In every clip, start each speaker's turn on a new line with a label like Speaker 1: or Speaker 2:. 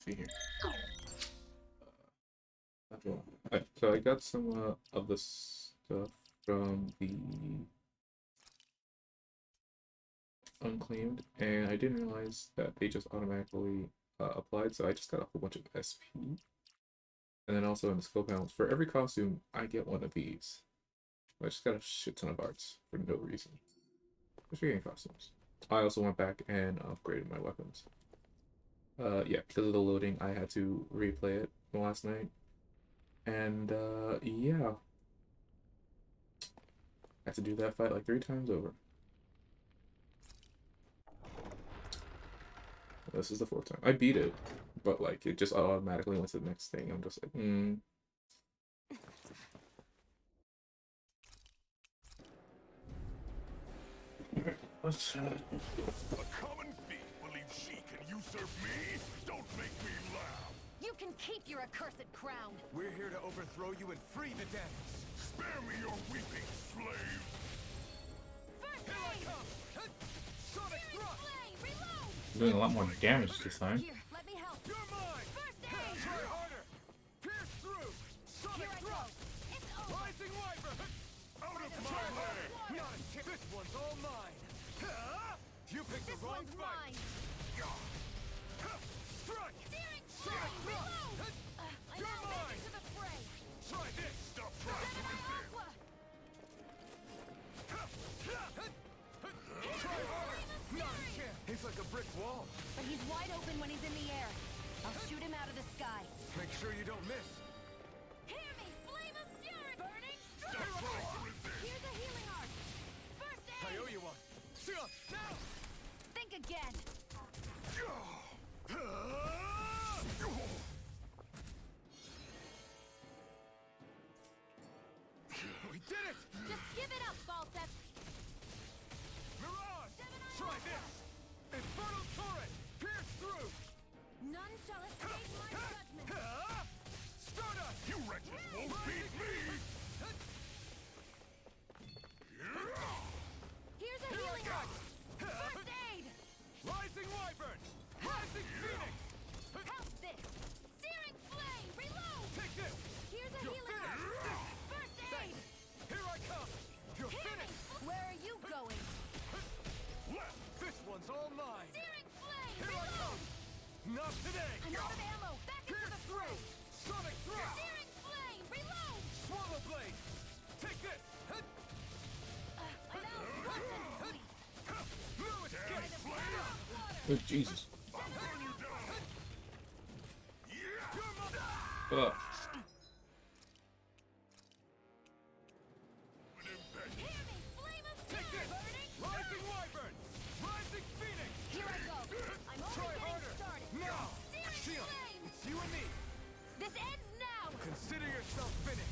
Speaker 1: see here. So I got some of the stuff from the unclaimed, and I didn't realize that they just automatically applied, so I just got a whole bunch of SP. And then also in the skill panels, for every costume, I get one of these. I just got a shit ton of arts for no reason. Just for getting costumes. I also went back and upgraded my weapons. Yeah, because of the loading, I had to replay it last night. And yeah, I had to do that fight like 3 times over. This is the 4th time. I beat it, but like it just automatically went to the next thing. I'm just like, Let's
Speaker 2: A common thief believes she can usurp me? Don't make me laugh!
Speaker 3: You can keep your accursed crown!
Speaker 4: We're here to overthrow you and free the Danes!
Speaker 2: Spare me your weeping, slave!
Speaker 3: First
Speaker 4: Here I
Speaker 3: aid!
Speaker 4: come! Sonic
Speaker 3: Searing
Speaker 4: thrust!
Speaker 3: flame! Reload!
Speaker 1: doing a lot more damage this time.
Speaker 3: Here, let me help!
Speaker 4: You're mine!
Speaker 3: First aid!
Speaker 4: Try harder! Pierce through! Sonic
Speaker 3: Here I go!
Speaker 4: thrust!
Speaker 3: It's over!
Speaker 4: Rising Wyvern!
Speaker 2: Out of
Speaker 4: Try
Speaker 2: my way!
Speaker 4: harder! Not a chance! This one's all mine! You picked
Speaker 3: This
Speaker 4: the wrong
Speaker 3: one's
Speaker 4: fight!
Speaker 3: mine!
Speaker 4: Strike!
Speaker 3: Searing
Speaker 4: Sonic
Speaker 3: flame!
Speaker 4: thrust!
Speaker 3: Reload! I'm
Speaker 4: You're
Speaker 3: now
Speaker 4: mine!
Speaker 3: into the fray!
Speaker 4: Try this!
Speaker 2: Stop trying to resist!
Speaker 3: Aqua!
Speaker 4: Try harder!
Speaker 3: Flame of
Speaker 4: Not a
Speaker 3: fury!
Speaker 4: chance! He's like a brick wall.
Speaker 3: But he's wide open when he's in the air. I'll shoot him out of the sky.
Speaker 4: Make sure you don't miss.
Speaker 3: Hear me! Flame of fury! Burning
Speaker 2: Stop
Speaker 3: strike!
Speaker 2: trying to resist!
Speaker 3: Here's a healing art! First
Speaker 4: I
Speaker 3: aid!
Speaker 4: owe you one. See ya! Now!
Speaker 3: Think again!
Speaker 4: We did it!
Speaker 3: Just give it up, Balsep!
Speaker 4: Mirage! Try this! Infernal turret! Pierce through!
Speaker 3: None shall escape my judgment!
Speaker 4: Stardust!
Speaker 2: You wretches won't beat me!
Speaker 3: Here's a healing art! First aid!
Speaker 4: Rising Wyvern! Rising Phoenix!
Speaker 3: Help this! Searing flame! Reload!
Speaker 4: Take this!
Speaker 3: Here's a
Speaker 4: You're
Speaker 3: healing art!
Speaker 4: finished!
Speaker 3: First aid!
Speaker 4: Here I come! You're
Speaker 3: Hear me!
Speaker 4: finished!
Speaker 3: Where are you going?
Speaker 4: Left! This one's all mine!
Speaker 3: Searing flame!
Speaker 4: Here I
Speaker 3: Reload!
Speaker 4: come! Not today!
Speaker 3: I'm out of ammo! Back into
Speaker 4: Pierce
Speaker 3: the
Speaker 4: through!
Speaker 3: fray!
Speaker 4: Sonic thrust!
Speaker 3: Searing flame! Reload!
Speaker 4: Swallow blade! Take this!
Speaker 3: I'm out!
Speaker 4: No escape!
Speaker 1: Oh, Jesus.
Speaker 2: Burn you down!
Speaker 4: You're my...
Speaker 1: Ugh.
Speaker 3: Hear me! Flame of
Speaker 4: Take
Speaker 3: fury!
Speaker 4: this!
Speaker 3: Burning
Speaker 4: Rising Wyvern! Rising Phoenix!
Speaker 3: Here I go! I'm only
Speaker 4: Try
Speaker 3: getting
Speaker 4: harder!
Speaker 3: started!
Speaker 4: Now!
Speaker 3: Searing
Speaker 4: Shion,
Speaker 3: flame!
Speaker 4: it's you and me!
Speaker 3: This ends now!
Speaker 4: Consider yourself finished!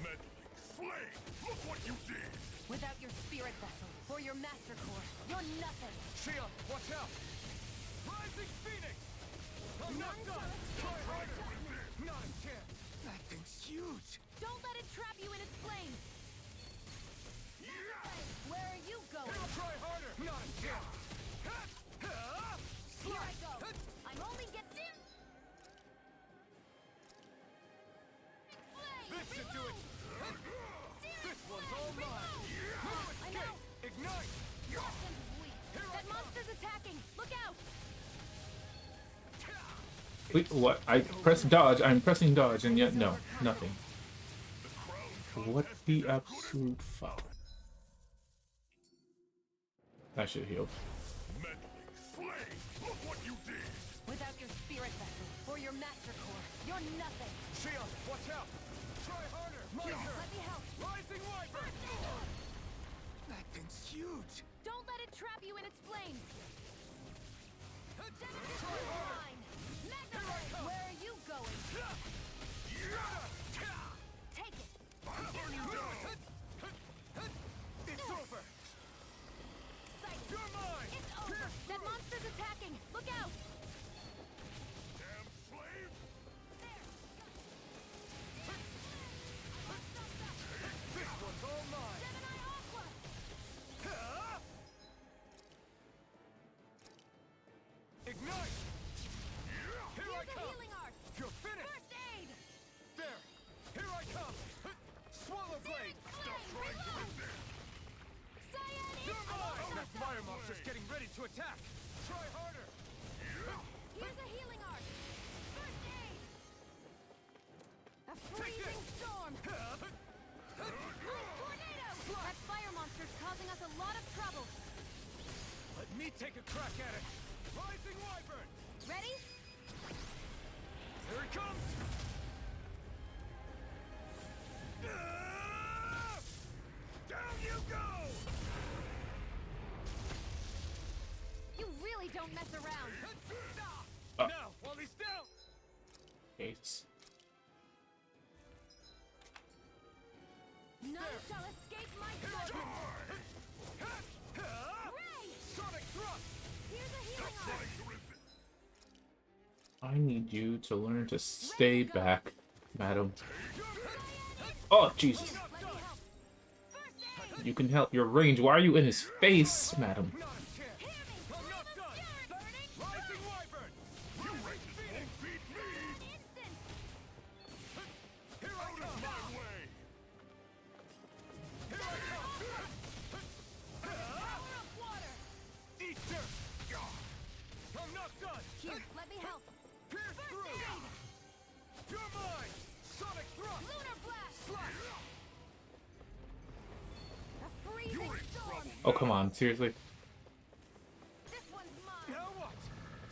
Speaker 2: Meddling slave! Look what you did!
Speaker 3: Without your spirit vessel or your master core, you're nothing!
Speaker 4: Shion, watch out! Rising Phoenix! I'm not
Speaker 3: None
Speaker 4: done!
Speaker 3: shall
Speaker 4: Try
Speaker 3: escape my
Speaker 4: harder!
Speaker 3: judgment.
Speaker 4: Not a chance! That thing's huge!
Speaker 3: Don't let it trap you in its flames! Where are you going?
Speaker 4: It'll try harder! Not a chance!
Speaker 3: Here I go! I'm only getting...
Speaker 4: This should do it! This one's all mine! No
Speaker 3: I'm
Speaker 4: escape!
Speaker 3: out!
Speaker 4: Ignite!
Speaker 3: Weapons weak!
Speaker 4: Here I
Speaker 3: That
Speaker 4: come.
Speaker 3: monster's attacking! Look out!
Speaker 1: Wait, what? I press dodge. I'm pressing dodge, and yet no, nothing.
Speaker 2: The crown
Speaker 1: What
Speaker 2: contest
Speaker 1: the
Speaker 2: is as good as
Speaker 1: absolute fuck? That should heal.
Speaker 2: meddling slave! Look what you did!
Speaker 3: Without your spirit vessel or your master core, you're nothing!
Speaker 4: Shion, watch out! Try harder! My turn!
Speaker 3: Let me help!
Speaker 4: Rising Wyvern! That thing's huge!
Speaker 3: Don't let it trap you in its flames!
Speaker 4: Ignite! Here I
Speaker 3: Use a
Speaker 4: come!
Speaker 3: healing art.
Speaker 4: You're finished!
Speaker 3: First aid.
Speaker 4: There! Here I come! Swallow blade!
Speaker 3: Stop trying to resist. Cyan
Speaker 4: You're mine!
Speaker 3: is
Speaker 4: That fire monster's getting ready to attack! Try harder!
Speaker 3: Here's a healing art. First aid. A
Speaker 4: Take
Speaker 3: freezing
Speaker 4: this.
Speaker 3: storm. Tornado. That fire monster's causing us a lot of trouble.
Speaker 4: Let me take a crack at it! Rising Wyvern!
Speaker 3: Ready?
Speaker 4: Here it comes! Down you go!
Speaker 3: You really don't mess around.
Speaker 4: Now, while he's down!
Speaker 1: Jesus.
Speaker 3: None shall escape my judgment. Ray!
Speaker 4: Sonic thrust!
Speaker 3: Here's a healing art.
Speaker 2: Trying to resist.
Speaker 1: I need you to learn to stay back, madam. Oh, Jesus.
Speaker 3: Let me help. First aid.
Speaker 1: You can help your range. Why are you in his face, madam?
Speaker 4: Not a chance!
Speaker 3: Hear me.
Speaker 4: I'm not done!
Speaker 3: Burning.
Speaker 4: Rising Wyvern!
Speaker 2: You races won't beat me!
Speaker 3: Instant.
Speaker 4: Here I come!
Speaker 2: My way!
Speaker 4: Here I come!
Speaker 3: Power of water.
Speaker 4: Eat dirt! I'm not done!
Speaker 3: Here, let me help.
Speaker 4: Pierce
Speaker 3: First
Speaker 4: through!
Speaker 3: aid.
Speaker 4: You're mine! Sonic thrust!
Speaker 3: Lunar blast.
Speaker 4: Slash!
Speaker 3: A freezing storm.
Speaker 1: Oh, come on. Seriously?
Speaker 3: This one's mine.
Speaker 4: Now what?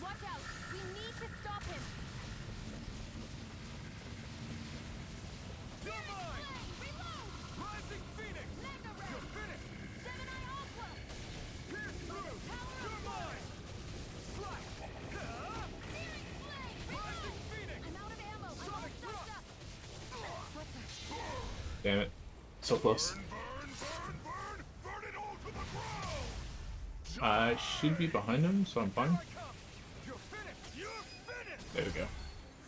Speaker 3: Watch out. We need to stop him.
Speaker 4: You're mine!
Speaker 3: Flame. Reload.
Speaker 4: Rising Phoenix!
Speaker 3: Mega ray.
Speaker 4: You're finished!
Speaker 3: Gemini Aqua.
Speaker 4: Pierce through! You're mine! Slash!
Speaker 3: Searing flame.
Speaker 4: Rising
Speaker 3: Reload.
Speaker 4: Phoenix!
Speaker 3: I'm out of ammo. I'm all
Speaker 4: Sonic
Speaker 3: stuffed up. What the?
Speaker 1: Damn it. So close.
Speaker 2: Burn, burn, burn, burn! Burn it all to the ground!
Speaker 1: I should be behind him, so I'm fine.
Speaker 4: Here I come! You're finished! You're finished!
Speaker 1: There we go.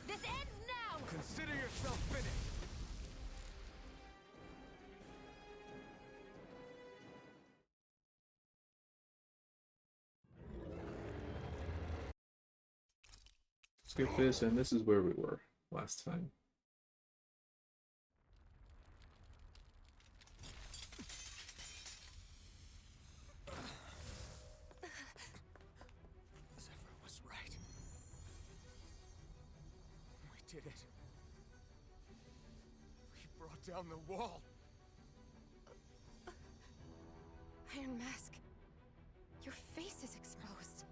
Speaker 3: This ends now.
Speaker 4: Consider yourself finished!
Speaker 1: Skip this, and this is where we were last time.
Speaker 4: Zephyr was right. We did it. We brought down the wall.
Speaker 3: Iron Mask. Your face is exposed.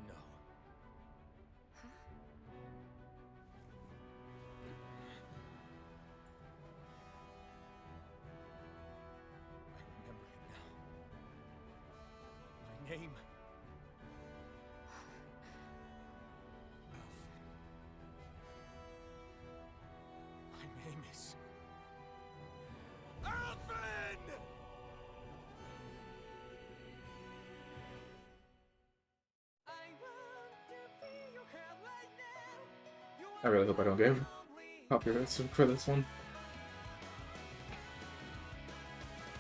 Speaker 4: No.
Speaker 3: Huh?
Speaker 4: I remember it now. My name. Alphen. My name is... Alphen!
Speaker 1: I really hope I don't get copyright for this one.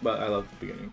Speaker 1: But I love the beginning.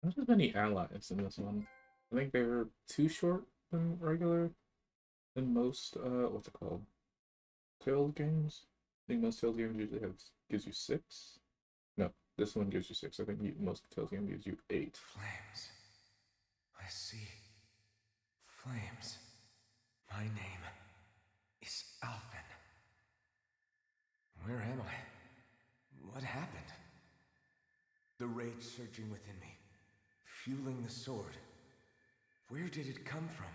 Speaker 1: Not as many allies in this one. I think they were too short than regular than most what's it called? Tailed games? I think most Tailed games usually gives you 6. No, this one gives you 6. I think most Tailed game gives you 8.
Speaker 5: Flames. I see. Flames. My name is Alphen. Where am I? What happened? The rage surging within me, fueling the sword. Where did it come from?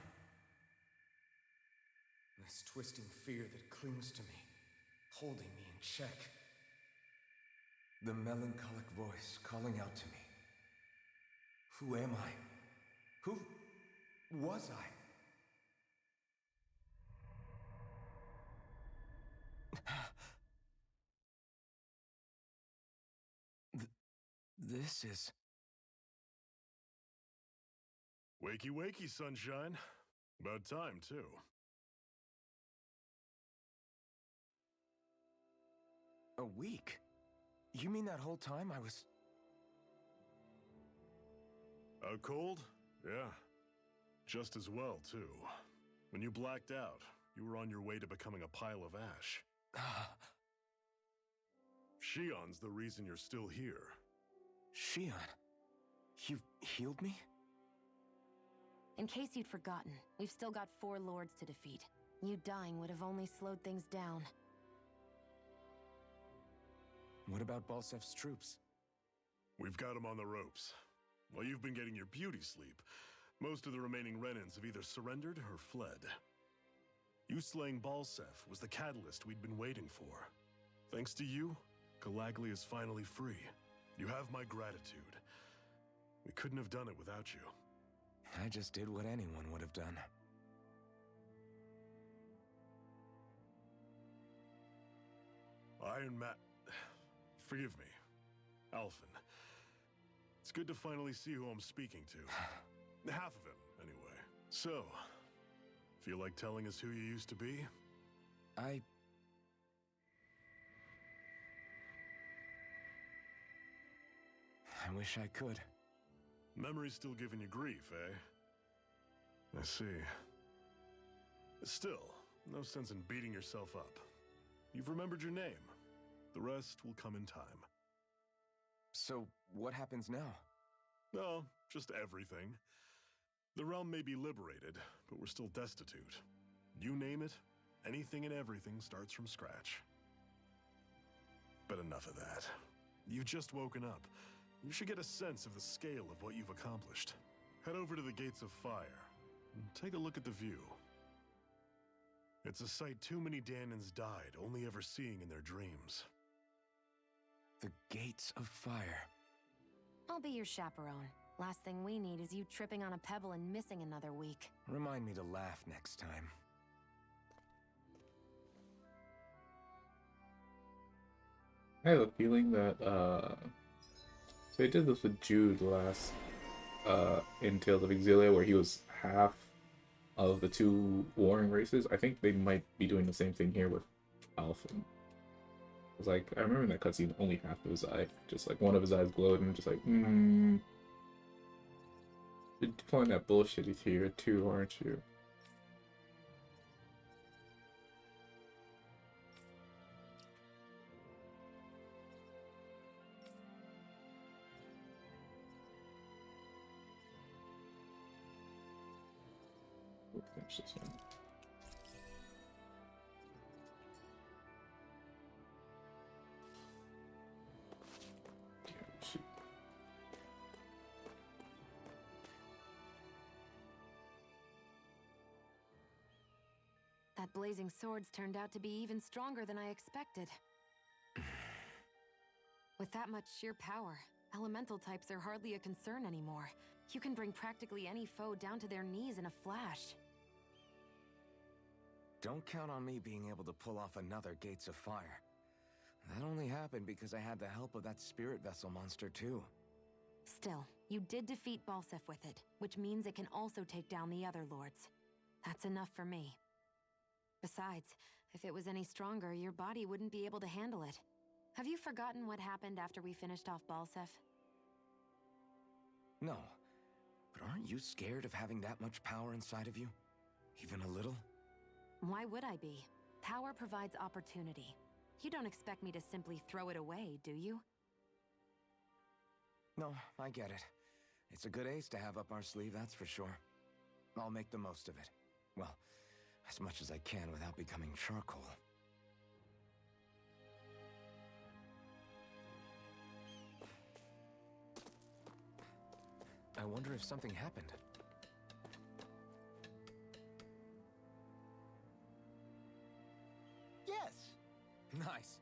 Speaker 5: This twisting fear that clings to me, holding me in check. The melancholic voice calling out to me. Who am I? Who was I? This is...
Speaker 2: Wakey, wakey, sunshine. About time, too.
Speaker 5: a week? You mean that whole time I was...
Speaker 2: Out cold? Yeah. Just as well, too. When you blacked out, you were on your way to becoming a pile of ash. Shion's the reason you're still here.
Speaker 5: Shion, you've healed me?
Speaker 3: In case you'd forgotten, we've still got 4 lords to defeat. You dying would have only slowed things down.
Speaker 5: What about Balsef's troops?
Speaker 2: We've got them on the ropes. While you've been getting your beauty sleep, most of the remaining Renans have either surrendered or fled. You slaying Balsef was the catalyst we'd been waiting for. Thanks to you, Galagly is finally free. You have my gratitude. We couldn't have done it without you.
Speaker 5: I just did what anyone would have done.
Speaker 2: Iron Man... Forgive me. Alphen. It's good to finally see who I'm speaking to. Half of him, anyway. So, feel like telling us who you used to be?
Speaker 5: I wish I could.
Speaker 2: Memory's still giving you grief, eh? I see. Still, no sense in beating yourself up. You've remembered your name. The rest will come in time.
Speaker 5: So, what happens now?
Speaker 2: No, just everything. The realm may be liberated, but we're still destitute. You name it, anything and everything starts from scratch. But enough of that. You've just woken up. You should get a sense of the scale of what you've accomplished. Head over to the Gates of Fire and take a look at the view. It's a sight too many Dahnans died only ever seeing in their dreams.
Speaker 5: The Gates of Fire.
Speaker 3: I'll be your chaperone. Last thing we need is you tripping on a pebble and missing another week.
Speaker 5: Remind me to laugh next time.
Speaker 1: I have a feeling that so I did this with Jude last in Tales of Exilia, where he was half of the 2 warring races. I think they might be doing the same thing here with Alphen. It's like, I remember in that cutscene, only half of his eye, just like one of his eyes glowed, and just like, You're pulling that bullshit here too, aren't you? We'll finish this one. Yeah, shoot.
Speaker 3: That blazing sword's turned out to be even stronger than I expected. With that much sheer power, elemental types are hardly a concern anymore. You can bring practically any foe down to their knees in a flash.
Speaker 5: Don't count on me being able to pull off another Gates of Fire. That only happened because I had the help of that spirit vessel monster too.
Speaker 3: Still, you did defeat Balsef with it, which means it can also take down the other lords. That's enough for me. Besides, if it was any stronger, your body wouldn't be able to handle it. Have you forgotten what happened after we finished off Balsef?
Speaker 5: No. But aren't you scared of having that much power inside of you? Even a little?
Speaker 3: Why would I be? Power provides opportunity. You don't expect me to simply throw it away, do you?
Speaker 5: No, I get it. It's a good ace to have up our sleeve, that's for sure. I'll make the most of it. Well, as much as I can without becoming charcoal. I wonder if something happened. Yes! Nice.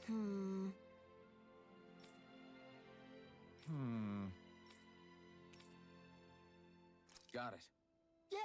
Speaker 3: Hmm.
Speaker 5: Got it. Yes!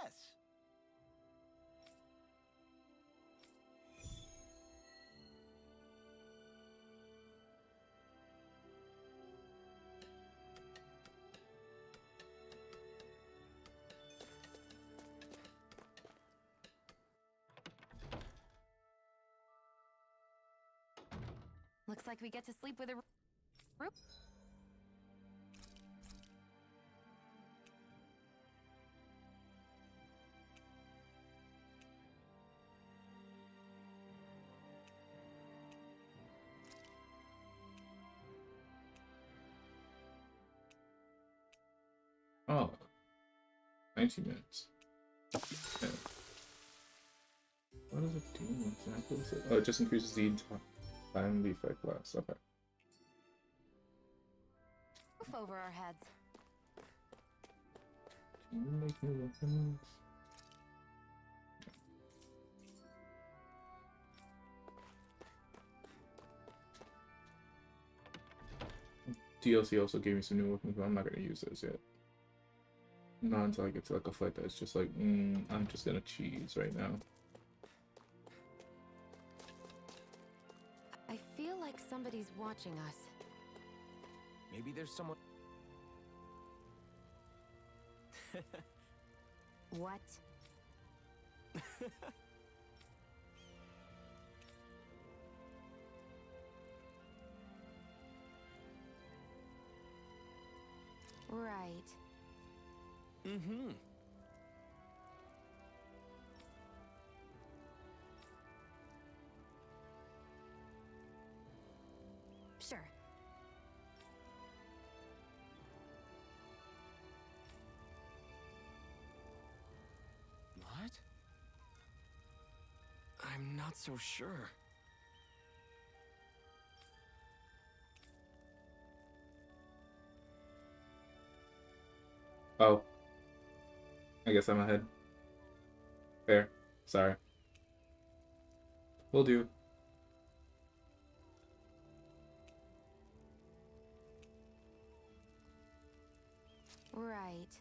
Speaker 3: Looks like we get to sleep with a roof.
Speaker 1: Oh, 19 minutes. Yeah. What does it do exactly? Oh, it just increases the time the effect lasts. Okay.
Speaker 3: Roof over our heads.
Speaker 1: Can you make new weapons? DLC also gave me some new weapons, but I'm not gonna use those yet. Not until I get to like a fight that's just like, I'm just gonna cheese right now.
Speaker 3: I feel like somebody's watching us.
Speaker 5: Maybe there's someone...
Speaker 3: What? Right.
Speaker 5: Mm-hmm.
Speaker 3: Sure.
Speaker 5: What? I'm not so sure.
Speaker 1: Oh. I guess I'm ahead. Fair. Sorry. Will do.
Speaker 3: Right.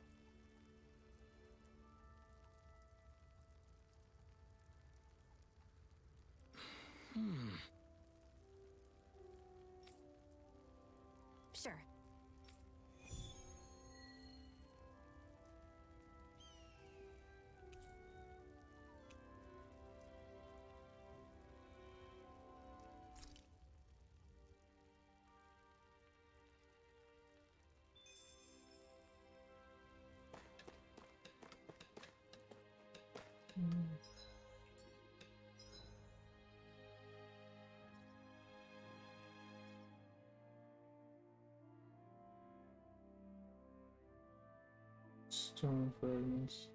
Speaker 3: Sure.
Speaker 1: Stone fragments.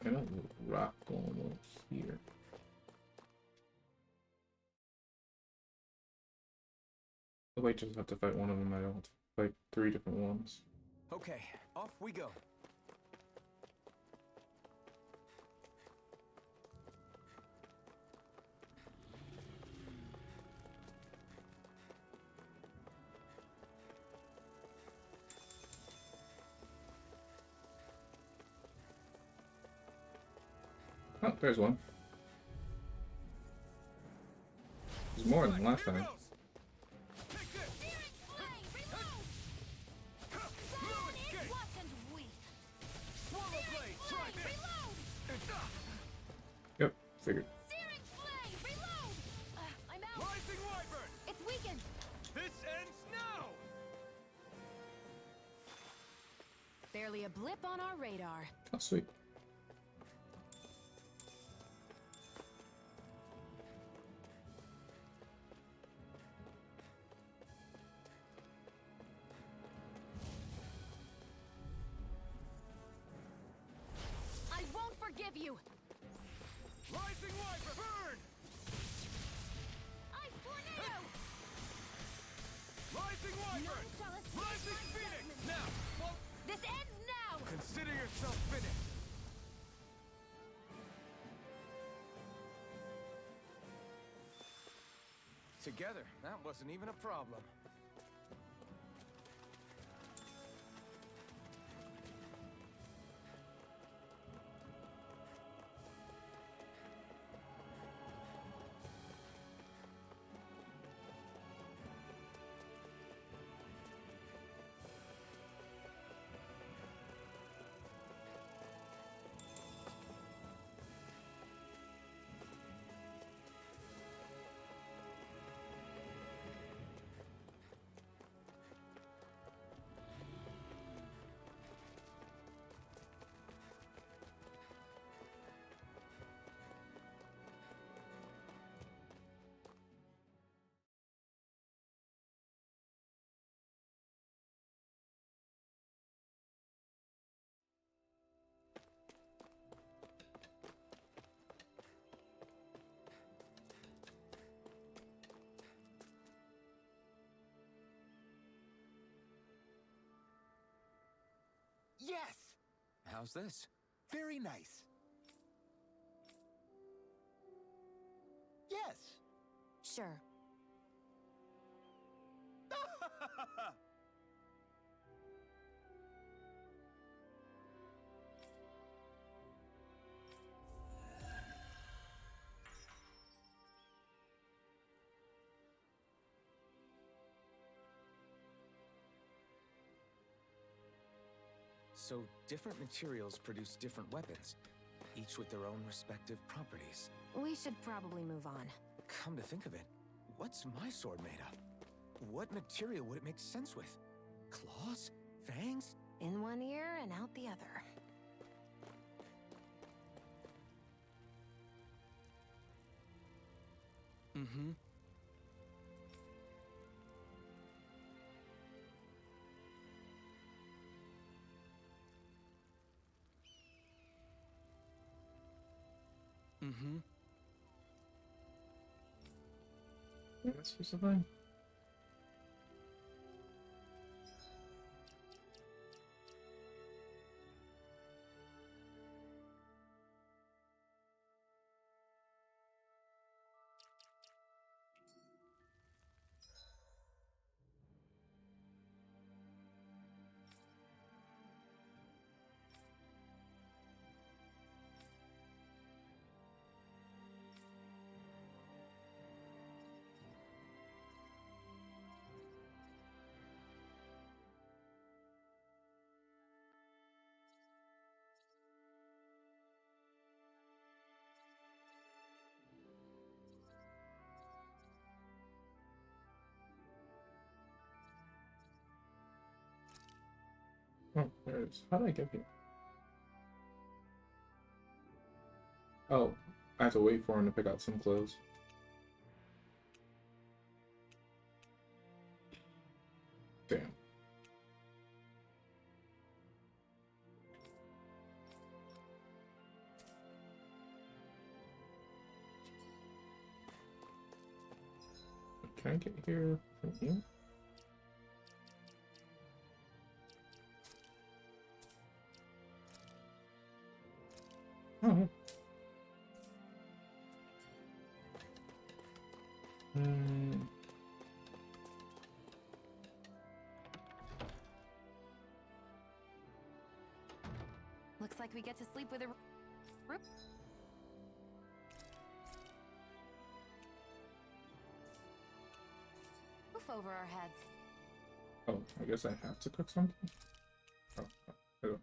Speaker 1: I don't need rock going on here. Oh, wait, just have to fight one of them. I don't have to fight 3 different ones.
Speaker 5: Okay, off we go.
Speaker 1: Oh, there's one. There's more than last time. figured.
Speaker 4: Searing flame! Reload! I'm out!
Speaker 5: Rising Wyvern!
Speaker 4: It's weakened!
Speaker 5: This ends now!
Speaker 3: Barely a blip on our radar.
Speaker 1: Oh, sweet.
Speaker 3: I won't forgive you!
Speaker 5: Rising Wyvern! Burn!
Speaker 4: Ice tornado!
Speaker 5: Rising Wyvern!
Speaker 4: None shall escape
Speaker 5: Rising
Speaker 4: my
Speaker 5: Phoenix!
Speaker 4: judgment.
Speaker 5: Now! Well,
Speaker 3: This ends now!
Speaker 5: consider yourself finished! Together, that wasn't even a problem.
Speaker 6: Yes!
Speaker 5: How's this?
Speaker 6: Very nice. Yes!
Speaker 3: Sure.
Speaker 5: So, different materials produce different weapons, each with their own respective properties.
Speaker 3: We should probably move on.
Speaker 5: Come to think of it, what's my sword made of? What material would it make sense with? Claws? Fangs?
Speaker 3: In one ear and out the other.
Speaker 5: Mm-hmm. Mm-hmm.
Speaker 1: Yeah, that's just fine. Oh, there it is. How did I get here? Oh, I have to wait for him to pick out some clothes. Damn. Can I get here from here? Oh, yeah.
Speaker 3: Looks like we get to sleep with a roof over our heads.
Speaker 1: Oh, I guess I have to cook something? Oh, oh.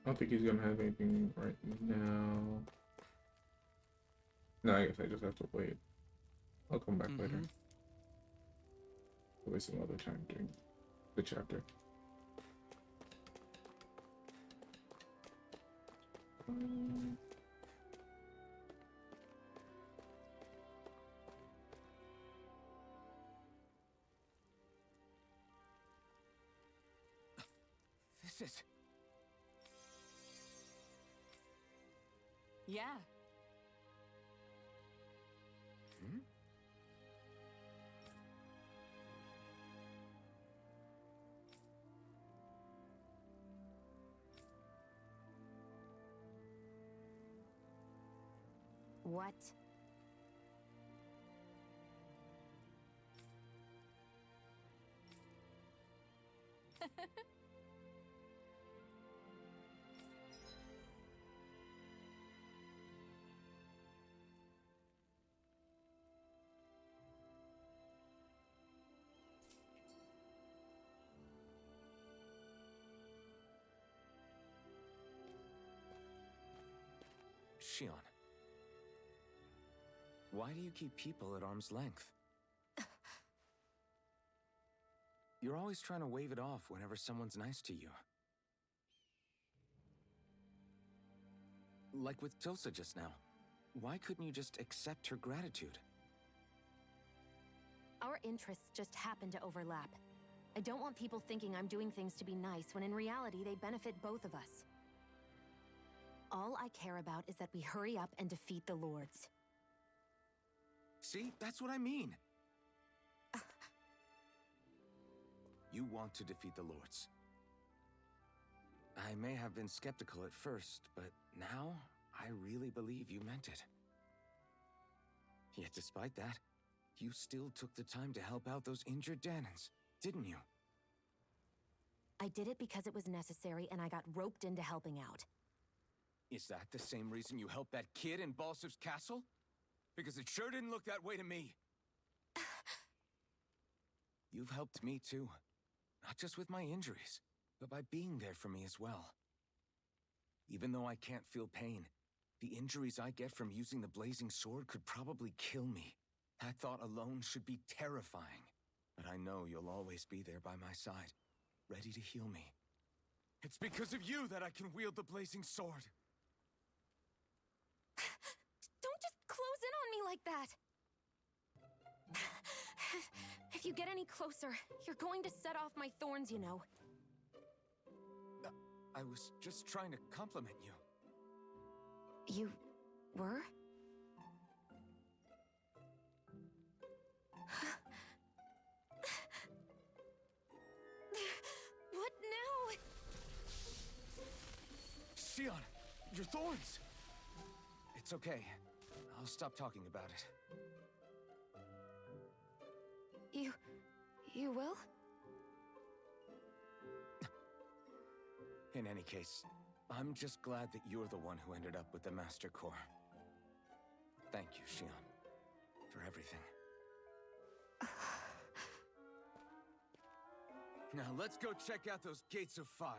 Speaker 1: I don't think he's gonna have anything right now. No, I guess I just have to wait. I'll come back later. Waste some other time doing the chapter.
Speaker 5: This is...
Speaker 4: Yeah.
Speaker 5: Hmm?
Speaker 3: What?
Speaker 5: Shion. Why do you keep people at arm's length? You're always trying to wave it off whenever someone's nice to you. Like with Tilsa just now. Why couldn't you just accept her gratitude?
Speaker 3: Our interests just happen to overlap. I don't want people thinking I'm doing things to be nice when in reality they benefit both of us. All I care about is that we hurry up and defeat the Lords.
Speaker 5: See, that's what I mean. You want to defeat the Lords. I may have been skeptical at first, but now I really believe you meant it. Yet despite that, you still took the time to help out those injured Dahnans, didn't you?
Speaker 3: I did it because it was necessary and I got roped into helping out.
Speaker 5: Is that the same reason you helped that kid in Balsif's castle? Because it sure didn't look that way to me. You've helped me too. Not just with my injuries, but by being there for me as well. Even though I can't feel pain, the injuries I get from using the blazing sword could probably kill me. That thought alone should be terrifying. But I know you'll always be there by my side, ready to heal me. It's because of you that I can wield the blazing sword.
Speaker 3: Don't just close in on me like that! If you get any closer, you're going to set off my thorns, you know.
Speaker 5: I was just trying to compliment you.
Speaker 3: You were? What now?
Speaker 5: Shion, your thorns! It's okay. I'll stop talking about it.
Speaker 3: You will?
Speaker 5: In any case, I'm just glad that you're the one who ended up with the Master Core. Thank you, Shion, for everything. Now let's go check out those gates of fire.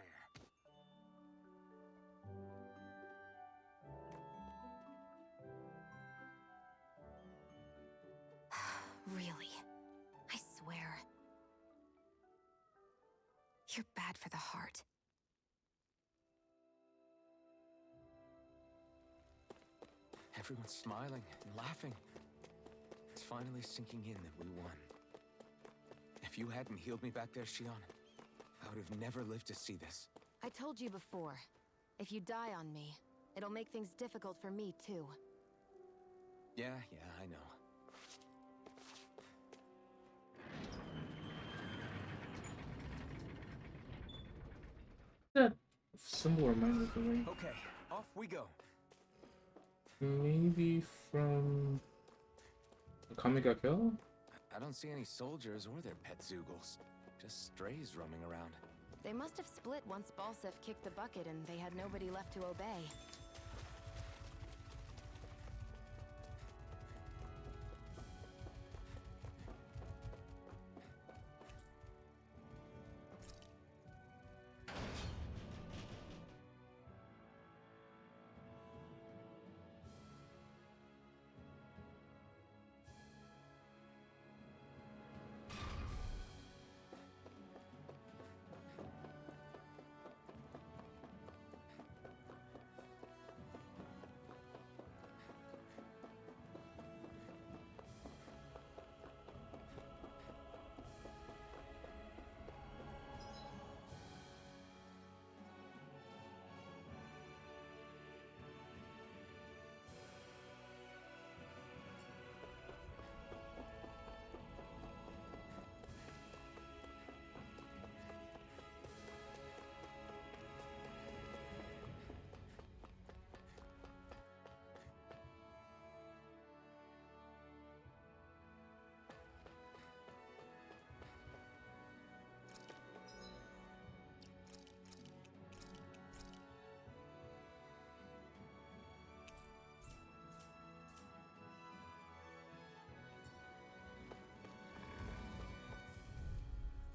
Speaker 3: Really? I swear. You're bad for the heart.
Speaker 5: Everyone's smiling and laughing. It's finally sinking in that we won. If you hadn't healed me back there, Shion, I would have never lived to see this.
Speaker 3: I told you before, if you die on me, it'll make things difficult for me too.
Speaker 5: Yeah, I know.
Speaker 1: That symbol reminds me.
Speaker 5: Okay, off we go.
Speaker 1: Maybe from Kami ga Kill?
Speaker 5: I don't see any soldiers or their pet Zeugles. Just strays roaming around.
Speaker 3: They must have split once Balsif kicked the bucket and they had nobody left to obey.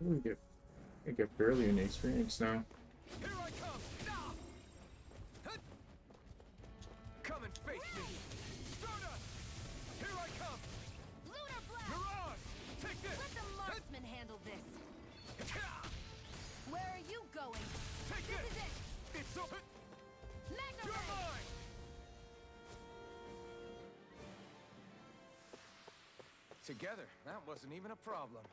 Speaker 1: We get barely any experience now.
Speaker 5: Here I come! Now! Hut! Come and face me! Stardust! Here I come!
Speaker 4: Lunar Blast!
Speaker 5: Mirage! Take this!
Speaker 4: Let the marksman handle this. Where are you going?
Speaker 5: Take
Speaker 4: This
Speaker 5: this!
Speaker 4: is it!
Speaker 5: It's so...
Speaker 4: Magna
Speaker 5: You're
Speaker 4: Ray!
Speaker 5: mine! Together, that wasn't even a problem.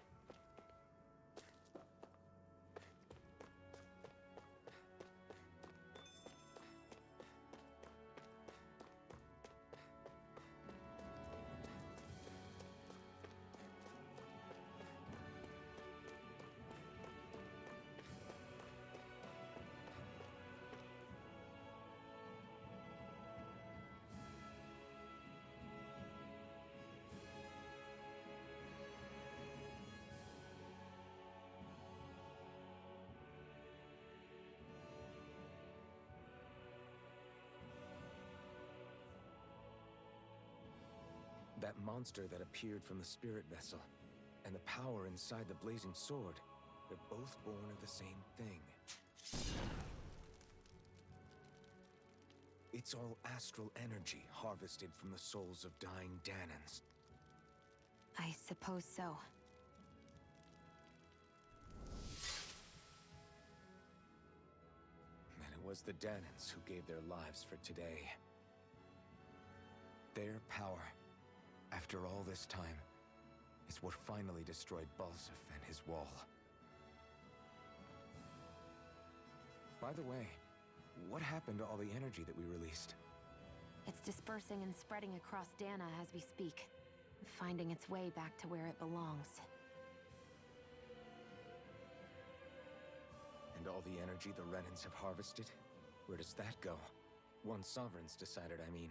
Speaker 5: That monster that appeared from the spirit vessel, and the power inside the blazing sword, they're both born of the same thing. It's all astral energy harvested from the souls of dying Danans.
Speaker 3: I suppose so.
Speaker 5: And it was the Danans who gave their lives for today. Their power, after all this time, is what finally destroyed Balsef and his wall. By the way, what happened to all the energy that we released?
Speaker 3: It's dispersing and spreading across Dana as we speak, finding its way back to where it belongs.
Speaker 5: And all the energy the Renans have harvested? Where does that go? Once Sovereigns decided, I mean.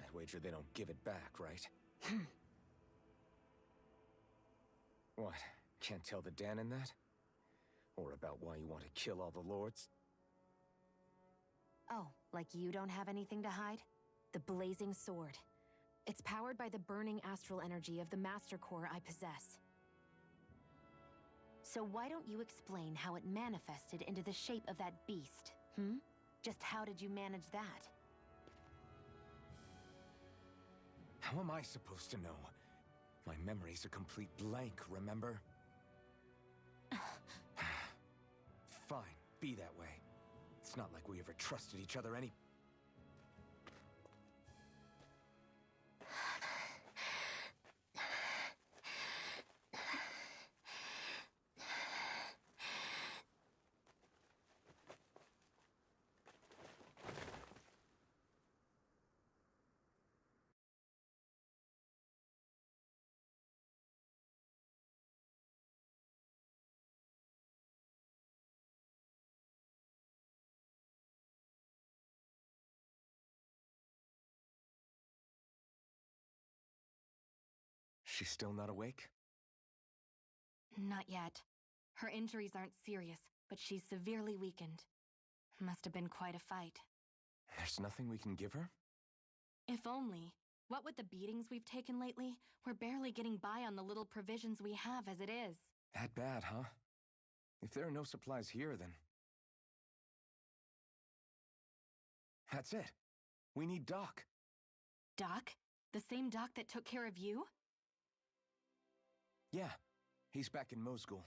Speaker 5: I'd wager they don't give it back, right? What? Can't tell the Danan that? Or about why you want to kill all the lords?
Speaker 3: Oh, like you don't have anything to hide? The Blazing Sword. It's powered by the burning astral energy of the Master Core I possess. So why don't you explain how it manifested into the shape of that beast, hmm? Just how did you manage that?
Speaker 5: How am I supposed to know? My memory's a complete blank, remember? Fine, be that way. It's not like we ever trusted each other any... She's still not awake?
Speaker 3: Not yet. Her injuries aren't serious, but she's severely weakened. Must have been quite a fight.
Speaker 5: There's nothing we can give her?
Speaker 3: If only. What with the beatings we've taken lately, we're barely getting by on the little provisions we have as it is.
Speaker 5: That bad, huh? If there are no supplies here, then... That's it. We need Doc.
Speaker 3: Doc? The same Doc that took care of you?
Speaker 5: Yeah, he's back in Mosgul.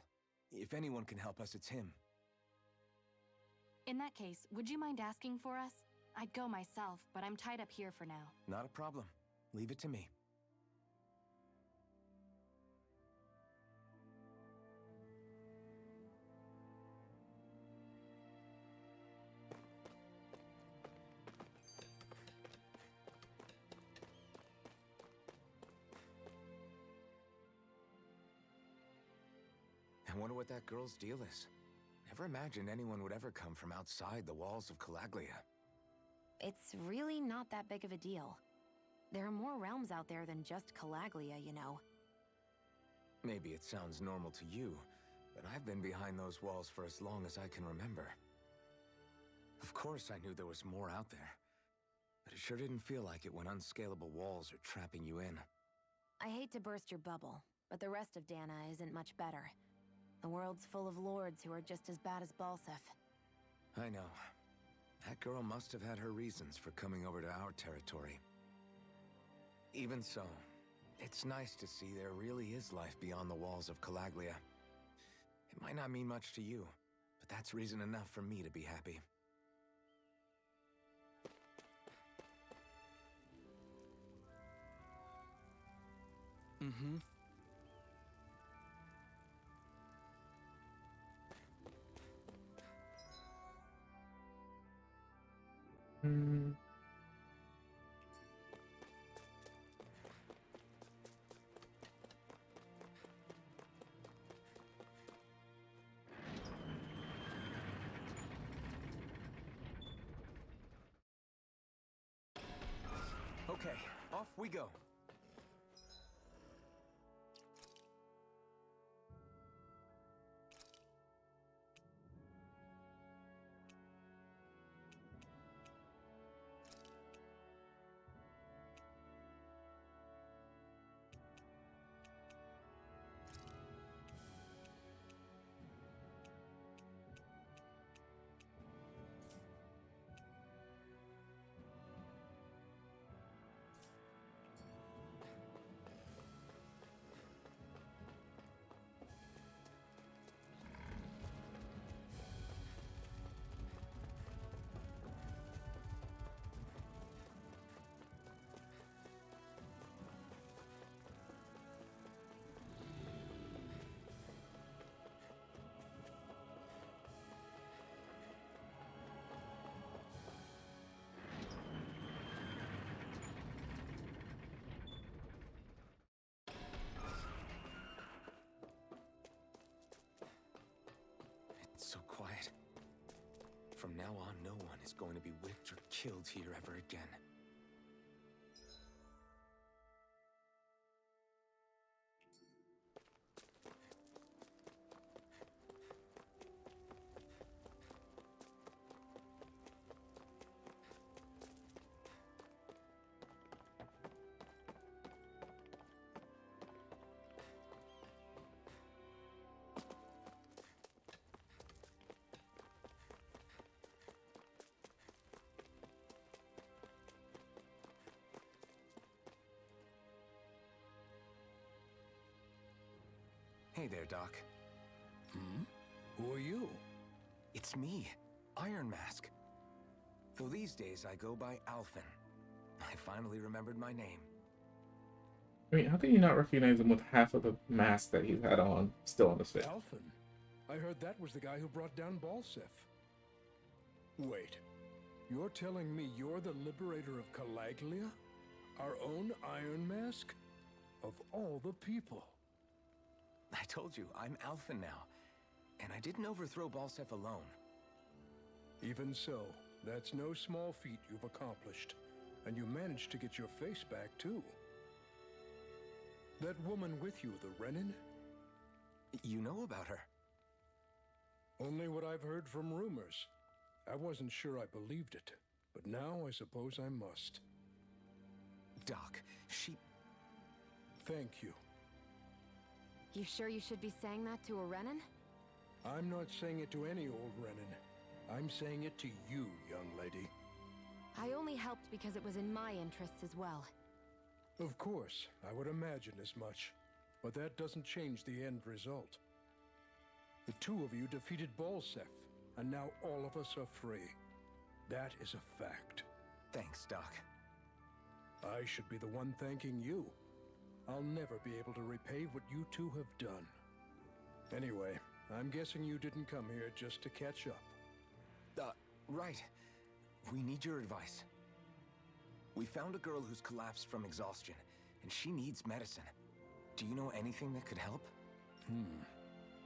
Speaker 5: If anyone can help us, it's him.
Speaker 3: In that case, would you mind asking for us? I'd go myself, but I'm tied up here for now.
Speaker 5: Not a problem. Leave it to me. I wonder what that girl's deal is. Never imagined anyone would ever come from outside the walls of Calaglia.
Speaker 3: It's really not that big of a deal. There are more realms out there than just Calaglia, you know.
Speaker 5: Maybe it sounds normal to you, but I've been behind those walls for as long as I can remember. Of course I knew there was more out there, but it sure didn't feel like it when unscalable walls are trapping you in.
Speaker 3: I hate to burst your bubble, but the rest of Dana isn't much better. The world's full of lords who are just as bad as Balsef.
Speaker 5: I know. That girl must have had her reasons for coming over to our territory. Even so, it's nice to see there really is life beyond the walls of Calaglia. It might not mean much to you, but that's reason enough for me to be happy.
Speaker 6: Mm-hmm.
Speaker 1: Hmm.
Speaker 5: Okay, off we go. It's so quiet. From now on, no one is going to be whipped or killed here ever again. Hey there, Doc.
Speaker 6: Who are you?
Speaker 5: It's me, Iron Mask. Though these days I go by Alphen. I finally remembered my name.
Speaker 1: I mean, how can you not recognize him with half of the mask that he's had on still on his face?
Speaker 6: Alphen. I heard that was the guy who brought down Balsef. Wait. You're telling me you're the liberator of Calaglia? Our own Iron Mask? Of all the people.
Speaker 5: I told you, I'm Alphen now. And I didn't overthrow Balsef alone.
Speaker 6: Even so, that's no small feat you've accomplished. And you managed to get your face back, too. That woman with you, the Renin?
Speaker 5: You know about her?
Speaker 6: Only what I've heard from rumors. I wasn't sure I believed it, but now I suppose I must.
Speaker 5: Doc, she...
Speaker 6: Thank you.
Speaker 3: You sure you should be saying that to a Renin?
Speaker 6: I'm not saying it to any old Renin. I'm saying it to you, young lady.
Speaker 3: I only helped because it was in my interests as well.
Speaker 6: Of course, I would imagine as much. But that doesn't change the end result. The two of you defeated Balsef, and now all of us are free. That is a fact.
Speaker 5: Thanks, Doc.
Speaker 6: I should be the one thanking you. I'll never be able to repay what you two have done. Anyway, I'm guessing you didn't come here just to catch up.
Speaker 5: Right. We need your advice. We found a girl who's collapsed from exhaustion, and she needs medicine. Do you know anything that could help?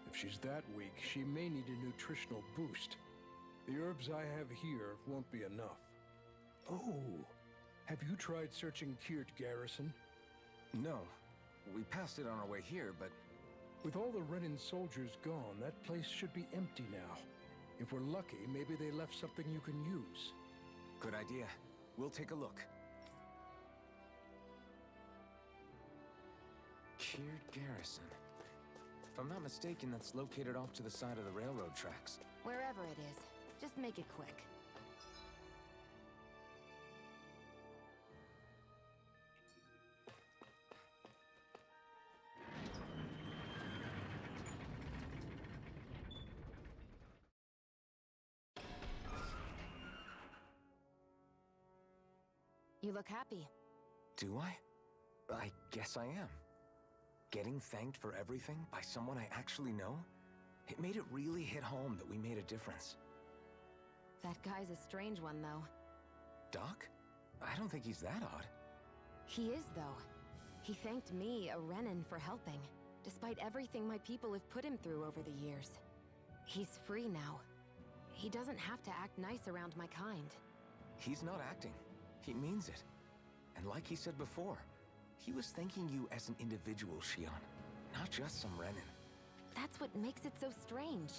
Speaker 6: If she's that weak, she may need a nutritional boost. The herbs I have here won't be enough. Oh, have you tried searching Kirt Garrison?
Speaker 5: No. We passed it on our way here, but...
Speaker 6: With all the Renin soldiers gone, that place should be empty now. If we're lucky, maybe they left something you can use.
Speaker 5: Good idea. We'll take a look. Kirt Garrison. If I'm not mistaken, that's located off to the side of the railroad tracks.
Speaker 3: Wherever it is, just make it quick. You look happy.
Speaker 5: Do I? I guess I am. Getting thanked for everything by someone I actually know? It made it really hit home that we made a difference.
Speaker 3: That guy's a strange one, though.
Speaker 5: Doc? I don't think he's that odd.
Speaker 3: He is, though. He thanked me, a Renan, for helping, despite everything my people have put him through over the years. He's free now. He doesn't have to act nice around my kind.
Speaker 5: He's not acting. He means it. And like he said before, he was thanking you as an individual, Shionne, not just some Renan.
Speaker 3: That's what makes it so strange.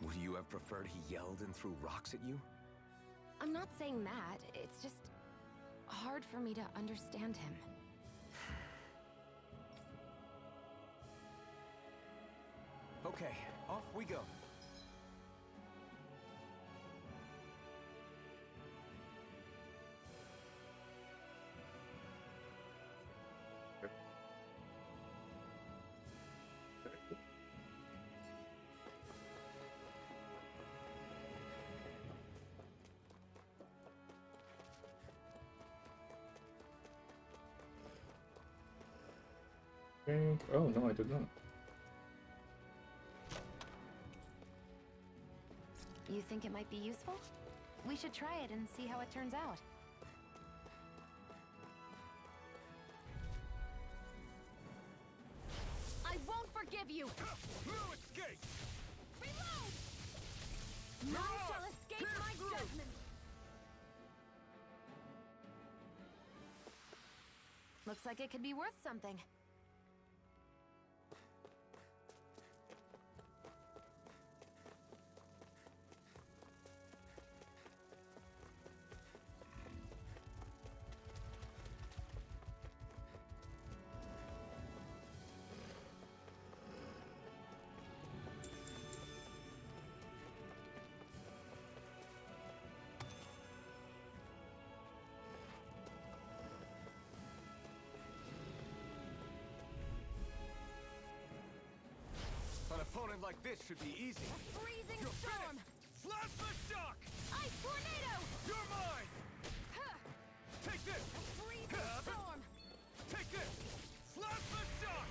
Speaker 5: Would you have preferred he yelled and threw rocks at you?
Speaker 3: I'm not saying that, it's just hard for me to understand him.
Speaker 5: Okay, off we go.
Speaker 1: Oh, no, I did not.
Speaker 3: You think it might be useful? We should try it and see how it turns out. I won't forgive you!
Speaker 4: No escape!
Speaker 3: Reload! None shall escape my judgment! Looks like it could be worth something.
Speaker 5: An opponent like this should be easy.
Speaker 3: Freezing
Speaker 4: You're
Speaker 3: storm!
Speaker 4: finished! Slash the shock!
Speaker 3: Ice tornado!
Speaker 4: You're mine!
Speaker 3: Huh!
Speaker 4: Take this!
Speaker 3: Freezing storm!
Speaker 4: Take this! Slash the shock!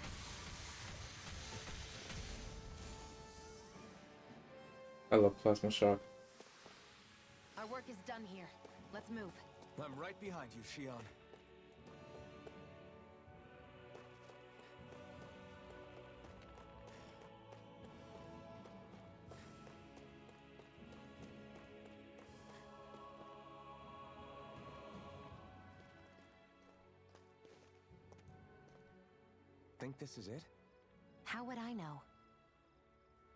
Speaker 1: I love plasma shock.
Speaker 3: Our work is done here. Let's move.
Speaker 5: I'm right behind you, Shionne. Think this is it?
Speaker 3: How would I know?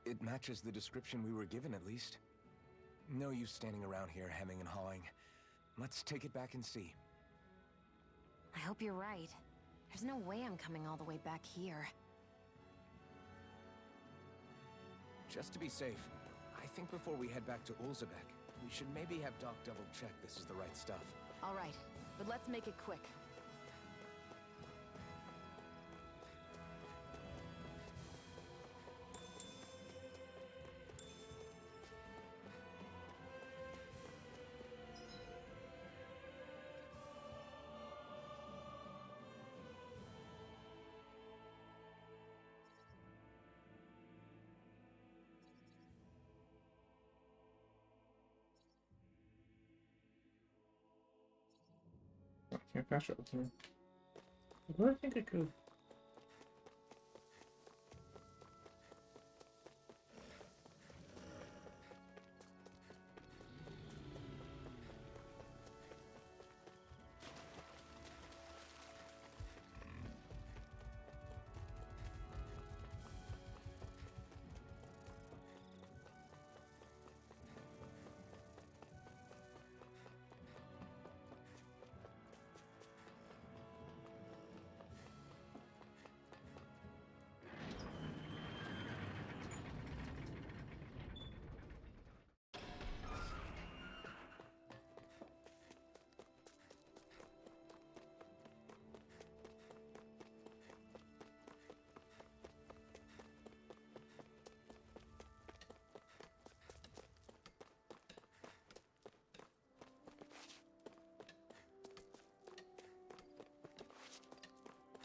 Speaker 5: It matches the description we were given, at least. No use standing around here hemming and hawing. Let's take it back and see.
Speaker 3: I hope you're right. There's no way I'm coming all the way back here.
Speaker 5: Just to be safe, I think before we head back to Ulzebek, we should maybe have Doc double-check this is the right stuff.
Speaker 3: All right, but let's make it quick.
Speaker 1: I can't fast travel here. What do I think I could?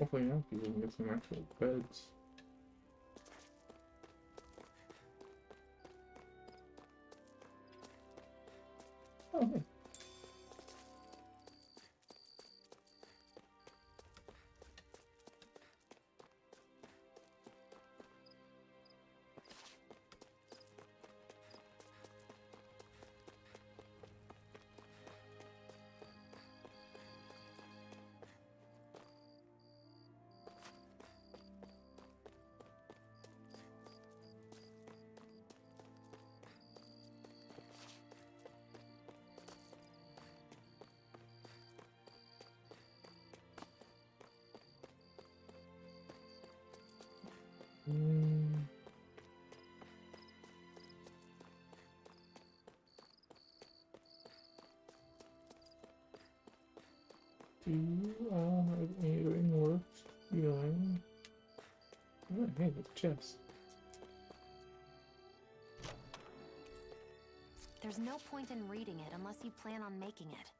Speaker 1: Hopefully now people can get some actual beds. Oh, hey. Mm. Do you all have anything worth stealing? Oh, hey, it's chess.
Speaker 3: There's no point in reading it unless you plan on making it.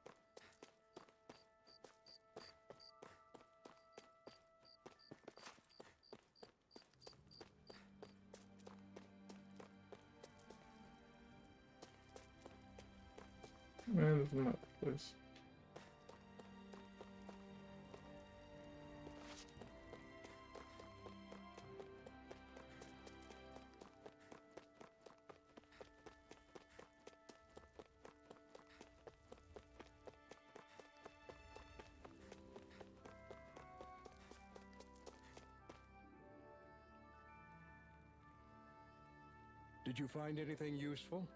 Speaker 1: Man, this is not the place.
Speaker 6: Did you find anything useful?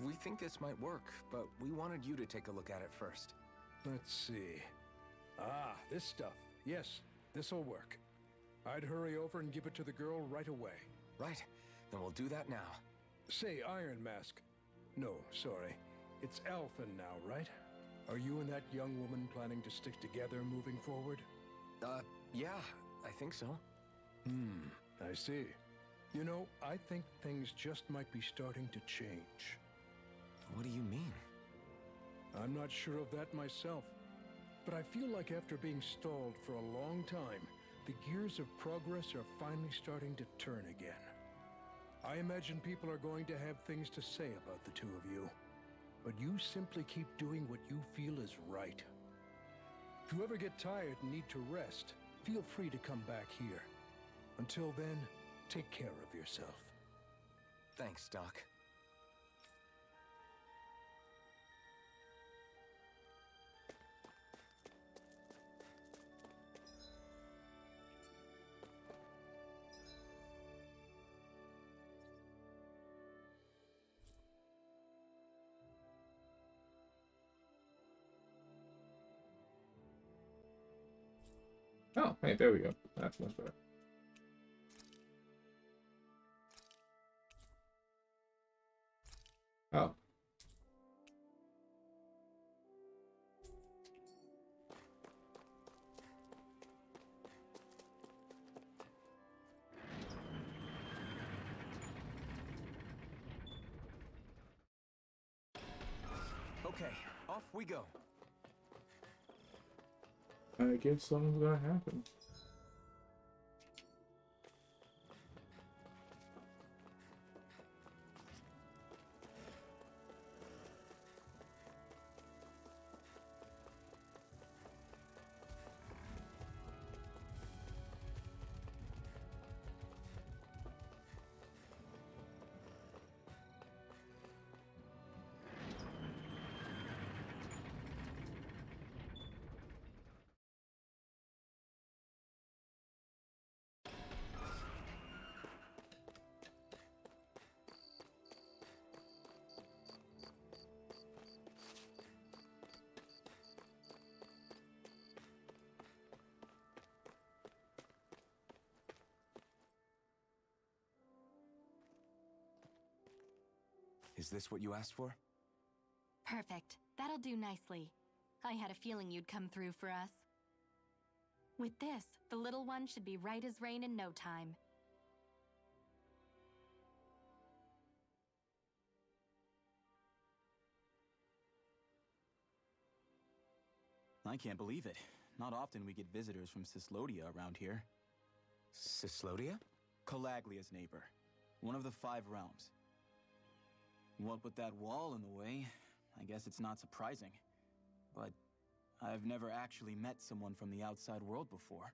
Speaker 5: We think this might work, but we wanted you to take a look at it first.
Speaker 6: Let's see. Ah, this stuff. Yes, this'll work. I'd hurry over and give it to the girl right away.
Speaker 5: Right, then we'll do that now.
Speaker 6: Say, Iron Mask. No, sorry. It's Alphen now, right? Are you and that young woman planning to stick together moving forward?
Speaker 5: Yeah, I think so.
Speaker 6: I see. You know, I think things just might be starting to change.
Speaker 5: What do you mean?
Speaker 6: I'm not sure of that myself, but I feel like after being stalled for a long time, the gears of progress are finally starting to turn again. I imagine people are going to have things to say about the two of you, but you simply keep doing what you feel is right. If you ever get tired and need to rest, feel free to come back here. Until then, take care of yourself.
Speaker 5: Thanks, Doc.
Speaker 1: Oh, hey, there we go. That's much better. Oh.
Speaker 5: Okay, off we go.
Speaker 1: I guess something's gonna happen.
Speaker 5: Is this what you asked for?
Speaker 7: Perfect. That'll do nicely. I had a feeling you'd come through for us. With this, the little one should be right as rain in no time.
Speaker 8: I can't believe it. Not often we get visitors from Cyslodia around here.
Speaker 5: Cyslodia?
Speaker 8: Calaglia's neighbor. One of the 5 realms. What with that wall in the way, I guess it's not surprising. But I've never actually met someone from the outside world before.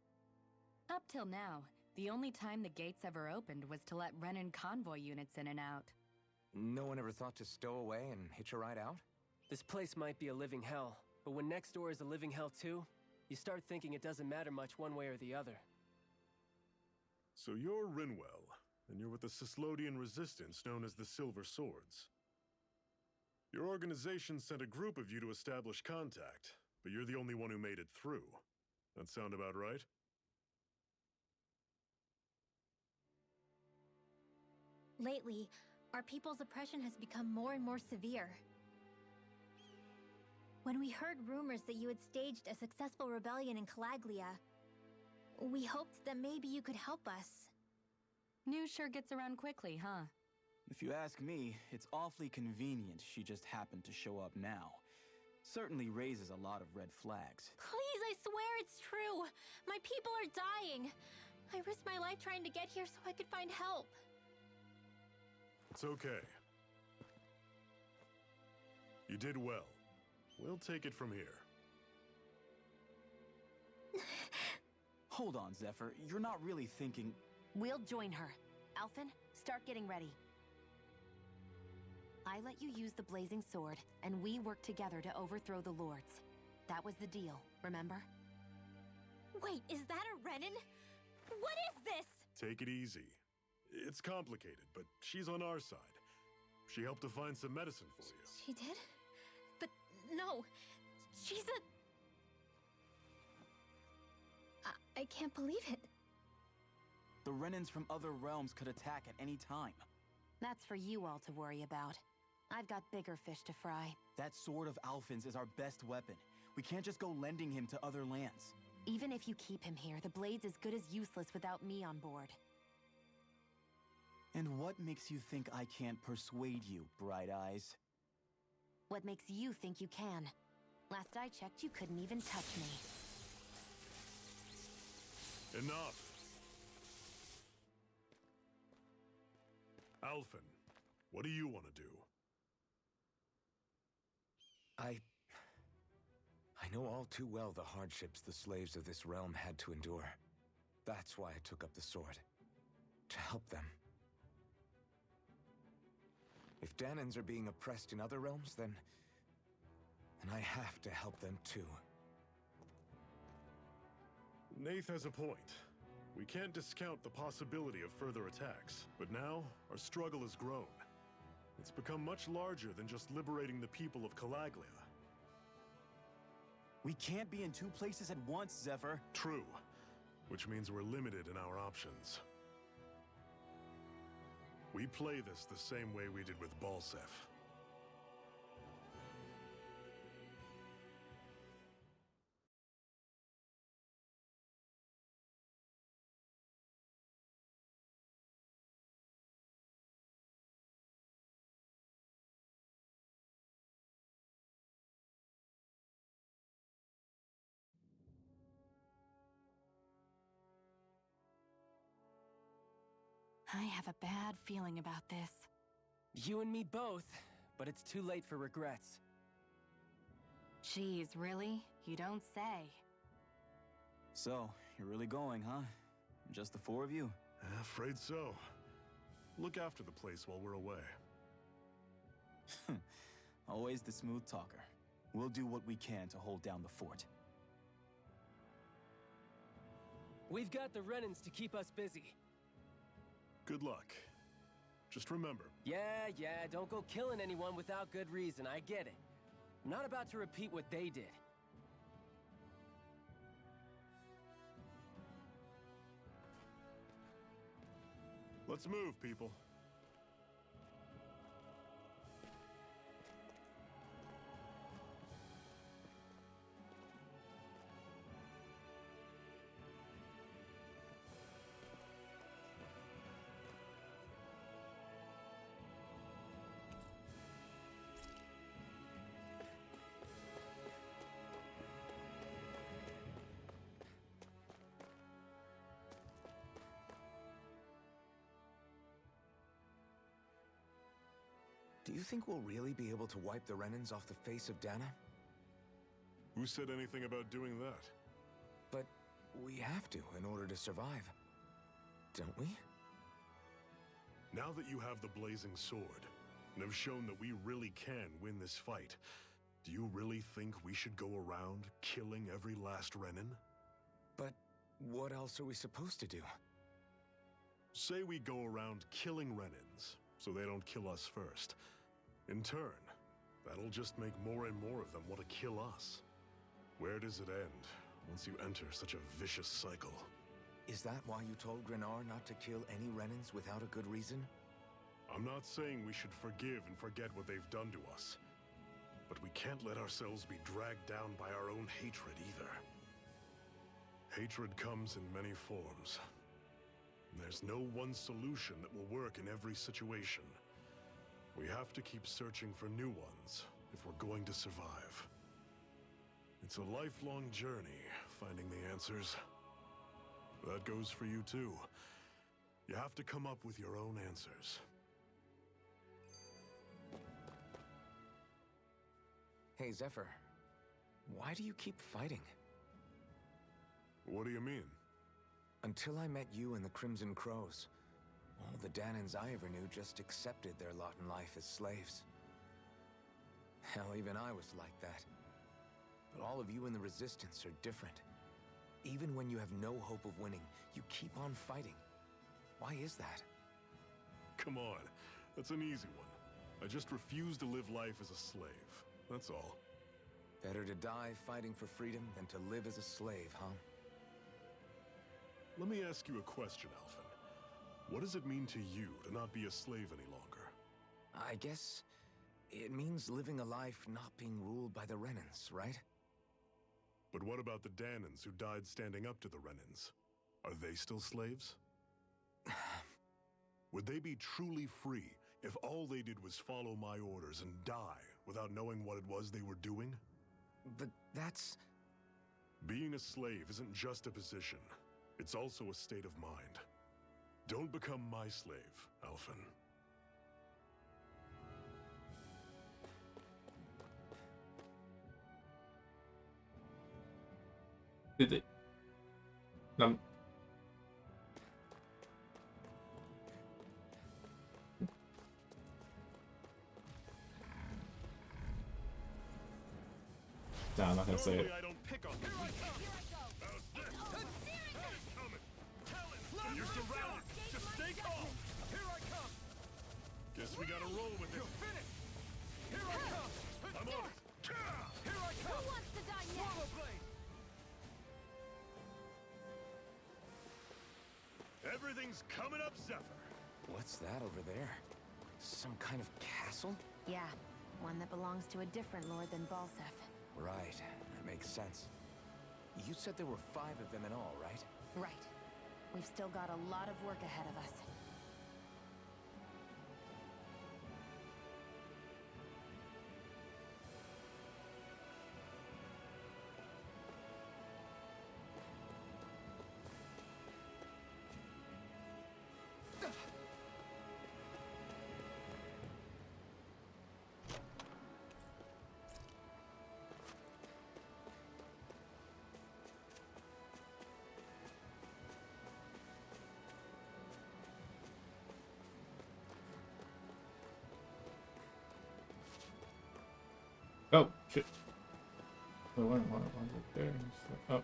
Speaker 7: Up till now, the only time the gates ever opened was to let Renan convoy units in and out.
Speaker 5: No one ever thought to stow away and hitch a ride out?
Speaker 9: This place might be a living hell, but when next door is a living hell too, you start thinking it doesn't matter much one way or the other.
Speaker 2: So you're Rinwell, and you're with the Cyslodian resistance known as the Silver Swords. Your organization sent a group of you to establish contact, but you're the only one who made it through. That sound about right?
Speaker 10: Lately, our people's oppression has become more and more severe. When we heard rumors that you had staged a successful rebellion in Calaglia, we hoped that maybe you could help us.
Speaker 7: News sure gets around quickly, huh?
Speaker 8: If you ask me, it's awfully convenient she just happened to show up now. Certainly raises a lot of red flags.
Speaker 10: Please, I swear it's true! My people are dying! I risked my life trying to get here so I could find help.
Speaker 2: It's okay. You did well. We'll take it from here.
Speaker 8: Hold on, Zephyr. You're not really thinking...
Speaker 3: We'll join her. Alphen, start getting ready. I let you use the blazing sword, and we worked together to overthrow the lords. That was the deal, remember?
Speaker 10: Wait, is that a Renan? What is this?
Speaker 2: Take it easy. It's complicated, but she's on our side. She helped to find some medicine for you.
Speaker 10: She did? But no, she's a... I can't believe it.
Speaker 8: The Renans from other realms could attack at any time.
Speaker 3: That's for you all to worry about. I've got bigger fish to fry.
Speaker 8: That sword of Alphen's is our best weapon. We can't just go lending him to other lands.
Speaker 3: Even if you keep him here, the blade's as good as useless without me on board.
Speaker 8: And what makes you think I can't persuade you, Bright Eyes?
Speaker 3: What makes you think you can? Last I checked, you couldn't even touch me.
Speaker 2: Enough! Alphen, what do you want to do?
Speaker 5: I know all too well the hardships the slaves of this realm had to endure. That's why I took up the sword. To help them. If Dahnans are being oppressed in other realms, then I have to help them too.
Speaker 2: Nath has a point. We can't discount the possibility of further attacks, but now our struggle has grown. It's become much larger than just liberating the people of Calaglia.
Speaker 8: We can't be in 2 places at once, Zephyr.
Speaker 2: True, which means we're limited in our options. We play this the same way we did with Balseph.
Speaker 7: I have a bad feeling about this.
Speaker 9: You and me both, but it's too late for regrets.
Speaker 7: Jeez, really? You don't say.
Speaker 8: So, you're really going, huh? Just the 4 of you?
Speaker 2: Afraid so. Look after the place while we're away.
Speaker 8: Always the smooth talker. We'll do what we can to hold down the fort.
Speaker 9: We've got the Renans to keep us busy.
Speaker 2: Good luck. Just remember.
Speaker 9: Yeah, don't go killing anyone without good reason, I get it. I'm not about to repeat what they did.
Speaker 2: Let's move, people.
Speaker 5: Do you think we'll really be able to wipe the Renans off the face of Dana?
Speaker 2: Who said anything about doing that?
Speaker 5: But we have to in order to survive. Don't we?
Speaker 2: Now that you have the Blazing Sword, and have shown that we really can win this fight, do you really think we should go around killing every last Renan?
Speaker 5: But what else are we supposed to do?
Speaker 2: Say we go around killing Renans, so they don't kill us first. In turn, that'll just make more and more of them want to kill us. Where does it end once you enter such a vicious cycle?
Speaker 5: Is that why you told Grenar not to kill any Renans without a good reason?
Speaker 2: I'm not saying we should forgive and forget what they've done to us. But we can't let ourselves be dragged down by our own hatred either. Hatred comes in many forms. There's no one solution that will work in every situation. We have to keep searching for new ones if we're going to survive. It's a lifelong journey, finding the answers. That goes for you too. You have to come up with your own answers.
Speaker 5: Hey, Zephyr. Why do you keep fighting?
Speaker 2: What do you mean?
Speaker 5: Until I met you and the Crimson Crows, all the Danans I ever knew just accepted their lot in life as slaves. Hell, even I was like that. But all of you in the Resistance are different. Even when you have no hope of winning, you keep on fighting. Why is that?
Speaker 2: Come on, that's an easy one. I just refuse to live life as a slave. That's all.
Speaker 5: Better to die fighting for freedom than to live as a slave, huh?
Speaker 2: Let me ask you a question, Alphen. What does it mean to you to not be a slave any longer?
Speaker 5: I guess it means living a life not being ruled by the Renans, right?
Speaker 2: But what about the Danans who died standing up to the Renans? Are they still slaves? Would they be truly free if all they did was follow my orders and die without knowing what it was they were doing?
Speaker 5: But that's...
Speaker 2: Being a slave isn't just a position. It's also a state of mind. Don't become my slave, Alphen.
Speaker 1: Did they? No, I'm not gonna say it.
Speaker 2: I don't pick on them. You're surrounded. Just stay calm.
Speaker 4: Here I come.
Speaker 2: Guess we gotta roll with it.
Speaker 4: You're finished. Here I come.
Speaker 2: I'm on it.
Speaker 4: Here I come.
Speaker 3: Who wants to die next?
Speaker 4: Swallow blade.
Speaker 2: Everything's coming up, Zephyr.
Speaker 5: What's that over there? Some kind of castle?
Speaker 3: Yeah, one that belongs to a different lord than Balseph.
Speaker 5: Right, that makes sense. You said there were 5 of them in all, right?
Speaker 3: Right. We've still got a lot of work ahead of us.
Speaker 1: Oh, shit. Oh, one right there. Oh.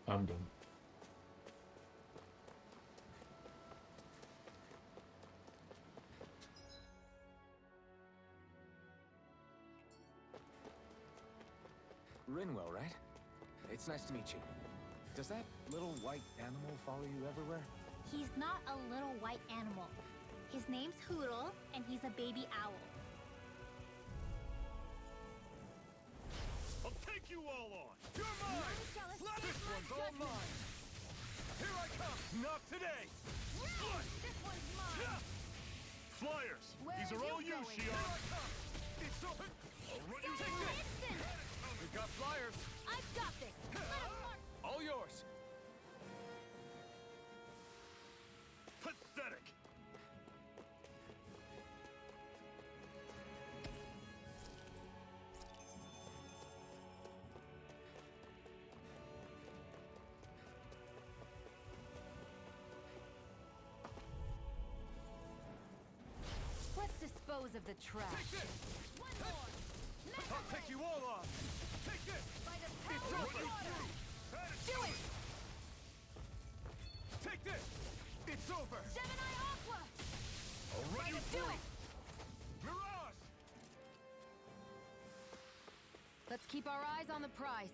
Speaker 1: I'm done.
Speaker 5: Rinwell, right? It's nice to meet you. Does that little white animal follow you everywhere?
Speaker 10: He's not a little white animal. His name's Hootle, and he's a baby owl.
Speaker 2: I'll take you all on.
Speaker 4: You're mine. This one's all mine. Here I come. Not today.
Speaker 10: This one's mine.
Speaker 2: Flyers.
Speaker 3: Where
Speaker 2: These
Speaker 3: are
Speaker 2: are all
Speaker 3: you
Speaker 2: you,
Speaker 3: going?
Speaker 2: Shion.
Speaker 4: It's over.
Speaker 2: I'll run you
Speaker 10: Stay
Speaker 2: through.
Speaker 10: instant.
Speaker 4: We got flyers.
Speaker 10: I've got this. Let him march.
Speaker 4: All yours.
Speaker 2: Pathetic!
Speaker 3: Let's dispose of the trash.
Speaker 4: One more! I'll take you all on! Take this!
Speaker 3: By the
Speaker 4: It's
Speaker 3: power of
Speaker 4: over!
Speaker 3: water! Do it!
Speaker 4: Take this! It's over!
Speaker 3: Gemini Aqua!
Speaker 2: I'll run you
Speaker 3: Do
Speaker 2: through!
Speaker 3: it!
Speaker 4: Mirage!
Speaker 3: Let's keep our eyes on the prize.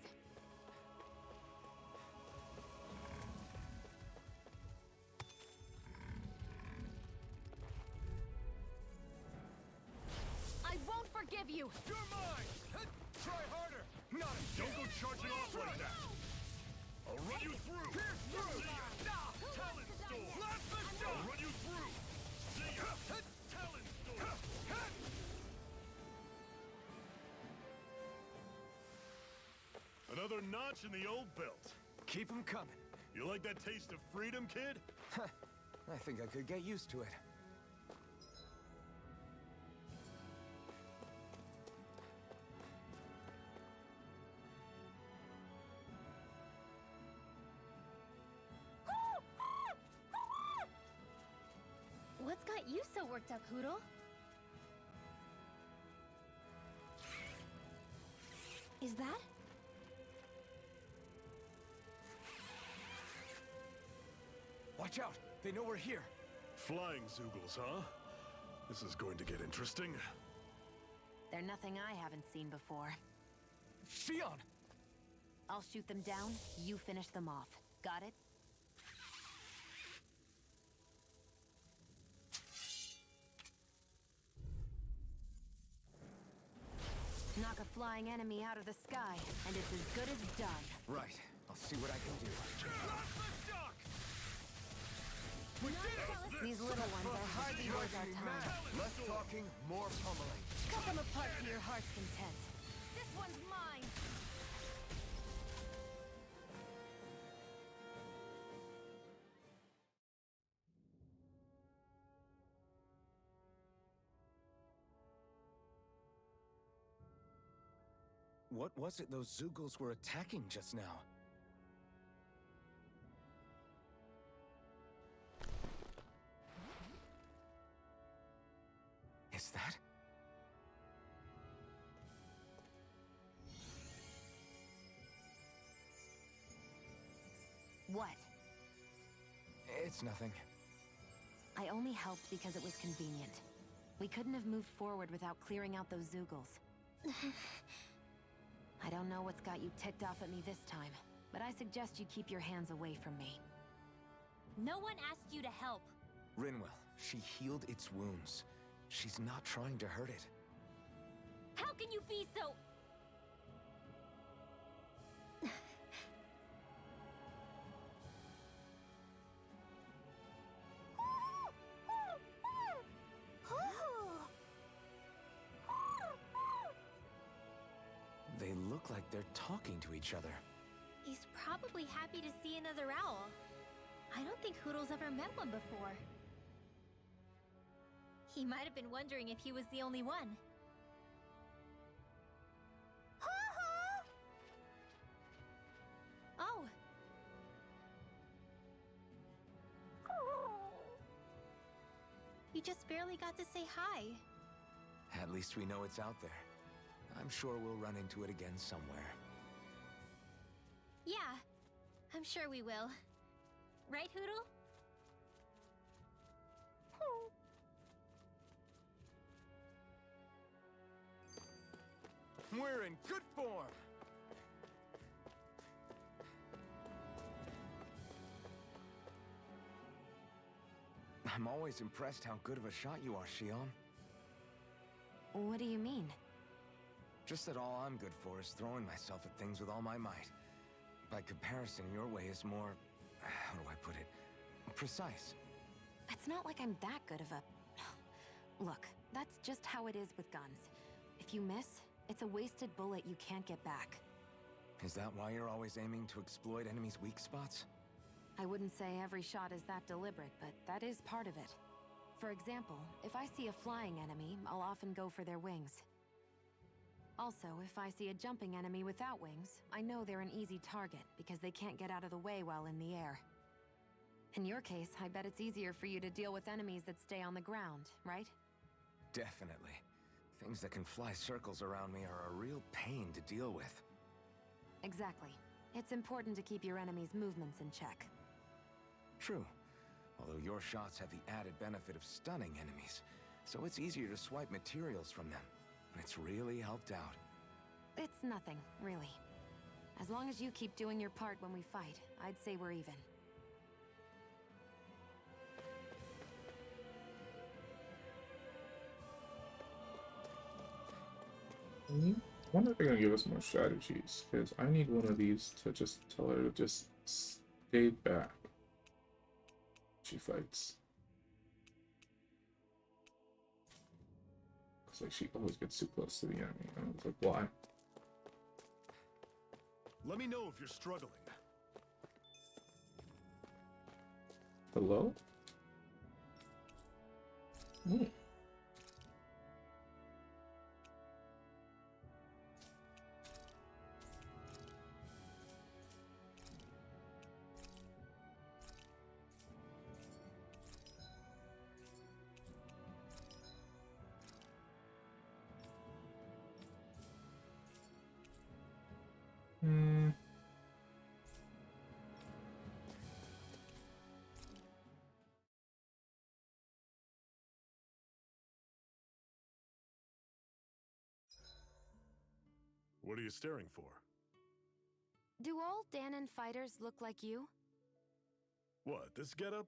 Speaker 3: I won't forgive you!
Speaker 4: You're mine! Try harder! Not
Speaker 2: Don't go charging off like that! I'll run you through!
Speaker 4: Pierce through!
Speaker 2: Talon Storm!
Speaker 4: Blast the
Speaker 2: I'll
Speaker 4: shot!
Speaker 2: run you through! See ya! Talon Storm! Another notch in the old belt.
Speaker 5: Keep them coming.
Speaker 2: You like that taste of freedom, kid?
Speaker 5: I think I could get used to it.
Speaker 10: What's got you so worked up, Hootle? Is that?
Speaker 5: Watch out! They know we're here.
Speaker 2: Flying Zoogles, huh? This is going to get interesting.
Speaker 3: They're nothing I haven't seen before.
Speaker 5: Shion!
Speaker 3: I'll shoot them down, you finish them off. Got it? Knock a flying enemy out of the sky, and it's as good as done.
Speaker 5: Right. I'll see what I can do.
Speaker 4: Blast the shock!
Speaker 3: These little ones are hardly worth our time.
Speaker 5: Less talking, more pummeling.
Speaker 3: Cut them apart to your heart's content. This one's mine!
Speaker 5: What was it those Zoogles were attacking just now? Is that?
Speaker 3: What?
Speaker 5: It's nothing.
Speaker 3: I only helped because it was convenient. We couldn't have moved forward without clearing out those Zoogles. I don't know what's got you ticked off at me this time, but I suggest you keep your hands away from me.
Speaker 10: No one asked you to help.
Speaker 5: Rinwell, she healed its wounds. She's not trying to hurt it.
Speaker 10: How can you be so...
Speaker 5: They look like they're talking to each other.
Speaker 10: He's probably happy to see another owl. I don't think Hootle's ever met one before. He might have been wondering if he was the only one. Oh. You just barely got to say hi.
Speaker 5: At least we know it's out there. I'm sure we'll run into it again somewhere.
Speaker 10: Yeah, I'm sure we will. Right, Hootle?
Speaker 5: We're in good form! I'm always impressed how good of a shot you are, Shion.
Speaker 3: What do you mean?
Speaker 5: Just that all I'm good for is throwing myself at things with all my might. By comparison, your way is more... how do I put it? Precise.
Speaker 3: It's not like I'm that good of a... Look, that's just how it is with guns. If you miss, it's a wasted bullet you can't get back.
Speaker 5: Is that why you're always aiming to exploit enemies' weak spots?
Speaker 3: I wouldn't say every shot is that deliberate, but that is part of it. For example, if I see a flying enemy, I'll often go for their wings. Also, if I see a jumping enemy without wings, I know they're an easy target because they can't get out of the way while in the air. In your case, I bet it's easier for you to deal with enemies that stay on the ground, right?
Speaker 5: Definitely. Things that can fly circles around me are a real pain to deal with.
Speaker 3: Exactly. It's important to keep your enemy's movements in check.
Speaker 5: True. Although your shots have the added benefit of stunning enemies, so it's easier to swipe materials from them. It's really helped out.
Speaker 3: It's nothing, really. As long as you keep doing your part when we fight, I'd say we're even.
Speaker 1: I wonder if they're gonna give us more strategies, because I need one of these to just tell her to just stay back. She fights. It's like she always gets too close to the enemy. I was like, why?
Speaker 2: Let me know if you're struggling.
Speaker 1: Hello? Hmm. Hmm.
Speaker 2: What are you staring for?
Speaker 3: Do all Dahnan fighters look like you?
Speaker 2: What, this getup?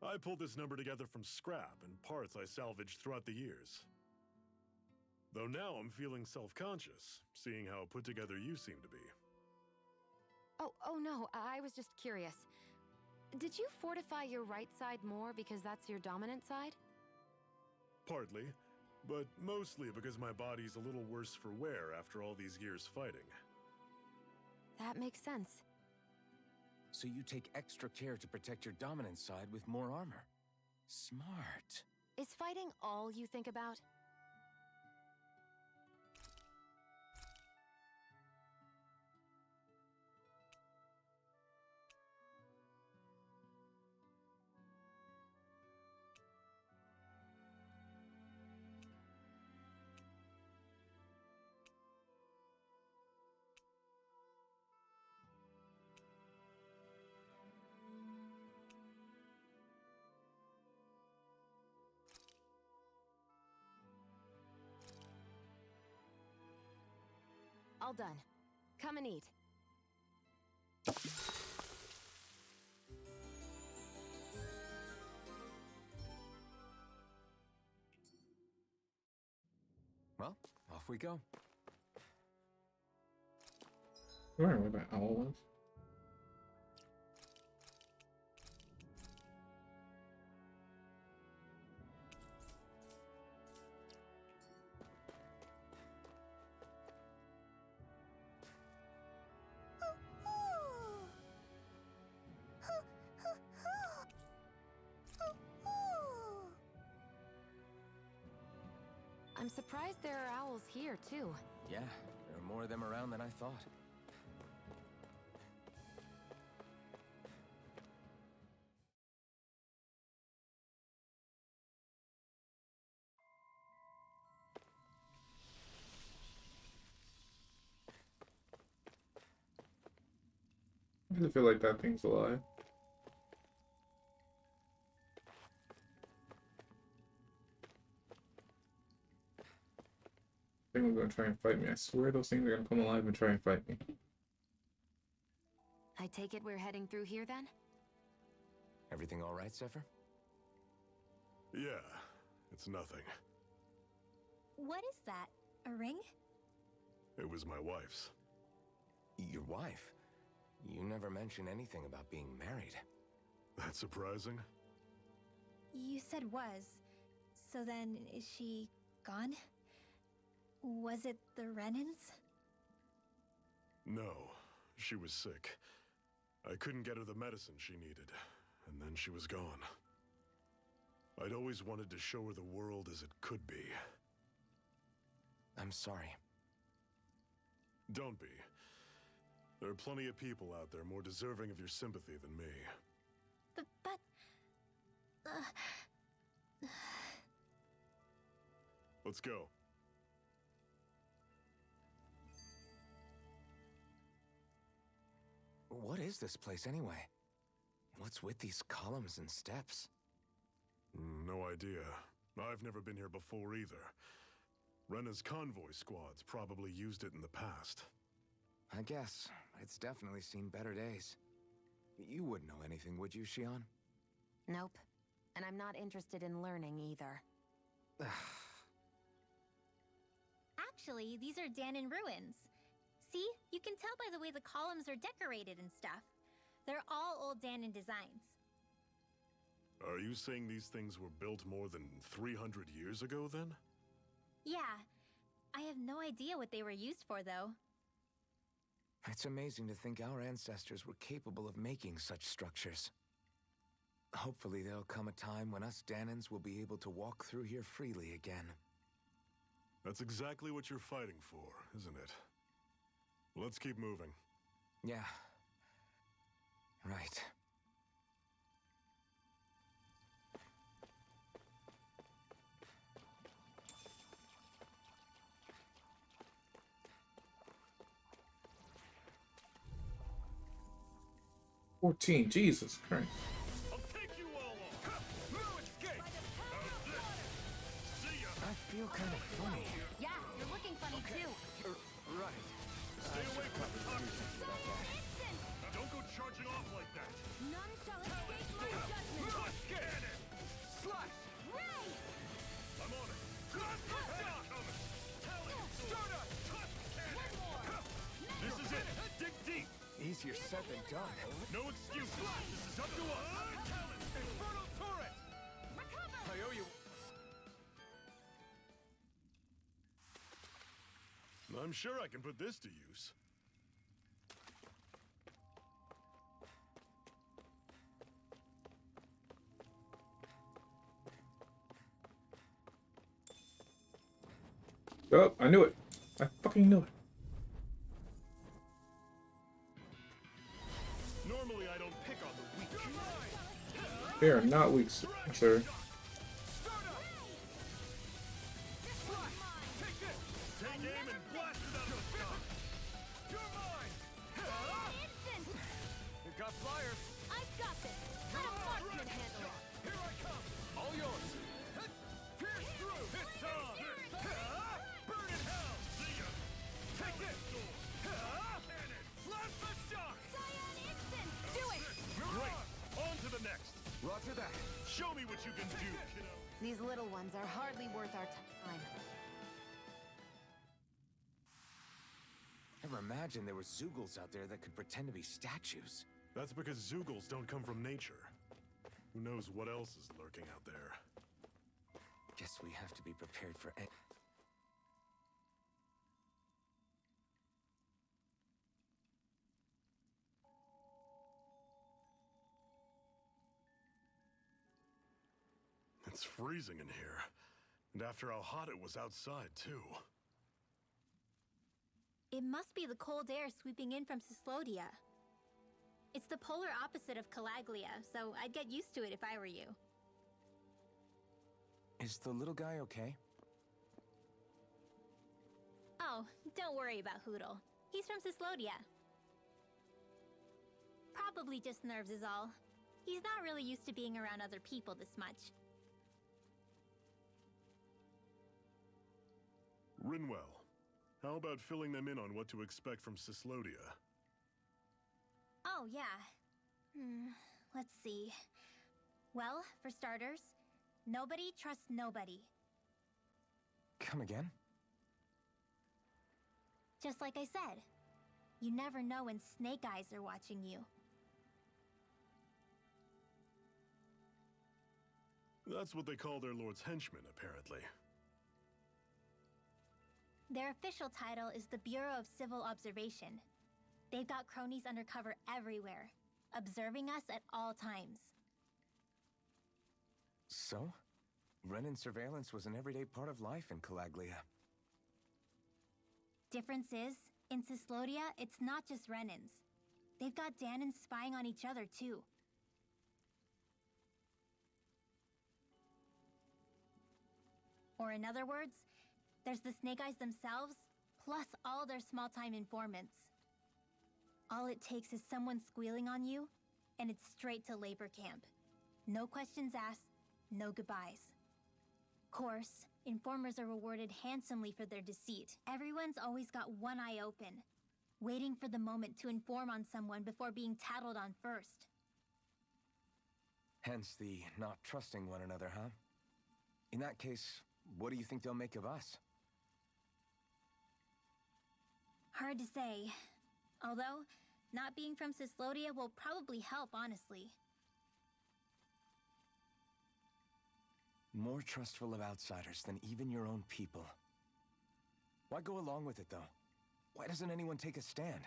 Speaker 2: I pulled this number together from scrap and parts I salvaged throughout the years. Though now I'm feeling self-conscious, seeing how put together you seem to be.
Speaker 3: Oh no, I was just curious. Did you fortify your right side more because that's your dominant side?
Speaker 2: Partly, but mostly because my body's a little worse for wear after all these years fighting.
Speaker 3: That makes sense.
Speaker 5: So you take extra care to protect your dominant side with more armor. Smart.
Speaker 3: Is fighting all you think about? All done. Come and eat.
Speaker 5: Well, off we go.
Speaker 1: Where am I at? Olive?
Speaker 3: I'm surprised there are owls here, too.
Speaker 5: Yeah, there are more of them around than I thought.
Speaker 1: I just feel like that thing's alive. I think they're gonna try and fight me. I swear those things are gonna come alive and try and fight me.
Speaker 3: I take it we're heading through here, then?
Speaker 5: Everything all right, Zephyr?
Speaker 2: Yeah, it's nothing.
Speaker 10: What is that? A ring?
Speaker 2: It was my wife's.
Speaker 5: Your wife? You never mentioned anything about being married.
Speaker 2: That's surprising?
Speaker 10: You said was. So then, is she gone? Was it the Renans?
Speaker 2: No, she was sick. I couldn't get her the medicine she needed, and then she was gone. I'd always wanted to show her the world as it could be.
Speaker 5: I'm sorry.
Speaker 2: Don't be. There are plenty of people out there more deserving of your sympathy than me.
Speaker 10: But...
Speaker 2: Let's go.
Speaker 5: What is this place anyway? What's with these columns and steps?
Speaker 2: No idea. I've never been here before either. Rena's convoy squads probably used it in the past.
Speaker 5: I guess. It's definitely seen better days. You wouldn't know anything, would you, Shion?
Speaker 3: Nope. And I'm not interested in learning either.
Speaker 10: Actually, these are Dahnan ruins. See? You can tell by the way the columns are decorated and stuff. They're all old Dahnan designs.
Speaker 2: Are you saying these things were built more than 300 years ago, then?
Speaker 10: Yeah. I have no idea what they were used for, though.
Speaker 5: It's amazing to think our ancestors were capable of making such structures. Hopefully there'll come a time when us Dahnans will be able to walk through here freely again.
Speaker 2: That's exactly what you're fighting for, isn't it? Let's keep moving.
Speaker 5: Yeah. Right.
Speaker 1: $14, Jesus Christ.
Speaker 2: I'll take you all on. Now escape. See ya.
Speaker 5: I feel kind of funny.
Speaker 3: Yeah, you're looking funny too.
Speaker 5: Right.
Speaker 2: Stay away from the toxins. Don't go charging off like that.
Speaker 3: None shall escape my judgment.
Speaker 2: Tusk cannon.
Speaker 4: Slash!
Speaker 3: Ray!
Speaker 2: I'm on it. Tusk cannon coming.
Speaker 4: Stardust!
Speaker 2: Tusk cannon. This is it. Dig deep.
Speaker 5: Easier said than done.
Speaker 2: No excuses. This is up to us.
Speaker 4: Infernal turret!
Speaker 5: I owe you.
Speaker 2: I'm sure I can put this to use.
Speaker 1: Oh, I knew it. I fucking knew it.
Speaker 2: Normally I don't pick on the weak.
Speaker 1: They are not weak, sir.
Speaker 2: Take aim and blast it out of the sky.
Speaker 4: You're mine! You've got flyers!
Speaker 3: I've got this. Let a marksman handle it.
Speaker 4: Here I come! All yours! Pierce through! It's on! Burn in hell!
Speaker 2: See ya.
Speaker 4: Take this! Blast the shock!
Speaker 3: Cyan instant! Do it!
Speaker 2: Great. On to the next.
Speaker 5: Roger that.
Speaker 2: Show me what you can do, kiddo.
Speaker 3: These little ones are hardly worth our time.
Speaker 5: Never imagined there were Zeugles out there that could pretend to be statues.
Speaker 2: That's because Zeugles don't come from nature. Who knows what else is lurking out there?
Speaker 5: Guess we have to be prepared for any...
Speaker 2: It's freezing in here. And after how hot it was outside, too.
Speaker 10: It must be the cold air sweeping in from Cyslodia. It's the polar opposite of Calaglia, so I'd get used to it if I were you.
Speaker 5: Is the little guy okay?
Speaker 10: Oh, don't worry about Hootle. He's from Cyslodia. Probably just nerves is all. He's not really used to being around other people this much.
Speaker 2: Rinwell, how about filling them in on what to expect from Cyslodia?
Speaker 10: Oh, yeah. Let's see. Well, for starters, nobody trusts nobody.
Speaker 5: Come again?
Speaker 10: Just like I said. You never know when Snake Eyes are watching you.
Speaker 2: That's what they call their lord's henchmen, apparently.
Speaker 10: Their official title is the Bureau of Civil Observation. They've got cronies undercover everywhere. observing us at all times.
Speaker 5: So? Renan surveillance was an everyday part of life in Calaglia.
Speaker 10: Difference is, in Cyslodia, it's not just Renans. They've got Danans spying on each other, too. Or in other words, there's the Snake Eyes themselves, plus all their small-time informants. All it takes is someone squealing on you, and it's straight to labor camp. No questions asked, no goodbyes. Course, informers are rewarded handsomely for their deceit. Everyone's always got one eye open, waiting for the moment to inform on someone before being tattled on first.
Speaker 5: Hence the not trusting one another, huh? In that case, what do you think they'll make of us?
Speaker 10: Hard to say. Although, not being from Cyslodia will probably help, honestly.
Speaker 5: More trustful of outsiders than even your own people. Why go along with it, though? Why doesn't anyone take a stand?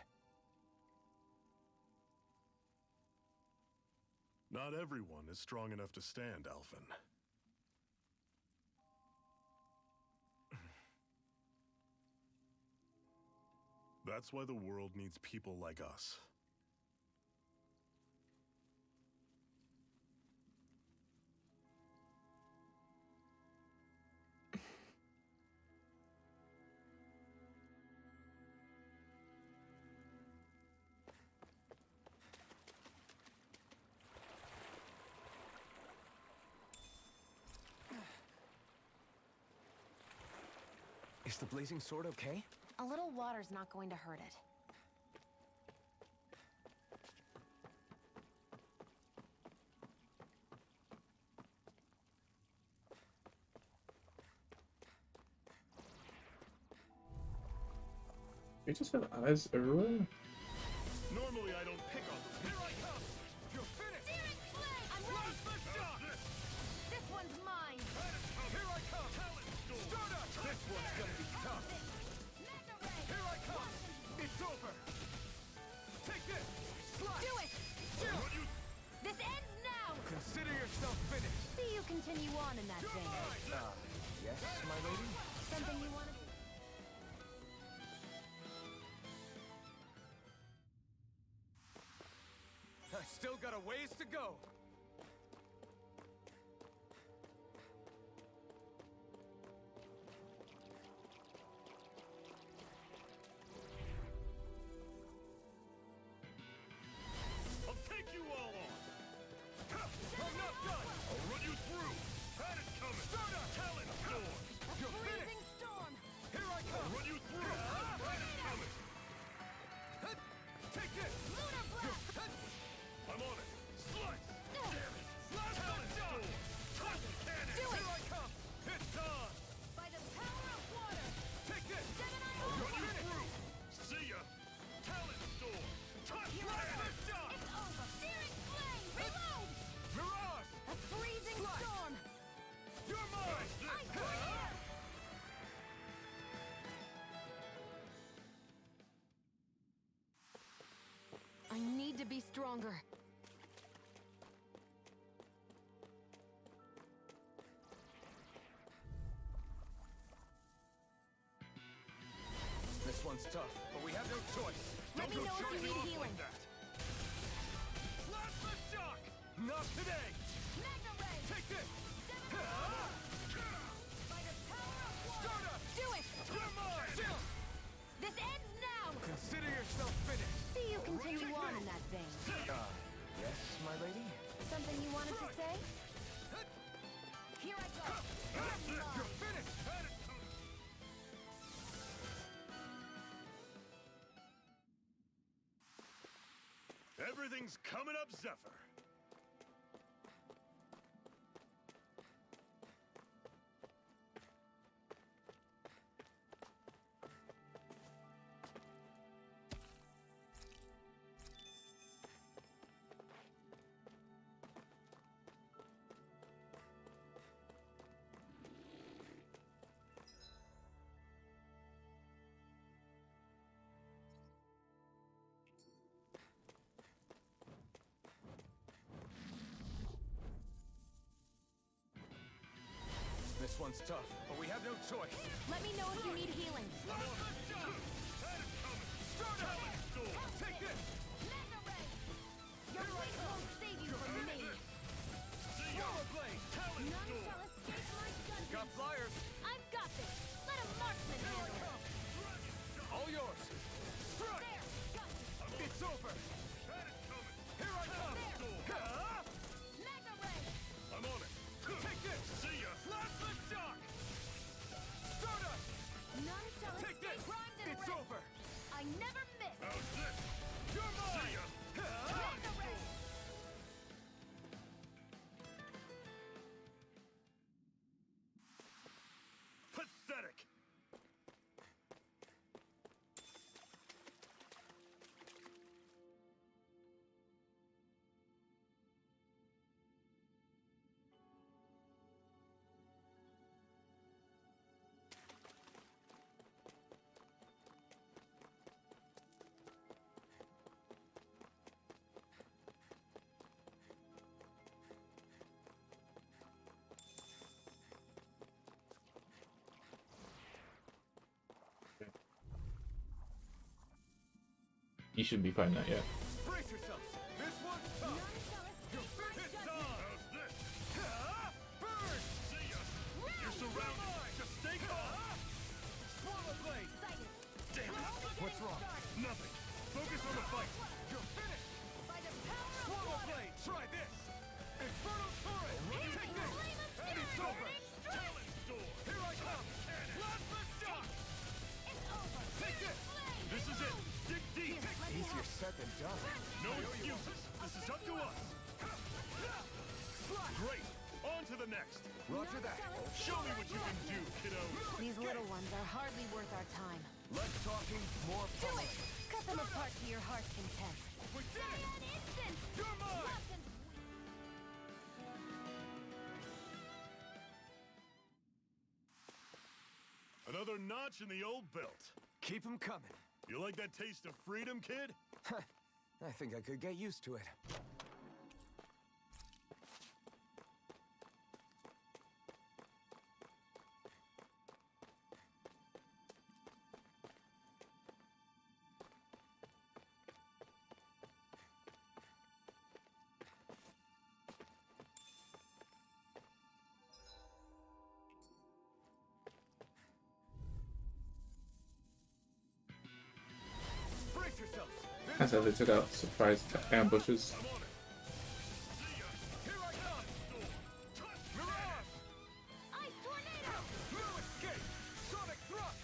Speaker 2: Not everyone is strong enough to stand, Alphen. That's why the world needs people like us.
Speaker 5: Is the blazing sword okay?
Speaker 3: A little water's not going to hurt it.
Speaker 1: You just have eyes everywhere?
Speaker 2: Normally I don't pick on them. Here I come! You're finished!
Speaker 3: I'm ready! This one's mine!
Speaker 2: Here I come! Talent Storm! Stardust! This one's gonna be tough! Here I come! It's over! Take this! Slash!
Speaker 3: Do it!
Speaker 2: Run you!
Speaker 3: This ends now!
Speaker 5: Consider yourself finished!
Speaker 3: See you continue on in that
Speaker 2: You're
Speaker 3: vein.
Speaker 2: mine!
Speaker 5: Yes, my lady?
Speaker 3: Something you want to...
Speaker 5: I still got a ways to go.
Speaker 2: I'll take you all on! I'm not done! I'll run you through! Had it coming! Stardust! Talent Storm! You're
Speaker 3: Freezing
Speaker 2: finished!
Speaker 3: storm!
Speaker 2: Here I come! I'll run you through! Had it coming! Take this!
Speaker 3: Lunar blast!
Speaker 2: I'm on it! Slice! Damn it! Talent Storm! Toss the cannon!
Speaker 3: Do it!
Speaker 2: Here I come! It's on!
Speaker 3: By the power of water!
Speaker 2: Take this!
Speaker 3: Gemini
Speaker 2: I'll run you
Speaker 3: Onslaught!
Speaker 2: through! See ya! Talent Storm! Toss the
Speaker 3: Here I
Speaker 2: cannon!
Speaker 3: come! It's over! Searing flame! Reload!
Speaker 2: Mirage!
Speaker 3: A freezing
Speaker 2: Fly!
Speaker 3: storm!
Speaker 2: You're mine!
Speaker 3: I clear! I need to be stronger.
Speaker 5: This one's tough, but we have no choice.
Speaker 3: Let me
Speaker 2: Don't
Speaker 3: know
Speaker 2: go
Speaker 3: if you
Speaker 2: charging
Speaker 3: need
Speaker 2: off
Speaker 3: healing.
Speaker 2: like that! Plasma shock! Not today!
Speaker 3: Mega Ray!
Speaker 2: Take this!
Speaker 3: By the power of water!
Speaker 2: Stardust!
Speaker 3: Do it!
Speaker 2: You're mine!
Speaker 5: Chill!
Speaker 3: This ends now!
Speaker 5: Consider yourself finished.
Speaker 3: See you continue on in that vein.
Speaker 5: Yes, my lady?
Speaker 3: Something you wanted to say? Here I go!
Speaker 2: That's it! You're finished! Had it coming! Everything's coming up, Zephyr!
Speaker 4: one's tough, but we have no choice.
Speaker 3: Let me know if you need healing.
Speaker 4: Take this!
Speaker 3: Your blade won't save you from me.
Speaker 4: Power blade!
Speaker 3: None shall escape my dungeon.
Speaker 4: Got flyers!
Speaker 3: I've got this. Let a marksman handle it.
Speaker 4: All yours! Strike!
Speaker 3: There, got you.
Speaker 4: It's over! Here I come! Huh?
Speaker 3: Magna Ray.
Speaker 2: I'm on it.
Speaker 4: Take this!
Speaker 2: See ya.
Speaker 4: Plasma shock! Stardust!
Speaker 3: None shall
Speaker 4: Take
Speaker 3: escape
Speaker 4: this!
Speaker 3: primed and
Speaker 4: It's
Speaker 3: red.
Speaker 4: over!
Speaker 3: I never miss.
Speaker 2: How's this?
Speaker 4: You're mine!
Speaker 2: See ya.
Speaker 4: Huh?
Speaker 3: Magna Ray.
Speaker 2: Pathetic.
Speaker 1: You shouldn't be fighting that yet.
Speaker 4: Brace yourselves! This one's tough!
Speaker 3: None shall escape my
Speaker 4: It's
Speaker 3: judgment.
Speaker 4: on!
Speaker 2: How's this?
Speaker 4: Huh? Burn!
Speaker 2: See ya. You're surrounded. Just stay calm.
Speaker 4: Swallow blade!
Speaker 3: Sighted.
Speaker 2: Damn it.
Speaker 4: What's wrong?
Speaker 2: Nothing. Focus on the fight.
Speaker 4: You're finished!
Speaker 3: By the power of
Speaker 4: Swallow
Speaker 3: water.
Speaker 4: blade! Try this! Infernal turret!
Speaker 3: Healing
Speaker 4: Take this!
Speaker 3: flame of
Speaker 4: And it's
Speaker 3: spirit.
Speaker 4: over!
Speaker 3: Burning strike.
Speaker 2: Door.
Speaker 4: Here I come! Plasma shock!
Speaker 3: It's over.
Speaker 4: Take this!
Speaker 3: Flame.
Speaker 2: This is it. Dig deep.
Speaker 4: Easier said than done.
Speaker 2: No excuses. This is up to us. Great. On to the next.
Speaker 4: Roger that.
Speaker 2: Show me what you can do, kiddo.
Speaker 3: These little ones are hardly worth our time.
Speaker 4: Less talking, more
Speaker 3: Do
Speaker 4: pummeling.
Speaker 3: it! Cut them apart to your heart's content.
Speaker 4: We did it!
Speaker 3: An instant!
Speaker 4: You're mine!
Speaker 3: Locked and
Speaker 2: Another notch in the old belt.
Speaker 4: Keep them coming.
Speaker 2: You like that taste of freedom, kid?
Speaker 4: I think I could get used to it. Brace yourselves.
Speaker 1: That's how they took out surprise ambushes.
Speaker 2: I'm on it. See ya.
Speaker 4: Here I come. Mirage!
Speaker 3: Ice Tornado!
Speaker 4: No escape! Sonic thrust!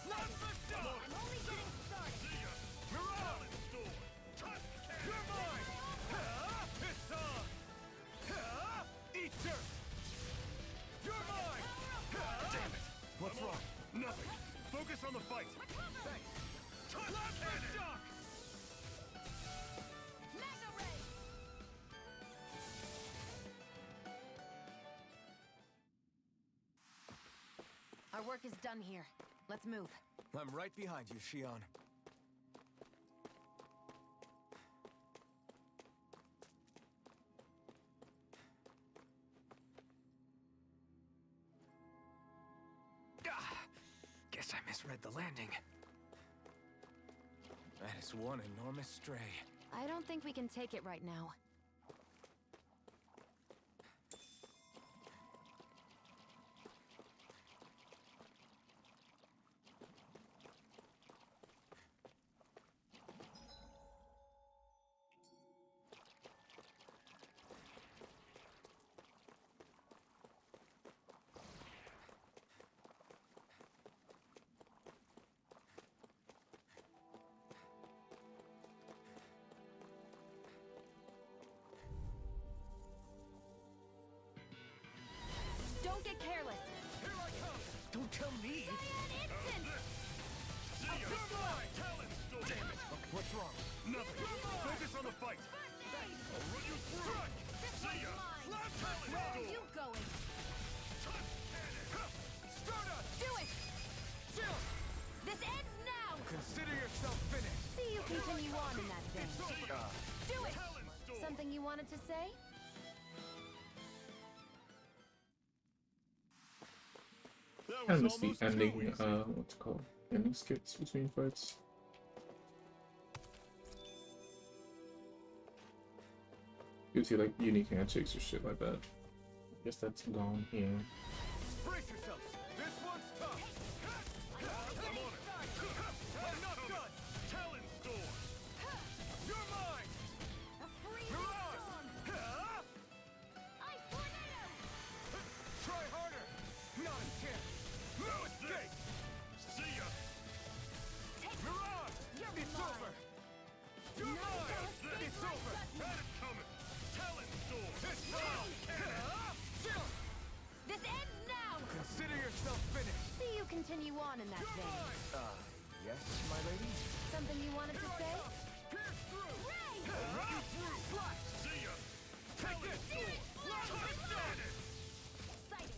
Speaker 4: Plasma shock!
Speaker 3: I'm only getting started.
Speaker 2: See ya.
Speaker 4: Mirage!
Speaker 2: Door. Touch cannon.
Speaker 4: You're mine! Huh? It's on! Huh? Eat dirt! You're mine! Huh?
Speaker 2: Damn it.
Speaker 4: What's wrong?
Speaker 2: Nothing. Focus on the fight.
Speaker 4: Thanks.
Speaker 2: Touch
Speaker 4: Plasma
Speaker 2: cannon.
Speaker 4: shock!
Speaker 3: Magna Ray! Our work is done here. Let's move.
Speaker 4: I'm right behind you, Shion. Guess I misread the landing. That is one enormous stray.
Speaker 3: I don't think we can take it right now. Don't get careless.
Speaker 4: Here I come! Don't tell me!
Speaker 3: An instant!
Speaker 2: See ya.
Speaker 4: You're mine!
Speaker 2: Talon Storm. Damn it.
Speaker 4: What's wrong?
Speaker 2: Nothing. Focus on the fight. I'll run you through.
Speaker 4: Strike!
Speaker 3: This
Speaker 2: See ya.
Speaker 3: one's mine.
Speaker 2: Talon
Speaker 3: Where are
Speaker 2: Storm.
Speaker 3: you going?
Speaker 2: Touch cannon.
Speaker 4: Stardust!
Speaker 3: Do it!
Speaker 4: Chill!
Speaker 3: This ends now!
Speaker 4: Consider yourself finished!
Speaker 3: See you continue on in that vein.
Speaker 2: See ya.
Speaker 3: Do it!
Speaker 2: Talon Storm.
Speaker 3: Something you wanted to say?
Speaker 2: That
Speaker 1: I
Speaker 2: was
Speaker 1: miss the
Speaker 2: almost too
Speaker 1: ending,
Speaker 2: easy.
Speaker 1: what's it called? Ending skits between fights. You see like unique handshakes or shit like that. I guess that's gone here.
Speaker 4: Brace yourselves. This one's tough. I'm on it. I'm not done.
Speaker 2: Talon Storm!
Speaker 4: You're mine. Mirage. Try harder. Not a chance. No escape.
Speaker 2: See ya!
Speaker 4: Mirage. It's over. You're mine. It's over.
Speaker 2: Had it coming! Talon Storm!
Speaker 4: This time.
Speaker 3: This ends now!
Speaker 4: Consider yourself finished.
Speaker 3: See you continue on in that
Speaker 4: You're
Speaker 3: vein.
Speaker 4: mine. Yes, my lady?
Speaker 3: Something you wanted to say?
Speaker 4: Pierce through.
Speaker 3: Ray!
Speaker 2: Run you through!
Speaker 4: Flash.
Speaker 2: See ya!
Speaker 4: Take this.
Speaker 2: Touchdown it!
Speaker 3: Excited!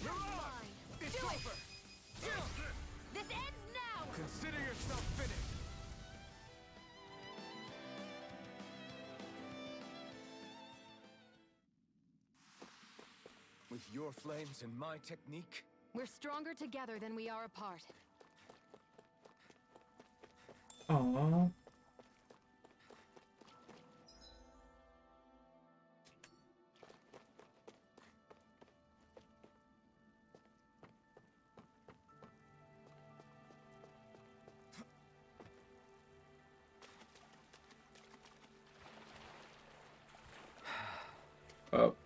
Speaker 4: Mirage. It's
Speaker 3: Do it.
Speaker 4: over.
Speaker 3: This ends now!
Speaker 4: Consider yourself finished. With your flames and my technique,
Speaker 3: We're stronger together than we are apart.
Speaker 1: Aww. Up.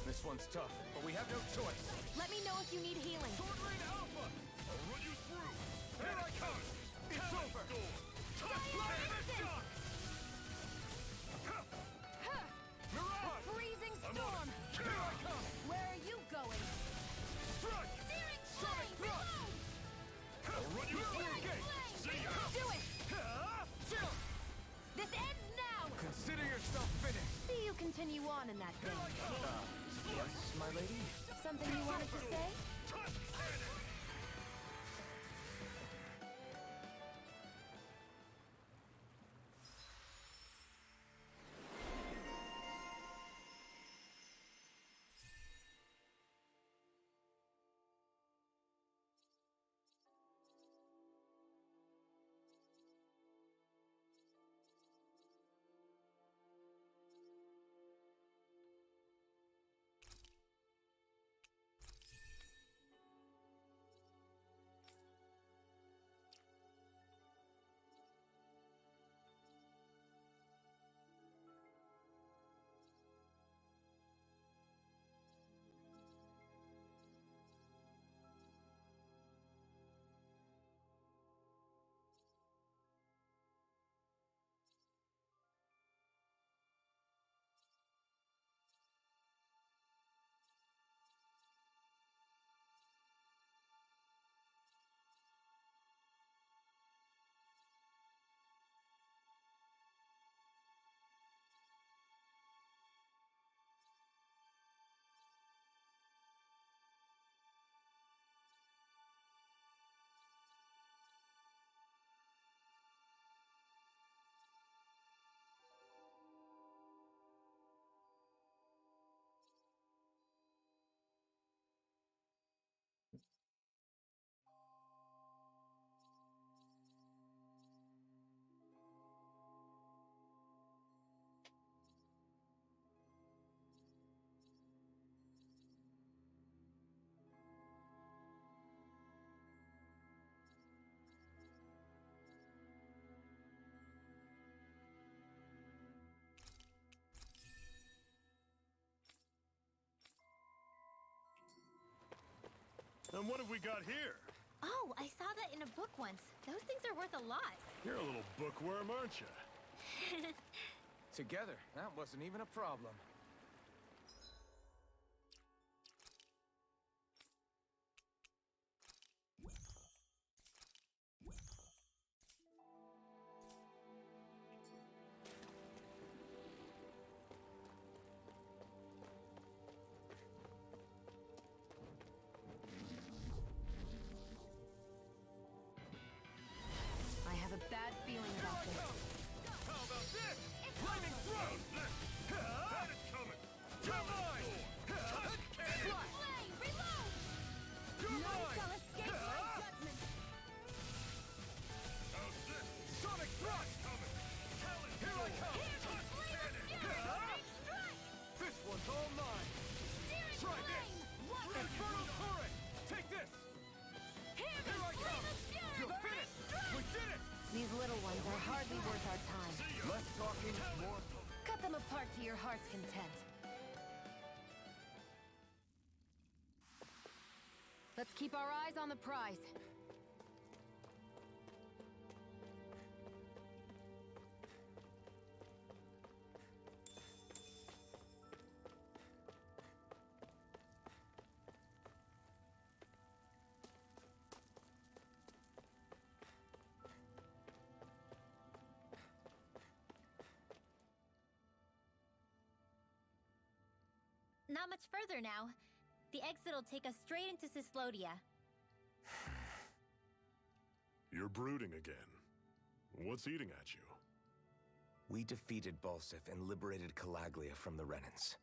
Speaker 4: this one's tough, but we have no choice.
Speaker 3: Let me know if you need healing.
Speaker 4: Sword Rain Alpha!
Speaker 2: I'll run you through!
Speaker 4: Here I come! It's
Speaker 2: Talon
Speaker 4: over!
Speaker 2: Storm!
Speaker 4: Touchdown!
Speaker 2: Touchdown!
Speaker 4: Mirage!
Speaker 3: Freezing
Speaker 2: I'm on
Speaker 3: storm!
Speaker 2: it.
Speaker 4: Here I come!
Speaker 3: Where are you going?
Speaker 4: Strike!
Speaker 3: Searing
Speaker 4: Sonic
Speaker 3: flame!
Speaker 4: thrust!
Speaker 2: I'll run you through!
Speaker 4: Engage!
Speaker 2: See ya!
Speaker 3: Do it!
Speaker 4: Chill!
Speaker 3: This ends now!
Speaker 4: Consider yourself finished.
Speaker 3: See you continue on in that vein.
Speaker 4: Yes, my lady?
Speaker 3: Something you wanted to say?
Speaker 2: And what have we got here?
Speaker 10: Oh, I saw that in a book once. Those things are worth a lot.
Speaker 2: You're a little bookworm, aren't you?
Speaker 4: Together, that wasn't even a problem.
Speaker 3: I have a bad feeling about this.
Speaker 2: How about this? Lightning throw! Had it
Speaker 4: You're mine!
Speaker 7: Flame, reload!
Speaker 4: You're
Speaker 7: None
Speaker 4: mine!
Speaker 7: shall escape my judgment!
Speaker 4: How's this? Sonic thrust! Coming! Here I come! This one's all mine! Try this! Infernal Current! Take this! Here I come! You're finished! We did it!
Speaker 3: These little ones are hardly worth our time.
Speaker 4: Less talking, more...
Speaker 3: Cut them apart to your heart's content. Let's keep our eyes on the prize.
Speaker 10: Not much further now. The exit will take us straight into Cyslodia.
Speaker 2: You're brooding again. What's eating at you?
Speaker 5: We defeated Balsif and liberated Calaglia from the Renans.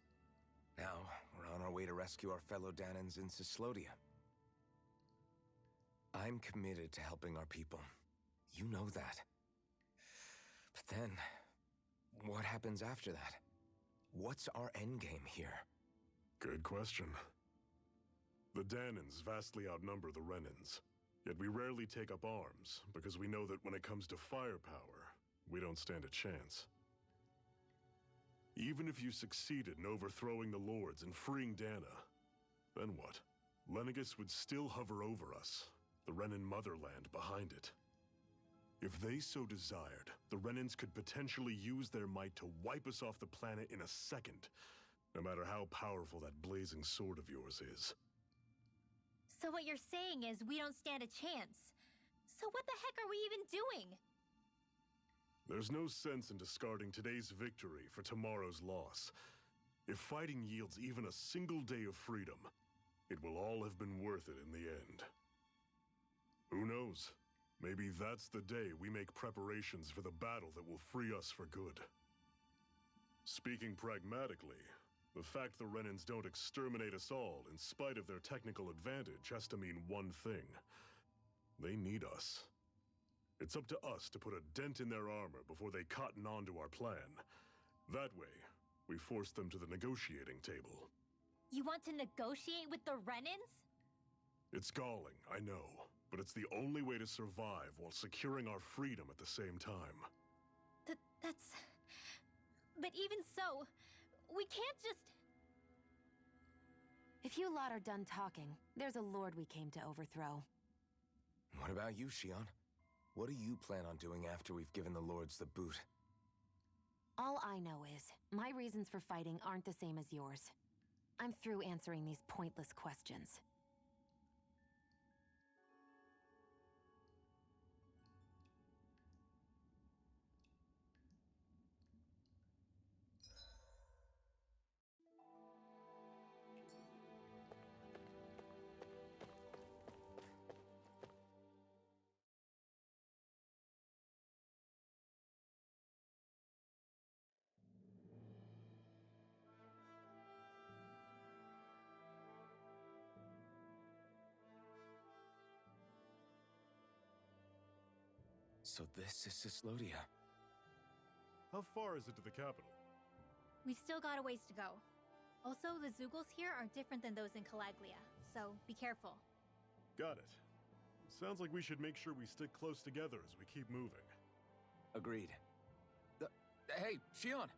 Speaker 5: Now, we're on our way to rescue our fellow Danans in Cyslodia. I'm committed to helping our people. You know that. But then, what happens after that? What's our endgame here?
Speaker 2: Good question. The Danans vastly outnumber the Renans, yet we rarely take up arms, because we know that when it comes to firepower, we don't stand a chance. Even if you succeeded in overthrowing the Lords and freeing Dana, then what? Lenegis would still hover over us, the Renan motherland behind it. If they so desired, the Renans could potentially use their might to wipe us off the planet in a second, no matter how powerful that blazing sword of yours is.
Speaker 10: So what you're saying is we don't stand a chance. So what the heck are we even doing?
Speaker 2: There's no sense in discarding today's victory for tomorrow's loss. If fighting yields even a single day of freedom, it will all have been worth it in the end. Who knows? Maybe that's the day we make preparations for the battle that will free us for good. Speaking pragmatically, the fact the Renans don't exterminate us all in spite of their technical advantage has to mean one thing. They need us. It's up to us to put a dent in their armor before they cotton on to our plan. That way, we force them to the negotiating table.
Speaker 10: You want to negotiate with the Renans?
Speaker 2: It's galling, I know, but it's the only way to survive while securing our freedom at the same time.
Speaker 10: That's... But even so, we can't just...
Speaker 3: If you lot are done talking, there's a lord we came to overthrow.
Speaker 5: What about you, Shion? What do you plan on doing after we've given the Lords the boot?
Speaker 3: All I know is, my reasons for fighting aren't the same as yours. I'm through answering these pointless questions.
Speaker 5: So this is Cyslodia.
Speaker 2: How far is it to the capital?
Speaker 10: We've still got a ways to go. Also, the Zeugles here are different than those in Calaglia, so be careful.
Speaker 2: Got it. Sounds like we should make sure we stick close together as we keep moving.
Speaker 5: Agreed. Hey, Shion!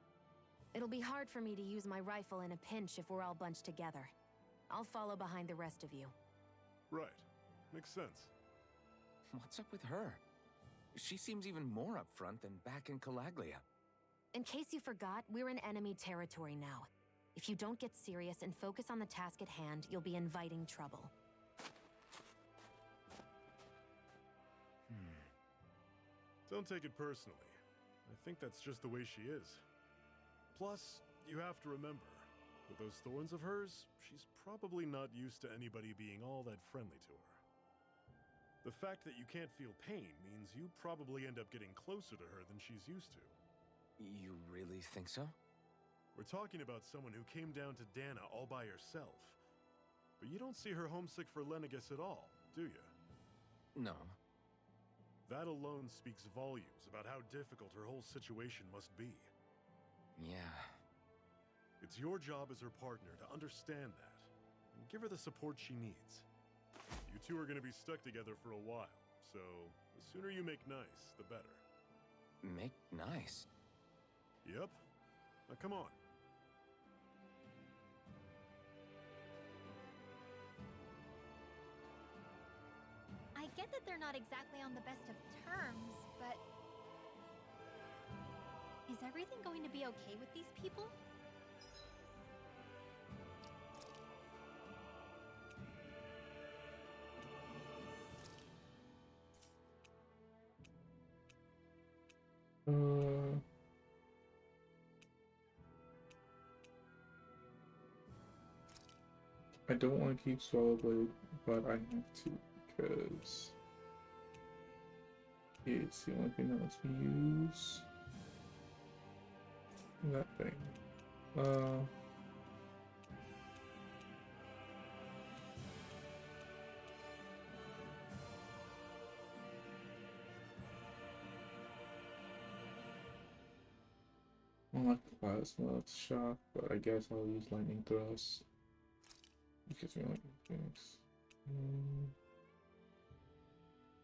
Speaker 3: It'll be hard for me to use my rifle in a pinch if we're all bunched together. I'll follow behind the rest of you.
Speaker 2: Right. Makes sense.
Speaker 5: What's up with her? She seems even more upfront than back in Calaglia.
Speaker 3: In case you forgot, we're in enemy territory now. If you don't get serious and focus on the task at hand, you'll be inviting trouble.
Speaker 2: Don't take it personally. I think that's just the way she is. Plus, you have to remember, with those thorns of hers, she's probably not used to anybody being all that friendly to her. The fact that you can't feel pain means you probably end up getting closer to her than she's used to.
Speaker 5: You really think so?
Speaker 2: We're talking about someone who came down to Dana all by herself. But you don't see her homesick for Lenegis at all, do you?
Speaker 5: No.
Speaker 2: That alone speaks volumes about how difficult her whole situation must be.
Speaker 5: Yeah.
Speaker 2: It's your job as her partner to understand that, and give her the support she needs. You two are gonna be stuck together for a while, so the sooner you make nice, the better.
Speaker 5: Make nice?
Speaker 2: Yep. Now come on.
Speaker 10: I get that they're not exactly on the best of terms, but... Is everything going to be okay with these people?
Speaker 1: I don't want to keep Swallowblade, but I have to because it's the only thing that lets me use that thing. I like Plasma Shock, but I guess I'll use Lightning Thrust. It gives me Lightning Phoenix.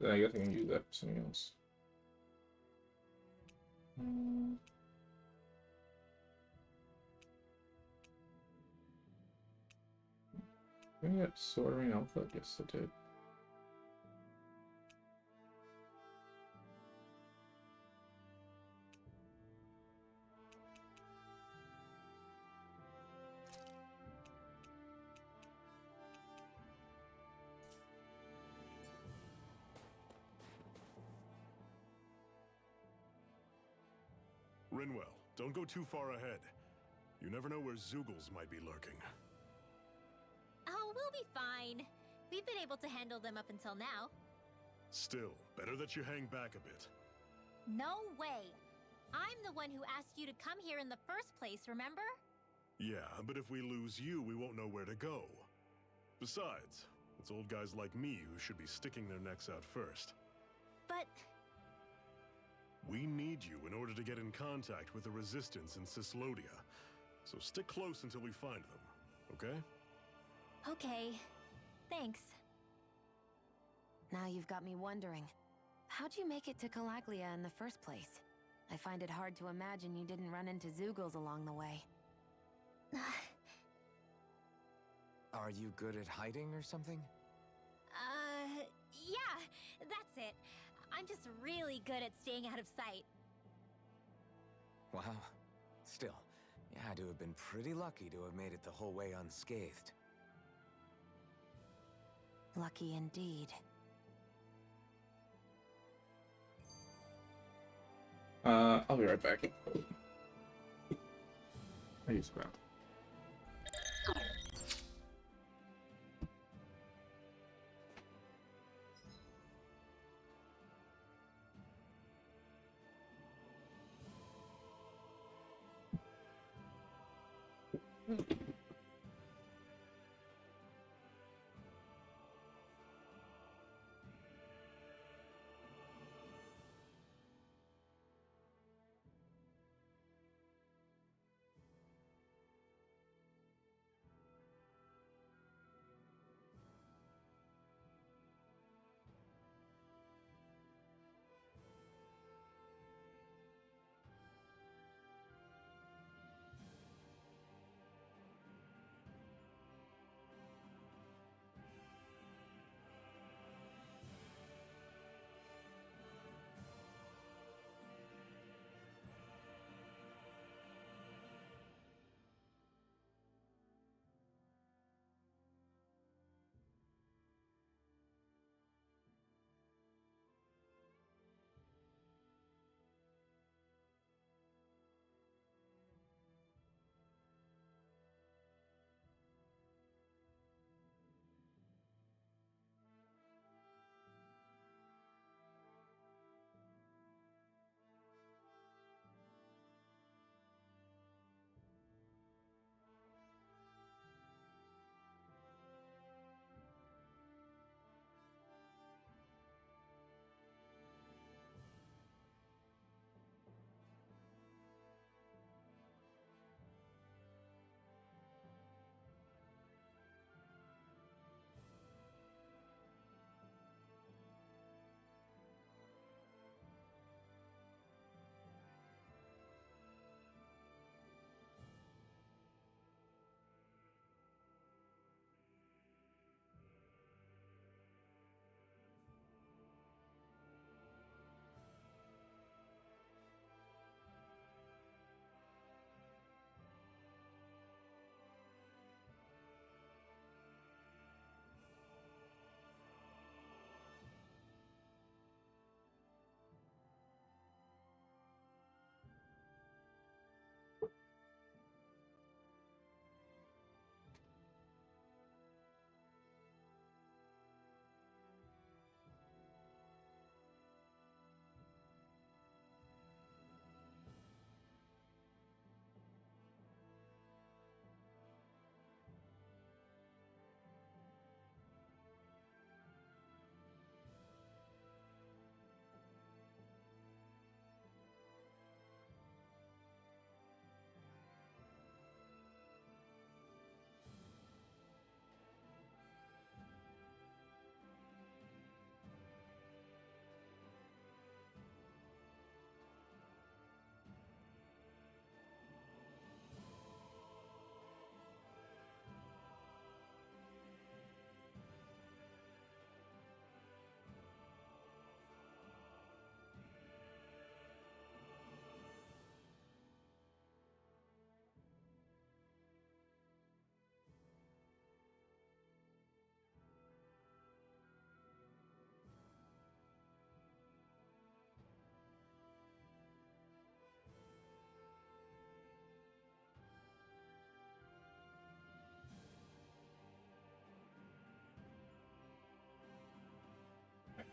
Speaker 1: Then I guess I can use that for something else. I got Soaring Alpha? Yes, I did.
Speaker 2: Rinwell, don't go too far ahead. You never know where Zeugles might be lurking.
Speaker 10: Oh, we'll be fine. We've been able to handle them up until now.
Speaker 2: Still, better that you hang back a bit.
Speaker 10: No way! I'm the one who asked you to come here in the first place, remember?
Speaker 2: Yeah, but if we lose you, we won't know where to go. Besides, it's old guys like me who should be sticking their necks out first.
Speaker 10: But...
Speaker 2: We need you in order to get in contact with the Resistance in Cyslodia. So stick close until we find them, okay?
Speaker 10: Okay. Thanks.
Speaker 3: Now you've got me wondering. How'd you make it to Calaglia in the first place? I find it hard to imagine you didn't run into Zeugles along the way.
Speaker 5: Are you good at hiding or something?
Speaker 10: Yeah, that's it. I'm just really good at staying out of sight.
Speaker 5: Wow. Still, you had to have been pretty lucky to have made it the whole way unscathed.
Speaker 3: Lucky indeed.
Speaker 1: I'll be right back. I use crap.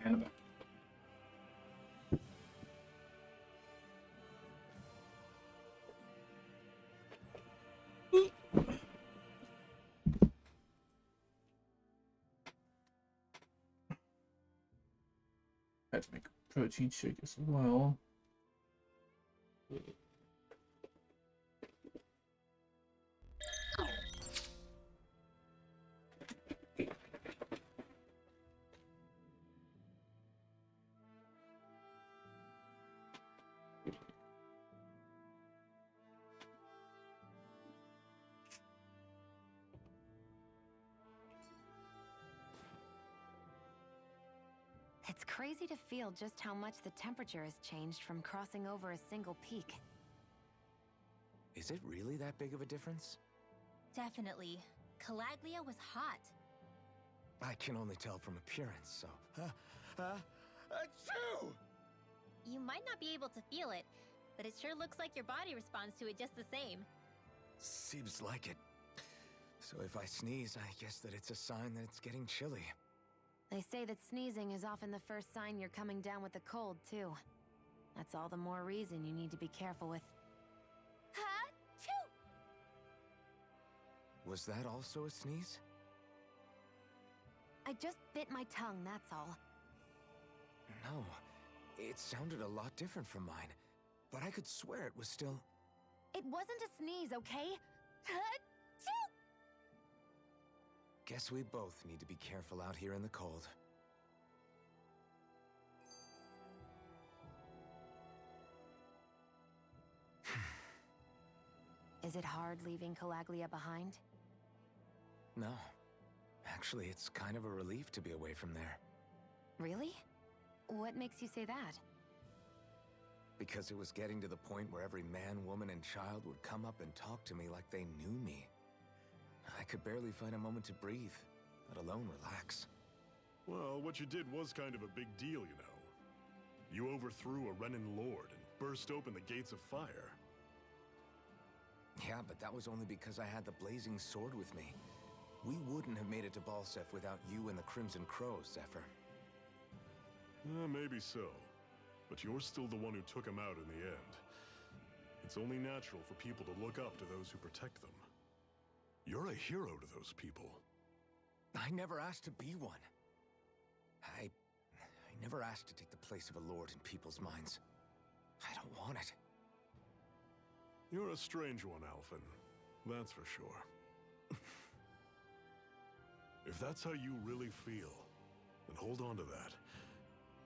Speaker 1: Anime. I had to make a protein shake as well.
Speaker 3: It's crazy to feel just how much the temperature has changed from crossing over a single peak.
Speaker 5: Is it really that big of a difference?
Speaker 10: Definitely. Calaglia was hot.
Speaker 5: I can only tell from appearance, so... Achoo!
Speaker 10: You might not be able to feel it, but it sure looks like your body responds to it just the same.
Speaker 5: Seems like it. So if I sneeze, I guess that it's a sign that it's getting chilly.
Speaker 3: They say that sneezing is often the first sign you're coming down with a cold, too. That's all the more reason you need to be careful with... Ha-choo!
Speaker 5: Was that also a sneeze?
Speaker 3: I just bit my tongue, that's all.
Speaker 5: No, it sounded a lot different from mine, but I could swear it was still...
Speaker 3: It wasn't a sneeze, okay? Ha-choo!
Speaker 5: Guess we both need to be careful out here in the cold.
Speaker 3: Is it hard leaving Calaglia behind?
Speaker 5: No. Actually, it's kind of a relief to be away from there.
Speaker 3: Really? What makes you say that?
Speaker 5: Because it was getting to the point where every man, woman, and child would come up and talk to me like they knew me. I could barely find a moment to breathe, let alone relax.
Speaker 2: Well, what you did was kind of a big deal, you know. You overthrew a Renan lord and burst open the gates of fire.
Speaker 5: Yeah, but that was only because I had the blazing sword with me. We wouldn't have made it to Balseph without you and the Crimson Crows, Zephyr.
Speaker 2: Maybe so. But you're still the one who took him out in the end. It's only natural for people to look up to those who protect them. You're a hero to those people.
Speaker 5: I never asked to be one. I never asked to take the place of a lord in people's minds. I don't want it.
Speaker 2: You're a strange one, Alphen. That's for sure. If that's how you really feel, then hold on to that.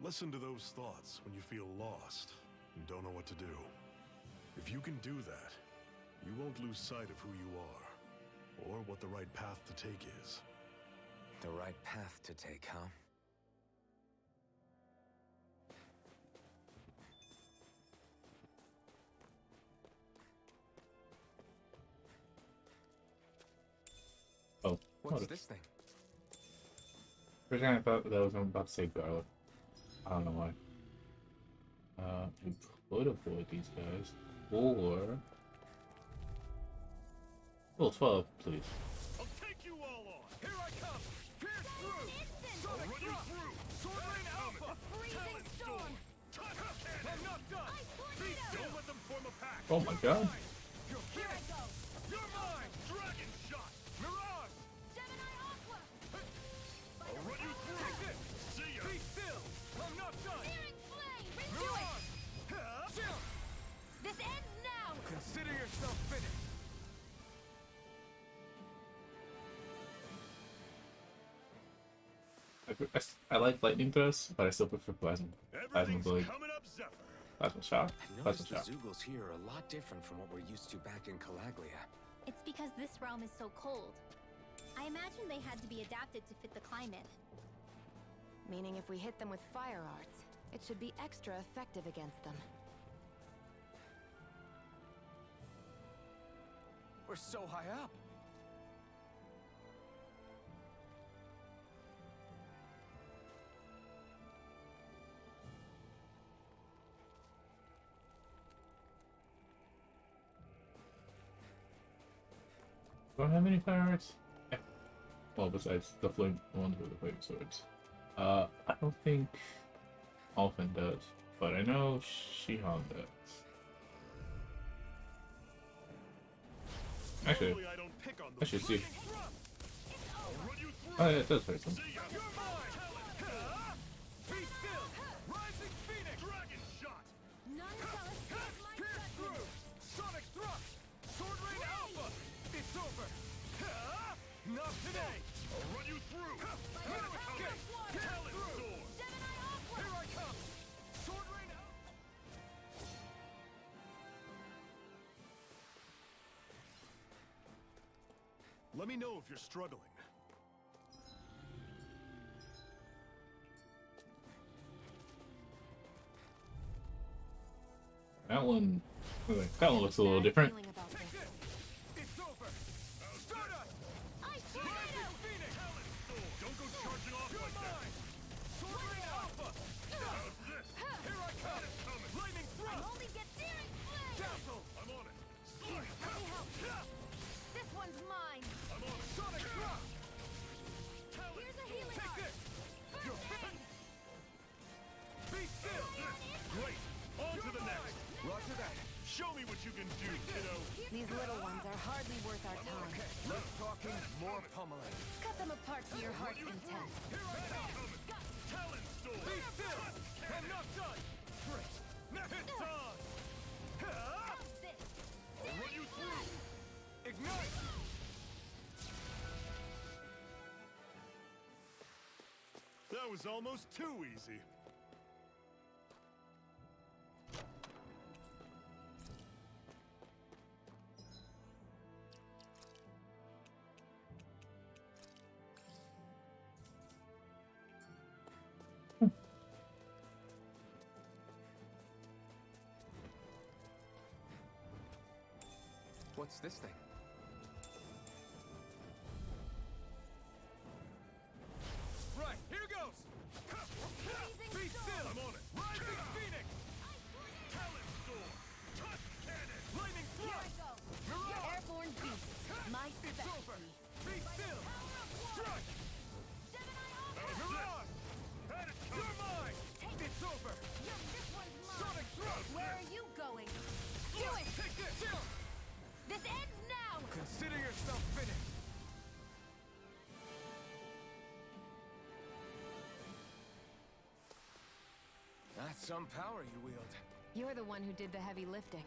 Speaker 2: Listen to those thoughts when you feel lost and don't know what to do. If you can do that, you won't lose sight of who you are, or what the right path to take is.
Speaker 5: The right path to take, huh?
Speaker 1: Oh,
Speaker 5: what's this thing?
Speaker 1: First thing I thought that I was about to say garlic. I don't know why. We could avoid these guys, or... Well, 12, please.
Speaker 4: I'll take you all on! Here I come! Pierce through! Sonic thrust! Sword Lane Alpha!
Speaker 3: Freezing storm!
Speaker 4: I'm not done!
Speaker 2: Don't let them form a pack!
Speaker 1: Oh my god!
Speaker 4: You're
Speaker 3: Here I go!
Speaker 4: You're mine! Dragon shot! Mirage!
Speaker 3: Gemini Aqua!
Speaker 2: I'll run you through!
Speaker 4: Take this!
Speaker 2: See ya!
Speaker 4: Be still! I'm not done!
Speaker 3: Searing flame! Do it!
Speaker 4: Mirage! Jump!
Speaker 3: This ends now!
Speaker 4: Consider yourself finished!
Speaker 1: I like lightning throws, but I still prefer plasma. Plasma
Speaker 2: Everything's
Speaker 1: blade.
Speaker 2: coming up, Zephyr!
Speaker 1: Plasma shock.
Speaker 5: I've
Speaker 1: Plasma
Speaker 5: noticed the
Speaker 1: shock.
Speaker 5: Zeugles here are a lot different from what we're used to back in Calaglia.
Speaker 10: It's because this realm is so cold. I imagine they had to be adapted to fit the climate.
Speaker 3: Meaning if we hit them with fire arts, it should be extra effective against them.
Speaker 5: We're so high up.
Speaker 1: Do I have any fire arts? Yeah. Well, besides the flame ones with the flame swords. I don't think Alphen does, but I know Shihan does. Actually,
Speaker 2: Normally I don't pick on
Speaker 1: I
Speaker 2: those
Speaker 1: should see.
Speaker 2: flaming thrusts. I'll run you through.
Speaker 1: Oh, yeah, it does hurt some.
Speaker 2: See ya. You're mine. Be still. Rising Phoenix. Dragon shot.
Speaker 10: None shall escape my
Speaker 4: Pierce
Speaker 10: judgment.
Speaker 4: through! Sonic thrust! Sword Rain Alpha! It's over! Not today!
Speaker 2: I'll run you through.
Speaker 4: No escape!
Speaker 2: Talon
Speaker 4: Through!
Speaker 2: sword.
Speaker 4: Here I come! Sword Rain Alpha!
Speaker 2: Let me know if you're struggling.
Speaker 1: That one looks a little different.
Speaker 3: Feeling about this.
Speaker 4: It's over! Stardust! Rising Phoenix!
Speaker 2: Talon sword. Don't go charging off
Speaker 4: You're
Speaker 2: like that.
Speaker 4: mine! Sword Rain Alpha!
Speaker 2: How's this?
Speaker 4: Here I come! Lightning thrust!
Speaker 10: Only get daring flame!
Speaker 4: Dazzle!
Speaker 2: I'm on it. Slide.
Speaker 10: Let me help. This one's mine.
Speaker 2: I'm on it.
Speaker 4: Sonic thrust!
Speaker 2: Talon
Speaker 10: Here's a
Speaker 2: sword.
Speaker 10: healing
Speaker 4: Take
Speaker 10: art.
Speaker 4: this! You're finished! Be still!
Speaker 2: Great. On to the next.
Speaker 4: Roger that!
Speaker 2: Show me what you can do, kiddo.
Speaker 3: These little ones are hardly worth our time.
Speaker 4: Less talking, more pummeling.
Speaker 3: Cut them apart to your heart's content.
Speaker 4: Here I come!
Speaker 2: Talon sword.
Speaker 4: Be still! I'm not done! Great! It's on!
Speaker 10: How's this?
Speaker 2: I'll run you through.
Speaker 4: Ignite!
Speaker 2: That was almost too easy.
Speaker 5: What's this thing?
Speaker 4: Right, here goes! Be still!
Speaker 2: I'm on it.
Speaker 4: Rising Phoenix!
Speaker 2: Talon sword. Tusk cannon.
Speaker 4: Lightning
Speaker 10: Here I
Speaker 4: thrust!
Speaker 10: go.
Speaker 4: Mirage!
Speaker 10: Airborne beast. My
Speaker 4: It's over!
Speaker 10: specialty.
Speaker 4: Be still! Strike! Mirage!
Speaker 2: Had it
Speaker 4: You're
Speaker 2: coming.
Speaker 4: mine! It's over!
Speaker 10: This one's mine.
Speaker 4: Sonic thrust!
Speaker 10: Where are you going?
Speaker 4: Do it! Take this! Chill!
Speaker 10: This ends now.
Speaker 4: Consider yourself finished! That's some power you wield.
Speaker 3: You're the one who did the heavy lifting.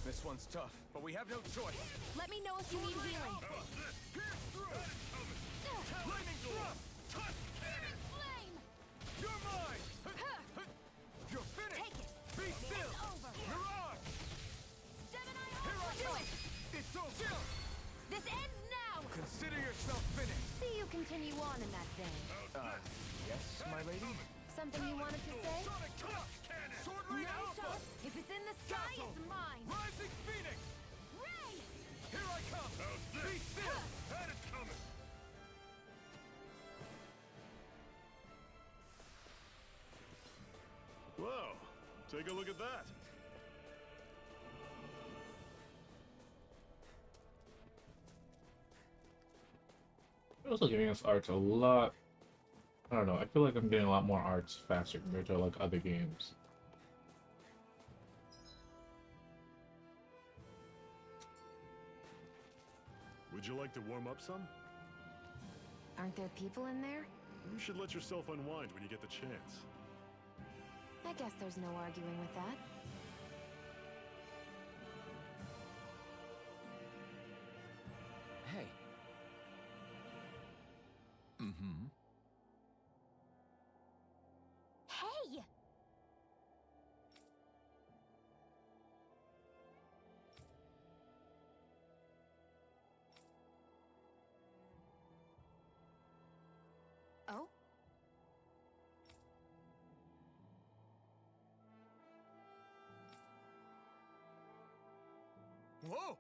Speaker 4: This one's tough, but we have no choice.
Speaker 3: Let me know if you need healing.
Speaker 4: Pierce through! Lightning thrust!
Speaker 2: Tusk cannon.
Speaker 10: Flame.
Speaker 4: You're mine! You're finished!
Speaker 10: Take it.
Speaker 4: Be still!
Speaker 10: over.
Speaker 4: Mirage!
Speaker 10: Gemini
Speaker 4: Here I
Speaker 10: Alpha.
Speaker 4: come! It's over!
Speaker 10: This ends now.
Speaker 4: Consider yourself finished!
Speaker 3: See you continue on in that vein.
Speaker 4: Yes, my lady?
Speaker 3: Something you wanted to say?
Speaker 4: Sonic thrust! Sword Rain
Speaker 3: No
Speaker 4: Alpha!
Speaker 3: shot. If it's in the sky,
Speaker 4: Dazzle!
Speaker 3: it's mine.
Speaker 4: Rising Phoenix!
Speaker 10: Ray.
Speaker 4: Here I come! Be still!
Speaker 2: Had it coming. Whoa. Take a look at that.
Speaker 1: They're also giving us arts a lot. I don't know. I feel like I'm getting a lot more arts faster compared to like other games.
Speaker 2: Would you like to warm up some?
Speaker 3: Aren't there people in there?
Speaker 2: You should let yourself unwind when you get the chance.
Speaker 3: I guess there's no arguing with that.
Speaker 5: Hey. Mm-hmm.
Speaker 10: Hey. Oh.
Speaker 4: Whoa!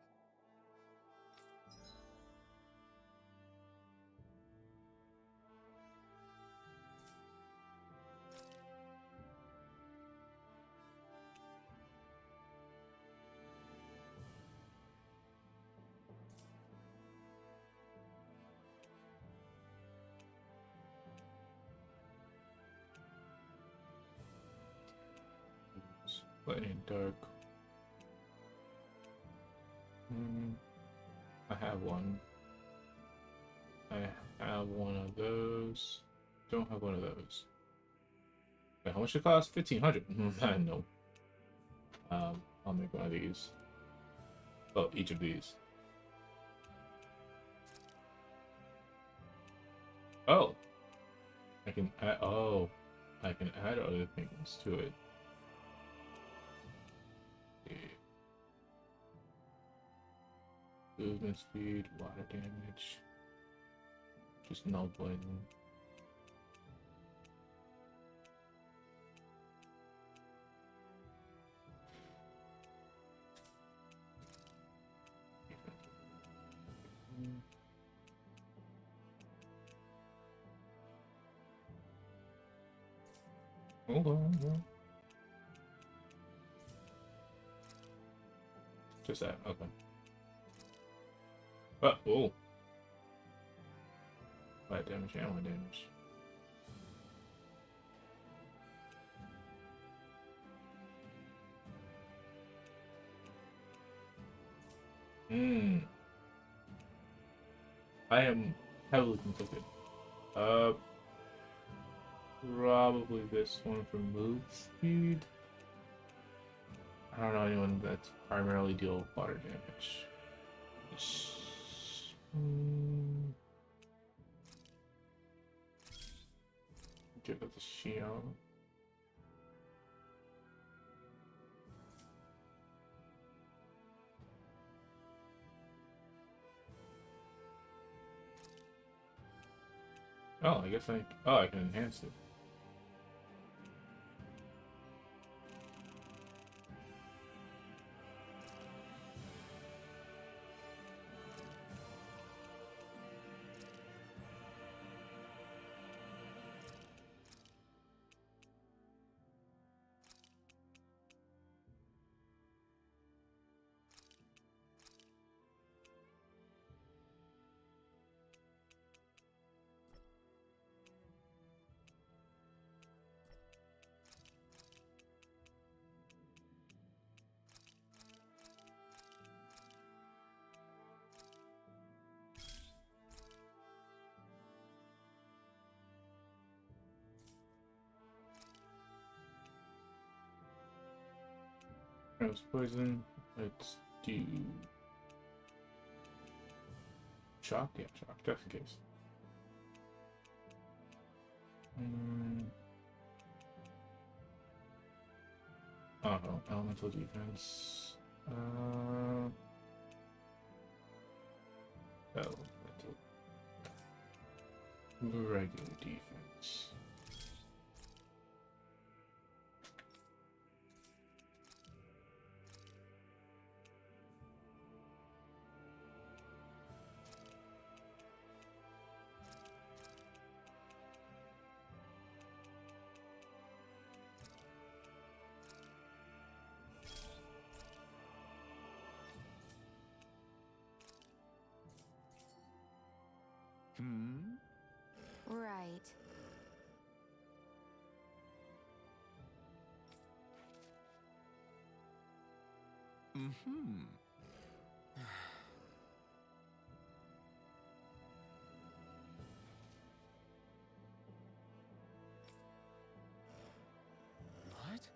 Speaker 1: Lightning Dark. I have one. I have one of those. Don't have one of those. Wait, how much it cost? 1,500. I know. I'll make one of these. Oh, each of these. Oh, I can add. Oh, I can add other things to it. Movement speed, water damage. Just no button. Hold on. Just that, okay. Oh. Light damage, ammo damage. I am heavily conflicted. Probably this one for move speed. I don't know anyone that's primarily deal with water damage. Give it the shield. Oh, I guess I can enhance it. Poison. Let's do shock. Yeah, shock, just in case. Oh no, elemental defense. Elemental. Regular defense.
Speaker 3: Right.
Speaker 5: What?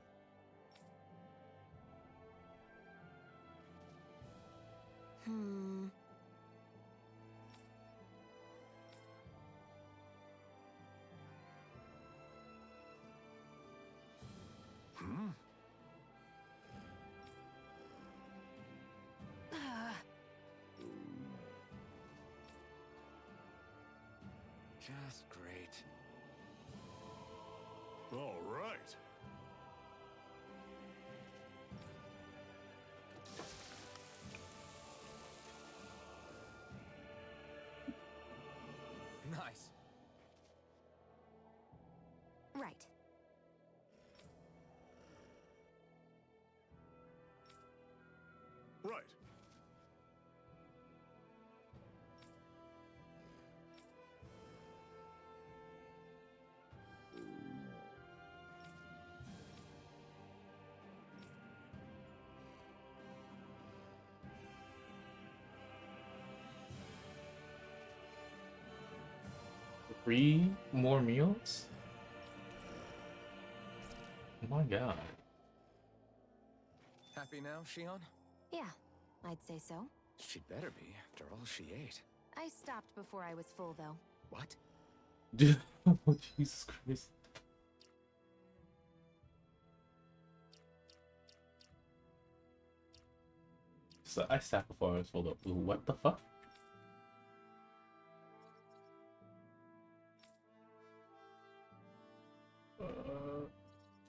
Speaker 5: Just great.
Speaker 2: All right.
Speaker 5: Nice.
Speaker 3: Right.
Speaker 2: Right.
Speaker 1: 3 more meals? Oh my god.
Speaker 5: Happy now, Shion?
Speaker 3: Yeah, I'd say so.
Speaker 5: She'd better be, after all she ate.
Speaker 3: I stopped before I was full, though.
Speaker 5: What?
Speaker 1: Oh, Jesus Christ. So I stopped before I was full up. What the fuck?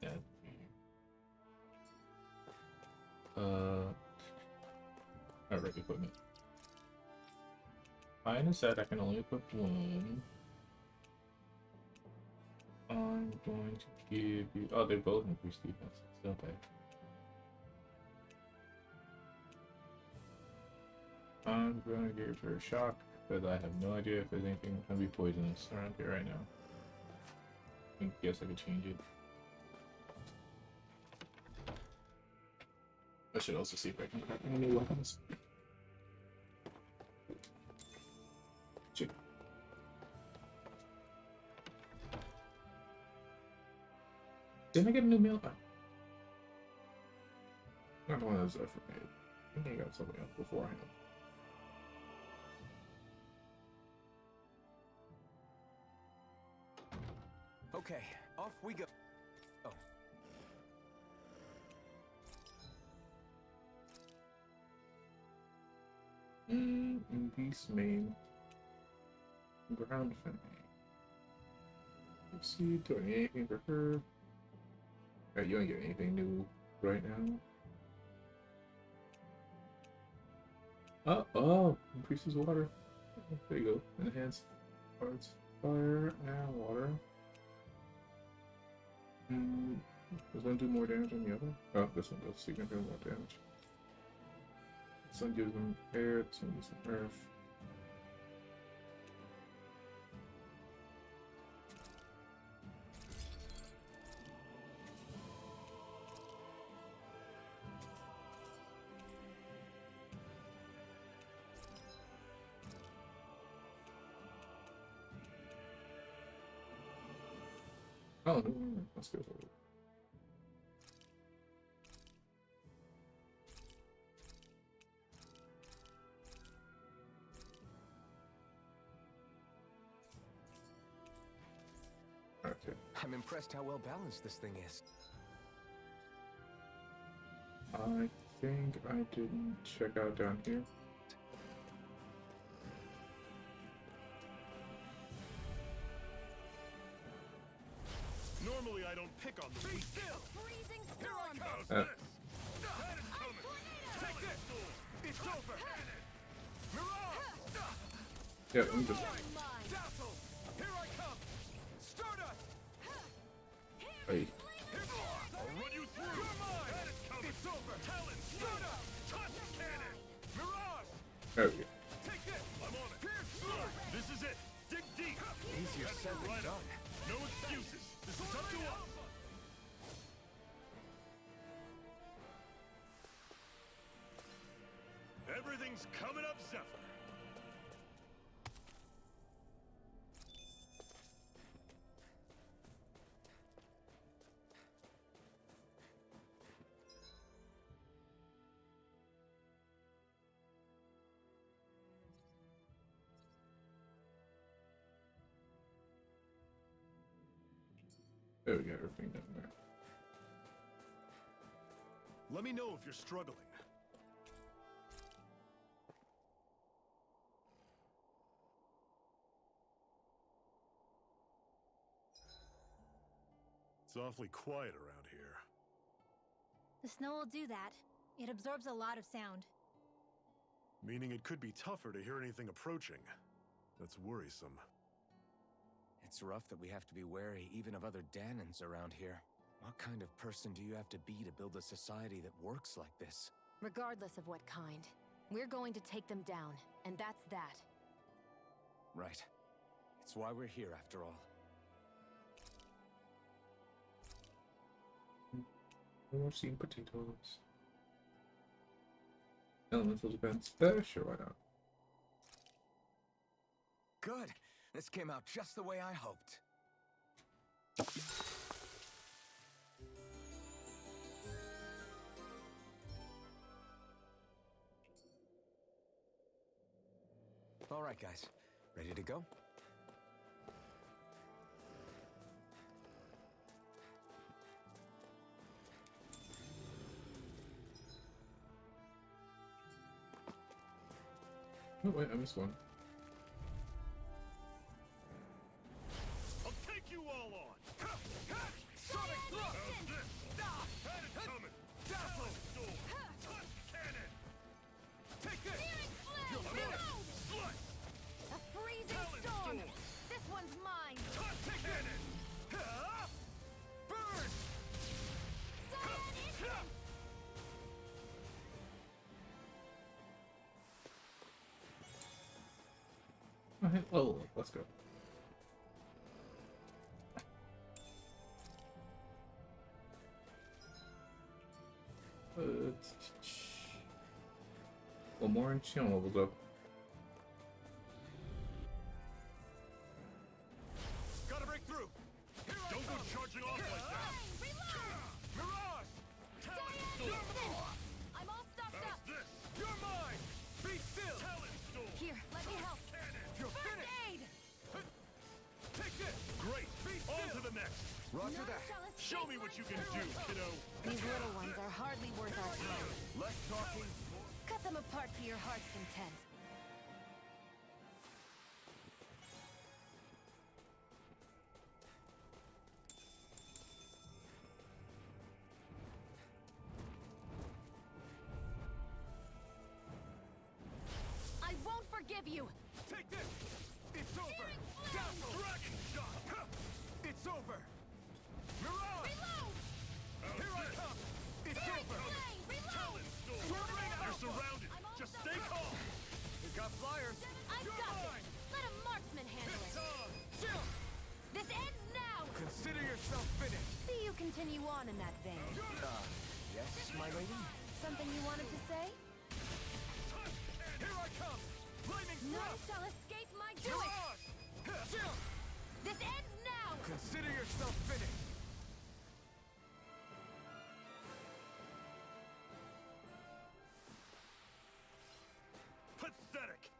Speaker 1: Yeah. Alright, equipment. Mine said I can only equip one. I'm going to give you. Oh, they both increase defense, don't they? I'm going to give her a shock because I have no idea if there's anything going to be poisonous around here right now. I guess I could change it. I should also see if I can craft any new weapons. Check. Didn't I get a new meal? Not the one that was there for me. I think I got something else beforehand.
Speaker 5: Okay, off we go. Oh.
Speaker 1: Beast main. Ground family. Let's see, do I need anything for her? Alright, you don't get anything new right now. Oh, increases water. There you go. Enhanced parts, fire and water. Does one do more damage than the other? Oh, this one does significantly more damage. This one gives them air, this one gives them earth. Oh, let's go for it. Okay.
Speaker 5: I'm impressed how well balanced this thing is.
Speaker 1: I think I didn't check out down here.
Speaker 2: Normally I don't pick on the weak.
Speaker 4: Freezing storm!
Speaker 2: How's
Speaker 1: Uh.
Speaker 2: this? That is coming. Take this!
Speaker 4: It's over! Mirage!
Speaker 1: Yeah, let me just.
Speaker 4: Dazzle! Here I come! Stardust!
Speaker 1: Hey.
Speaker 2: I'll run you through.
Speaker 4: You're mine!
Speaker 2: That is coming.
Speaker 4: It's over!
Speaker 2: Talon,
Speaker 4: Stardust!
Speaker 2: touch cannon.
Speaker 4: Mirage!
Speaker 1: There we go.
Speaker 4: Take this!
Speaker 2: I'm on it.
Speaker 4: Pierce through!
Speaker 2: This is it. Dig deep.
Speaker 5: Easier said than
Speaker 2: Right
Speaker 5: done.
Speaker 2: No excuses. This is up to us. Everything's coming up, Zephyr.
Speaker 1: There we go, everything down there.
Speaker 2: Let me know if you're struggling. It's awfully quiet around here.
Speaker 10: The snow will do that. It absorbs a lot of sound.
Speaker 2: Meaning it could be tougher to hear anything approaching. That's worrisome.
Speaker 5: It's rough that we have to be wary even of other Danans around here. What kind of person do you have to be to build a society that works like this?
Speaker 3: Regardless of what kind, we're going to take them down, and that's that.
Speaker 5: Right. It's why we're here after all.
Speaker 1: More seen potatoes. Elemental defense. Sure, why not?
Speaker 5: Good. This came out just the way I hoped. All right, guys. Ready to go?
Speaker 1: Oh wait, I missed one.
Speaker 2: I'll take you all on! Sonic Thrust! How's this? Had it coming! Dazzle! Touch cannon!
Speaker 4: Take this!
Speaker 2: You'll finish! Slut!
Speaker 3: A freezing
Speaker 2: Talon
Speaker 3: storm!
Speaker 2: storm.
Speaker 3: This one's mine!
Speaker 2: Touch cannon!
Speaker 4: Burn!
Speaker 3: Cyan Instant!
Speaker 1: Oh, let's go. One more and Chion leveled up.
Speaker 4: Gotta break through! Here I
Speaker 2: Don't go
Speaker 4: come!
Speaker 2: charging off like that!
Speaker 4: Mirage!
Speaker 2: Talon
Speaker 3: Cyan
Speaker 2: storm!
Speaker 3: Instant! I'm all stuffed
Speaker 2: How's
Speaker 3: up!
Speaker 2: this?
Speaker 4: You're mine! Be still!
Speaker 2: Talon storm!
Speaker 3: Here, let me help!
Speaker 2: Cannon!
Speaker 4: You're
Speaker 3: First
Speaker 4: finished!
Speaker 3: aid!
Speaker 4: Take this!
Speaker 2: Great!
Speaker 4: Be
Speaker 2: On
Speaker 4: still!
Speaker 2: to the next!
Speaker 5: Roger
Speaker 3: None
Speaker 5: that.
Speaker 3: shall escape
Speaker 2: Show me what
Speaker 3: my
Speaker 2: you can do,
Speaker 3: terror.
Speaker 2: kiddo!
Speaker 3: These little ones are hardly worth our time.
Speaker 5: Less talking.
Speaker 3: Cut them apart to your heart's content. I won't forgive you!
Speaker 4: Take this! It's over! Dazzle!
Speaker 2: Dragon shot!
Speaker 4: It's over! Mirage!
Speaker 3: Reload!
Speaker 4: Here I come! It's over!
Speaker 3: Flame! Reload!
Speaker 2: Talon storm!
Speaker 4: Sword Rain
Speaker 2: You're
Speaker 4: Alpha!
Speaker 2: surrounded!
Speaker 3: I'm all
Speaker 2: Just
Speaker 3: stuffed
Speaker 2: stay
Speaker 3: up.
Speaker 2: calm!
Speaker 4: We've got flyers!
Speaker 3: I've
Speaker 4: You're
Speaker 3: got
Speaker 4: mine!
Speaker 3: this! Let a marksman handle it!
Speaker 4: Chill!
Speaker 3: This ends now!
Speaker 4: Consider yourself finished!
Speaker 3: See you continue on in that vein.
Speaker 5: Yes, my lady?
Speaker 3: Something you wanted to say?
Speaker 4: Here I come! Flaming
Speaker 3: None
Speaker 4: thrust!
Speaker 3: shall escape my doing!
Speaker 4: Mirage! Chill!
Speaker 3: This ends now!
Speaker 4: Consider yourself finished!
Speaker 2: Pathetic!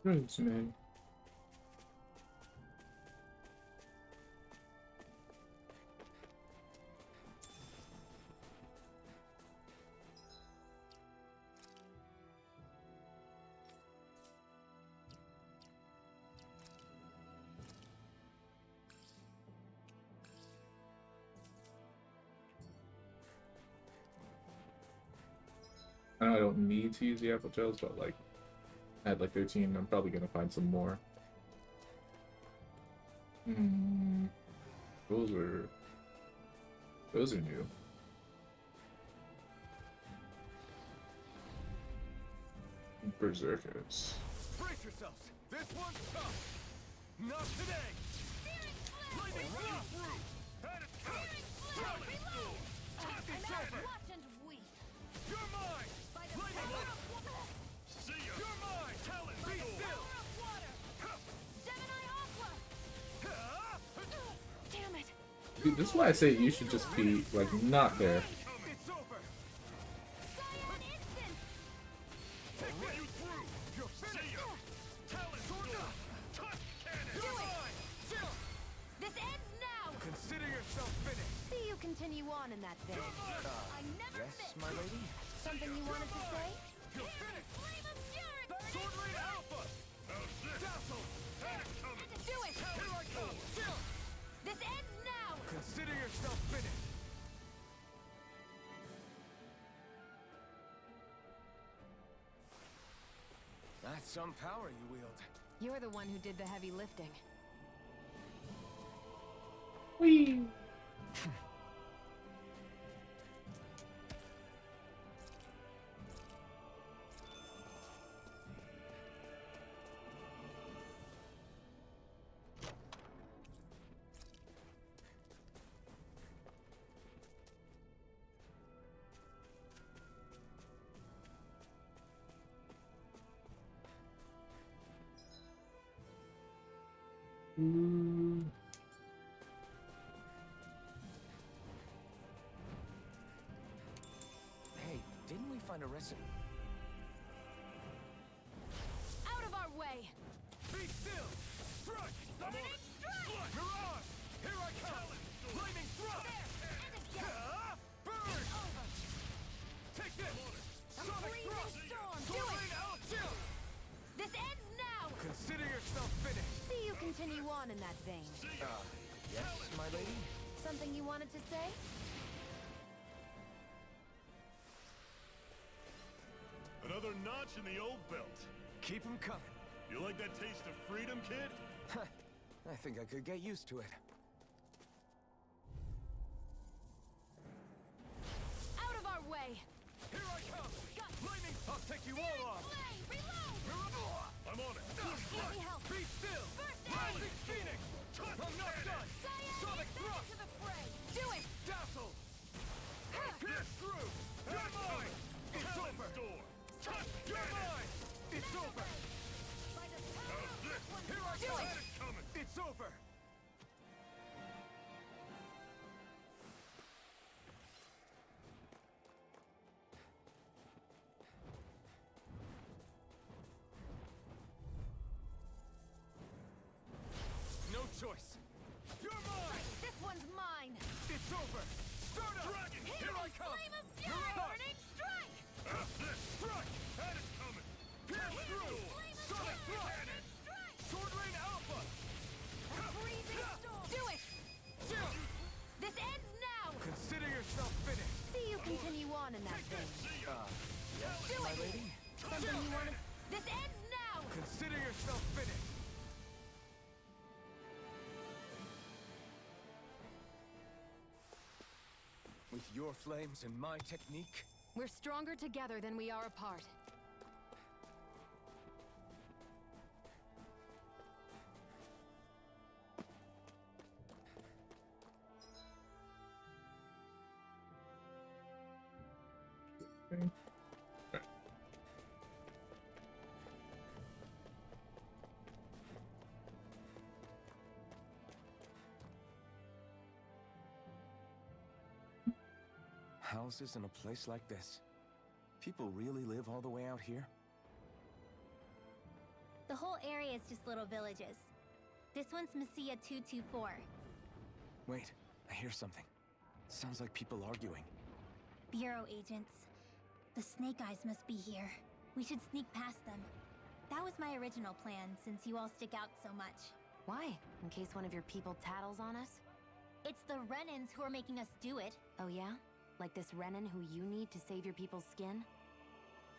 Speaker 1: Thanks, man. I know I don't need to use the apple gels, but like, I had like 13. I'm probably gonna find some more. Those are new. Berserkers.
Speaker 4: Brace yourselves! This one's tough! Not today! Lightning thrust!
Speaker 2: Had it coming!
Speaker 3: Flame! Reload!
Speaker 2: Touch
Speaker 3: I'm out of
Speaker 2: cannon!
Speaker 3: watch and weak!
Speaker 4: You're mine!
Speaker 3: By the
Speaker 4: Lightning
Speaker 3: power
Speaker 4: thrust!
Speaker 3: of water!
Speaker 2: See ya!
Speaker 4: You're mine!
Speaker 2: Talon
Speaker 4: Be
Speaker 2: storm!
Speaker 4: still!
Speaker 3: Power of water! Gemini Aqua! Damn it!
Speaker 1: Dude, this is why I say you should just be like not there.
Speaker 4: It's over!
Speaker 3: Cyan Instant!
Speaker 4: Take
Speaker 2: Run
Speaker 4: this!
Speaker 2: you through!
Speaker 4: You're
Speaker 2: See
Speaker 4: finished!
Speaker 2: ya! Talon storm! Touch cannon!
Speaker 4: You're mine! Chill!
Speaker 3: This ends now!
Speaker 4: Consider yourself finished!
Speaker 3: See you continue on in that vein. I never
Speaker 5: Yes,
Speaker 3: miss!
Speaker 5: my lady?
Speaker 3: Something you wanted to say?
Speaker 4: You're finished!
Speaker 3: Flame of Fury!
Speaker 4: Sword Rain Alpha!
Speaker 2: How's this?
Speaker 4: Dazzle!
Speaker 2: Had it coming!
Speaker 3: Do it!
Speaker 4: Here I come! Chill!
Speaker 3: This ends now!
Speaker 4: Consider yourself finished!
Speaker 5: That's some power you wield.
Speaker 3: You're the one who did the heavy lifting.
Speaker 1: Whee!
Speaker 5: Hey, didn't we find a recipe?
Speaker 3: Out of our way!
Speaker 4: Be still! Strike! Lightning strike! Mirage! Here I come! Lightning thrust! Burn! Take this! Sonic thrust!
Speaker 3: Do it!
Speaker 4: Out!
Speaker 3: This ends now!
Speaker 4: Consider yourself finished!
Speaker 3: See you continue on in that vein.
Speaker 5: Yes, my lady?
Speaker 3: Something you wanted to say?
Speaker 2: Another notch in the old belt.
Speaker 5: Keep 'em coming.
Speaker 2: You like that taste of freedom, kid?
Speaker 5: I think I could get used to it.
Speaker 3: Out of our way!
Speaker 4: Here I come! Lightning! I'll take you all off!
Speaker 3: Reload!
Speaker 2: I'm on it.
Speaker 3: Let me help.
Speaker 4: Be still!
Speaker 3: First aid!
Speaker 4: Rising Phoenix! I'm not done! Sonic thrust!
Speaker 3: To the fray! Do it!
Speaker 4: Dazzle! Pierce through! You're mine! It's over! You're mine! It's over! Here I
Speaker 3: Do
Speaker 4: come!
Speaker 3: it!
Speaker 4: It's over! No choice! You're mine!
Speaker 3: This one's mine!
Speaker 4: It's over! Start up!
Speaker 2: Dragon!
Speaker 4: Here I come!
Speaker 3: Flame of fury!
Speaker 4: Mirage!
Speaker 3: Burning strike!
Speaker 4: Strike!
Speaker 2: Had it coming.
Speaker 4: Pierce through! Sonic thrust! Sword Rain Alpha!
Speaker 3: Freezing storm! Do it! This ends now!
Speaker 4: Consider yourself finished!
Speaker 3: See you continue on in that vein.
Speaker 5: Yes,
Speaker 3: Do
Speaker 5: my
Speaker 3: it!
Speaker 5: lady?
Speaker 3: Something you wanted. This ends now!
Speaker 4: Consider yourself finished!
Speaker 5: With your flames and my technique?
Speaker 3: We're stronger together than we are apart.
Speaker 5: Houses in a place like this. People really live all the way out here?
Speaker 10: The whole area is just little villages. This one's Messia 224.
Speaker 5: Wait, I hear something. Sounds like people arguing.
Speaker 10: Bureau agents. The Snake Eyes must be here. We should sneak past them. That was my original plan, since you all stick out so much.
Speaker 3: Why? In case one of your people tattles on us?
Speaker 10: It's the Renans who are making us do it.
Speaker 3: Oh yeah? Like this Renan who you need to save your people's skin?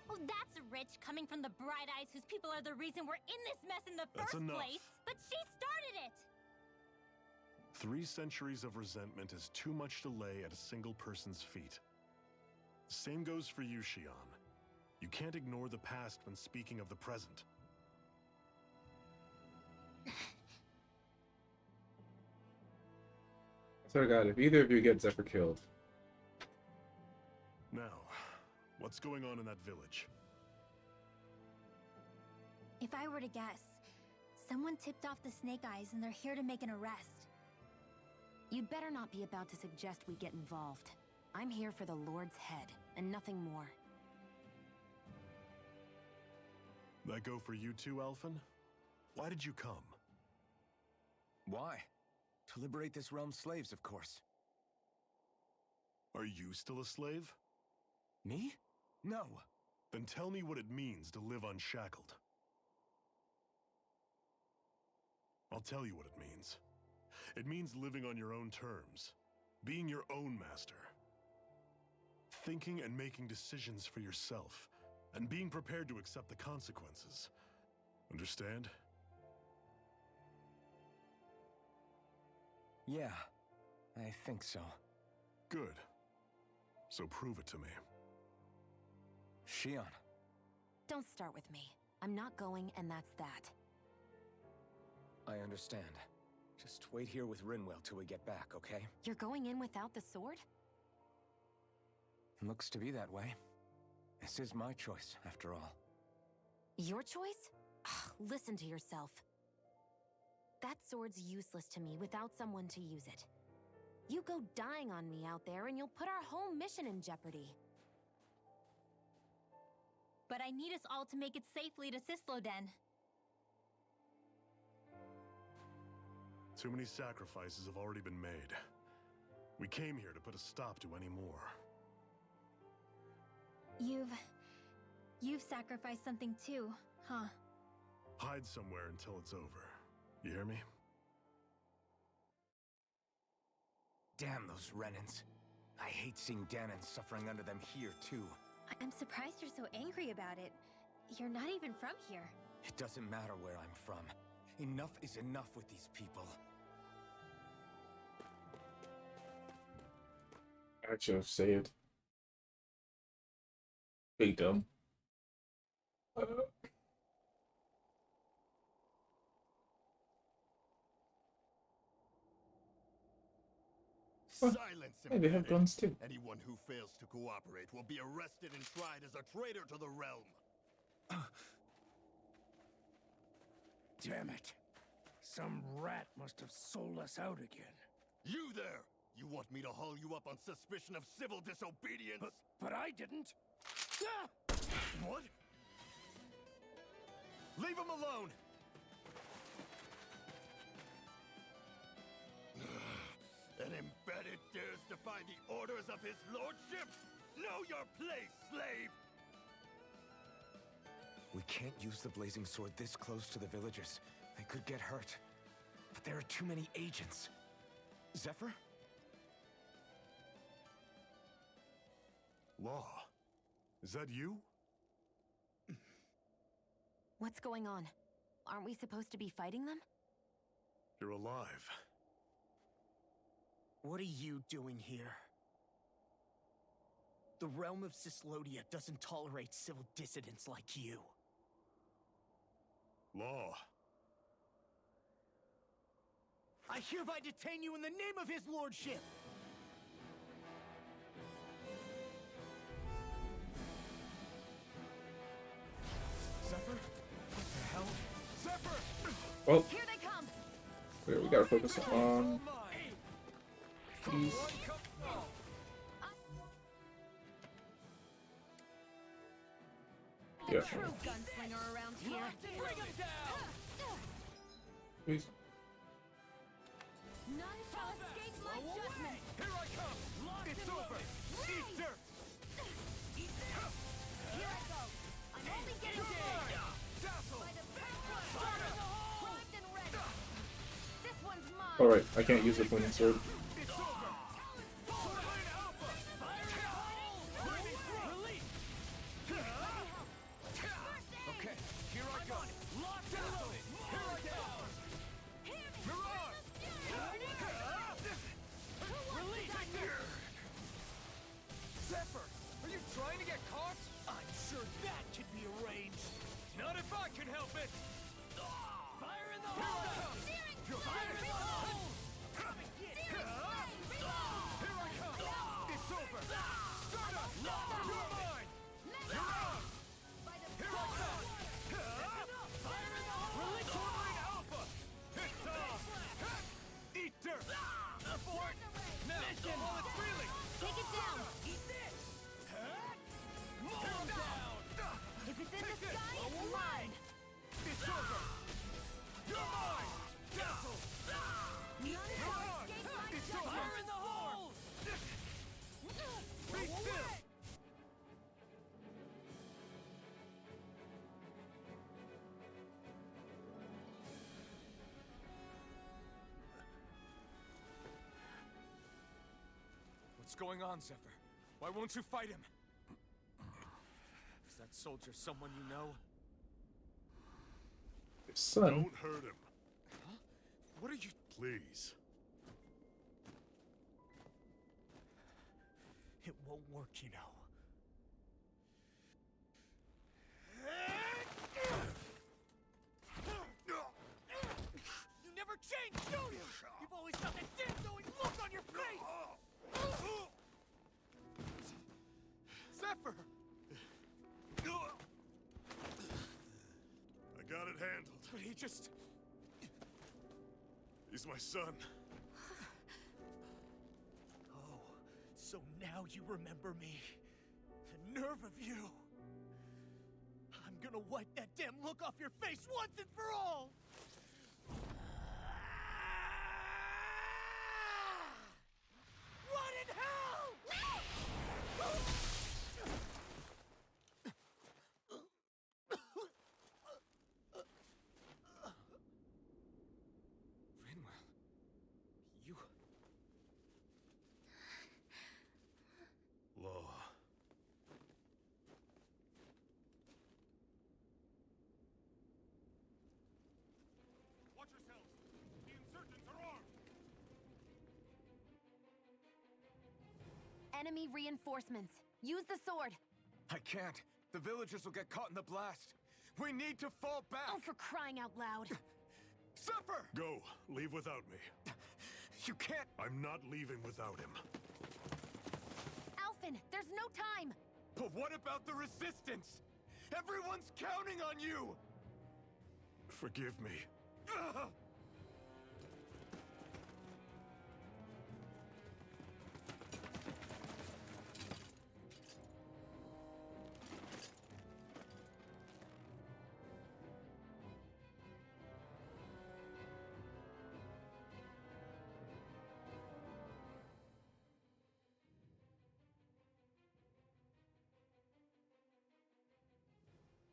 Speaker 10: Oh, that's rich, coming from the Bright Eyes whose people are the reason we're in this mess in the
Speaker 2: That's
Speaker 10: first
Speaker 2: enough.
Speaker 10: place. But she started it!
Speaker 2: 3 centuries of resentment is too much to lay at a single person's feet. Same goes for you, Shion. You can't ignore the past when speaking of the present.
Speaker 1: I swear to God, if either of you get Zephyr killed,
Speaker 2: Now, what's going on in that village?
Speaker 10: If I were to guess, someone tipped off the Snake Eyes and they're here to make an arrest.
Speaker 3: You'd better not be about to suggest we get involved. I'm here for the Lord's head, and nothing more.
Speaker 2: That go for you too, Alphen? Why did you come?
Speaker 5: Why? To liberate this realm's slaves, of course.
Speaker 2: Are you still a slave?
Speaker 5: Me? No.
Speaker 2: Then tell me what it means to live unshackled. I'll tell you what it means. It means living on your own terms, being your own master. Thinking and making decisions for yourself, and being prepared to accept the consequences. Understand?
Speaker 5: Yeah, I think so.
Speaker 2: Good. So prove it to me.
Speaker 5: Shion.
Speaker 3: Don't start with me. I'm not going, and that's that.
Speaker 5: I understand. Just wait here with Rinwell till we get back, okay?
Speaker 3: You're going in without the sword?
Speaker 5: Looks to be that way. This is my choice, after all.
Speaker 3: Your choice? Listen to yourself. That sword's useless to me without someone to use it. You go dying on me out there and you'll put our whole mission in jeopardy.
Speaker 10: But I need us all to make it safely to Cisloden.
Speaker 2: Too many sacrifices have already been made. We came here to put a stop to any more.
Speaker 10: You've sacrificed something too, huh?
Speaker 2: Hide somewhere until it's over. You hear me?
Speaker 5: Damn those Renans. I hate seeing Danon suffering under them here, too.
Speaker 10: I'm surprised you're so angry about it. You're not even from here.
Speaker 5: It doesn't matter where I'm from. Enough is enough with these people.
Speaker 1: I should have said. Big dumb.
Speaker 2: Silence him!
Speaker 1: Hey, they have guns too.
Speaker 2: Anyone who fails to cooperate will be arrested and tried as a traitor to the realm.
Speaker 6: Damn it. Some rat must have sold us out again.
Speaker 2: You there! You want me to haul you up on suspicion of civil disobedience?
Speaker 6: But I didn't. Ah!
Speaker 2: What? Leave him alone! An embedded dares defy the orders of his lordship? Know your place, slave!
Speaker 5: We can't use the blazing sword this close to the villagers. They could get hurt. But there are too many agents. Zephyr?
Speaker 2: Law, is that you?
Speaker 3: What's going on? Aren't we supposed to be fighting them?
Speaker 2: You're alive.
Speaker 11: What are you doing here? The realm of Cyslodia doesn't tolerate civil dissidents like you.
Speaker 2: Law.
Speaker 11: I hereby detain you in the name of his lordship!
Speaker 5: Zephyr? What the hell?
Speaker 11: Zephyr!
Speaker 1: Well,
Speaker 3: Here they come!
Speaker 1: we gotta focus on these. Yeah.
Speaker 3: True gunslinger around here.
Speaker 11: Bring him down!
Speaker 1: Please.
Speaker 3: None shall escape my judgment!
Speaker 4: Here I come! It's over! Eat dirt!
Speaker 3: Here I go! I'm only getting started! By the power primed and ready! This one's mine!
Speaker 1: Alright, I can't use the pointing sword.
Speaker 4: It's over! Torrent Alpha! Fire in the hole! Lightning release!
Speaker 5: Okay.
Speaker 4: Here I go! Locked and loaded! Here I go! Mirage! Release! Zephyr! Are you trying to get caught?
Speaker 11: I'm sure that can be arranged.
Speaker 4: Not if I can help it!
Speaker 11: Fire in the
Speaker 4: Here
Speaker 11: hole!
Speaker 4: I come! Fire in the hole!
Speaker 11: Come and get it!
Speaker 4: Here I come! It's over! Start up! You're mine! You're out! Here I come!
Speaker 11: Fire in the hole!
Speaker 4: Release Torrent Alpha! It's on! Eat dirt! Abort! Now, all it's feeling!
Speaker 3: Take it down!
Speaker 11: Eat this!
Speaker 4: Here I'm down!
Speaker 3: If it's in the sky, it's mine!
Speaker 4: It's over! You're mine! Dazzle!
Speaker 3: None shall escape my
Speaker 4: It's
Speaker 3: judgment!
Speaker 4: over!
Speaker 11: Fire in the hole!
Speaker 4: Be still!
Speaker 5: What's going on, Zephyr? Why won't you fight him? Is that soldier someone you know?
Speaker 1: Son.
Speaker 2: Don't hurt him.
Speaker 5: Huh? What are you...
Speaker 2: Please.
Speaker 11: It won't work, you know. You never change, do you? You've always got that damn-knowing look on your face!
Speaker 2: Zephyr! I got it handled.
Speaker 5: But he just...
Speaker 2: He's my son.
Speaker 11: Oh, so now you remember me. The nerve of you. I'm gonna wipe that damn look off your face once and for all! What in hell?
Speaker 5: Rinwell,
Speaker 11: You...
Speaker 2: Law.
Speaker 4: Watch yourselves! The insurgents are armed!
Speaker 3: Enemy reinforcements. Use the sword.
Speaker 5: I can't. The villagers will get caught in the blast. We need to fall back.
Speaker 3: Oh, for crying out loud.
Speaker 5: Zephyr!
Speaker 2: Go. Leave without me.
Speaker 5: You can't.
Speaker 2: I'm not leaving without him.
Speaker 3: Alphen, there's no time.
Speaker 5: But what about the resistance? Everyone's counting on you!
Speaker 2: Forgive me.
Speaker 5: Ugh!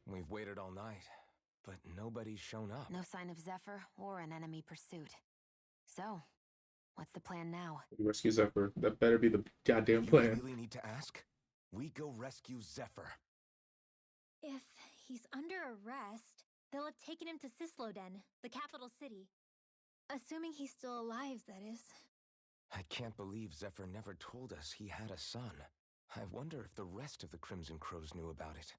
Speaker 5: We've waited all night, but nobody's shown up.
Speaker 3: No sign of Zephyr or an enemy pursuit. So, what's the plan now?
Speaker 1: Rescue Zephyr. That better be the goddamn
Speaker 5: You
Speaker 1: plan.
Speaker 5: really need to ask? We go rescue Zephyr.
Speaker 10: If he's under arrest, they'll have taken him to Cisloden, the capital city. Assuming he's still alive, that is.
Speaker 5: I can't believe Zephyr never told us he had a son. I wonder if the rest of the Crimson Crows knew about it.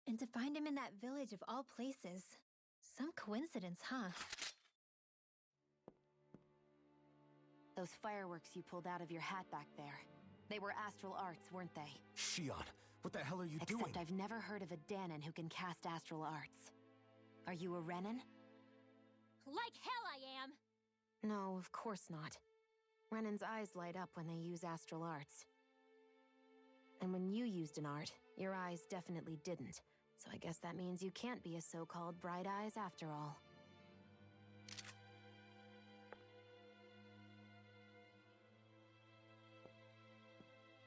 Speaker 10: And to find him in that village of all places. Some coincidence, huh?
Speaker 3: Those fireworks you pulled out of your hat back there. They were astral arts, weren't they?
Speaker 5: Shion, what the hell are you
Speaker 3: Except
Speaker 5: doing?
Speaker 3: I've never heard of a Danon who can cast astral arts. Are you a Renan?
Speaker 10: Like hell I am!
Speaker 3: No, of course not. Renan's eyes light up when they use astral arts. And when you used an art, your eyes definitely didn't. So I guess that means you can't be a so-called Bright Eyes after all.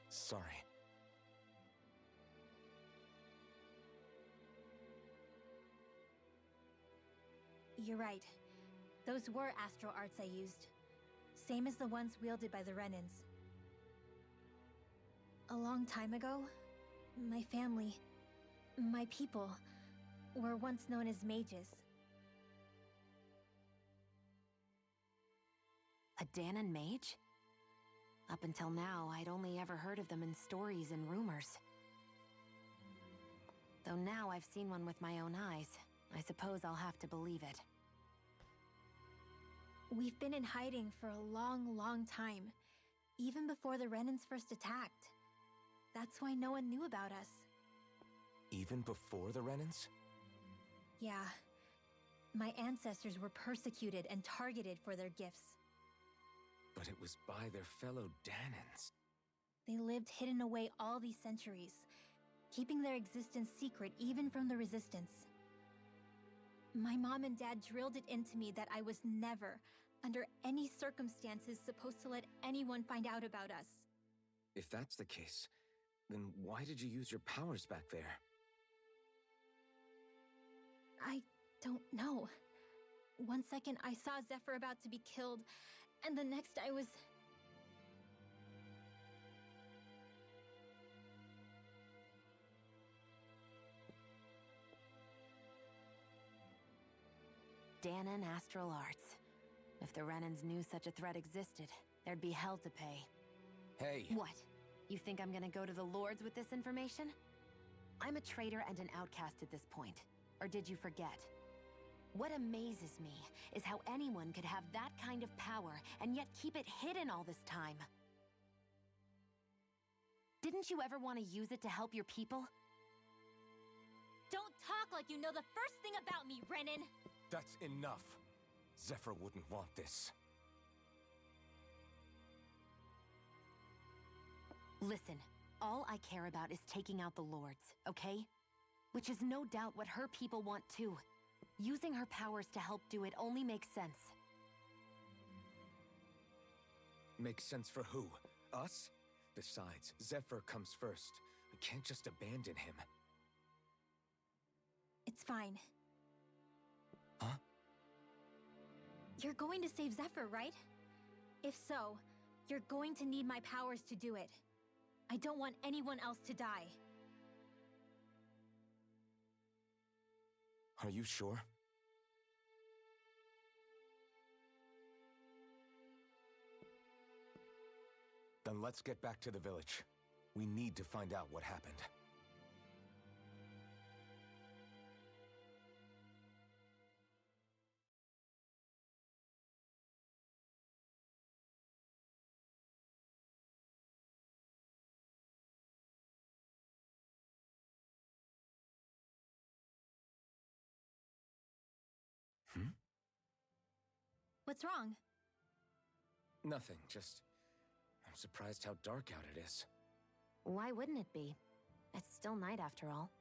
Speaker 5: Sorry.
Speaker 10: You're right. Those were astral arts I used. Same as the ones wielded by the Renans. A long time ago, my family, my people, were once known as mages.
Speaker 3: A Danon mage? Up until now, I'd only ever heard of them in stories and rumors. Though now I've seen one with my own eyes, I suppose I'll have to believe it.
Speaker 10: We've been in hiding for a long, long time. Even before the Renans first attacked. That's why no one knew about us.
Speaker 5: Even before the Renans?
Speaker 10: Yeah. My ancestors were persecuted and targeted for their gifts.
Speaker 5: But it was by their fellow Danons.
Speaker 10: They lived hidden away all these centuries, keeping their existence secret even from the Resistance. My mom and dad drilled it into me that I was never, under any circumstances, supposed to let anyone find out about us.
Speaker 5: If that's the case, then why did you use your powers back there?
Speaker 10: I don't know. One second I saw Zephyr about to be killed, and the next I was...
Speaker 3: Danon Astral Arts. If the Renans knew such a threat existed, there'd be hell to pay.
Speaker 5: Hey!
Speaker 3: What? You think I'm gonna go to the Lords with this information? I'm a traitor and an outcast at this point. Or did you forget? What amazes me is how anyone could have that kind of power and yet keep it hidden all this time. Didn't you ever want to use it to help your people?
Speaker 10: Don't talk like you know the first thing about me, Renan!
Speaker 5: That's enough. Zephyr wouldn't want this.
Speaker 3: Listen, all I care about is taking out the Lords, okay? Which is no doubt what her people want too. Using her powers to help do it only makes sense.
Speaker 5: Makes sense for who? Us? Besides, Zephyr comes first. We can't just abandon him.
Speaker 10: It's fine.
Speaker 5: Huh?
Speaker 10: You're going to save Zephyr, right? If so, you're going to need my powers to do it. I don't want anyone else to die.
Speaker 5: Are you sure? Then let's get back to the village. We need to find out what happened.
Speaker 10: What's wrong?
Speaker 5: Nothing, just... I'm surprised how dark out it is.
Speaker 3: Why wouldn't it be? It's still night after all.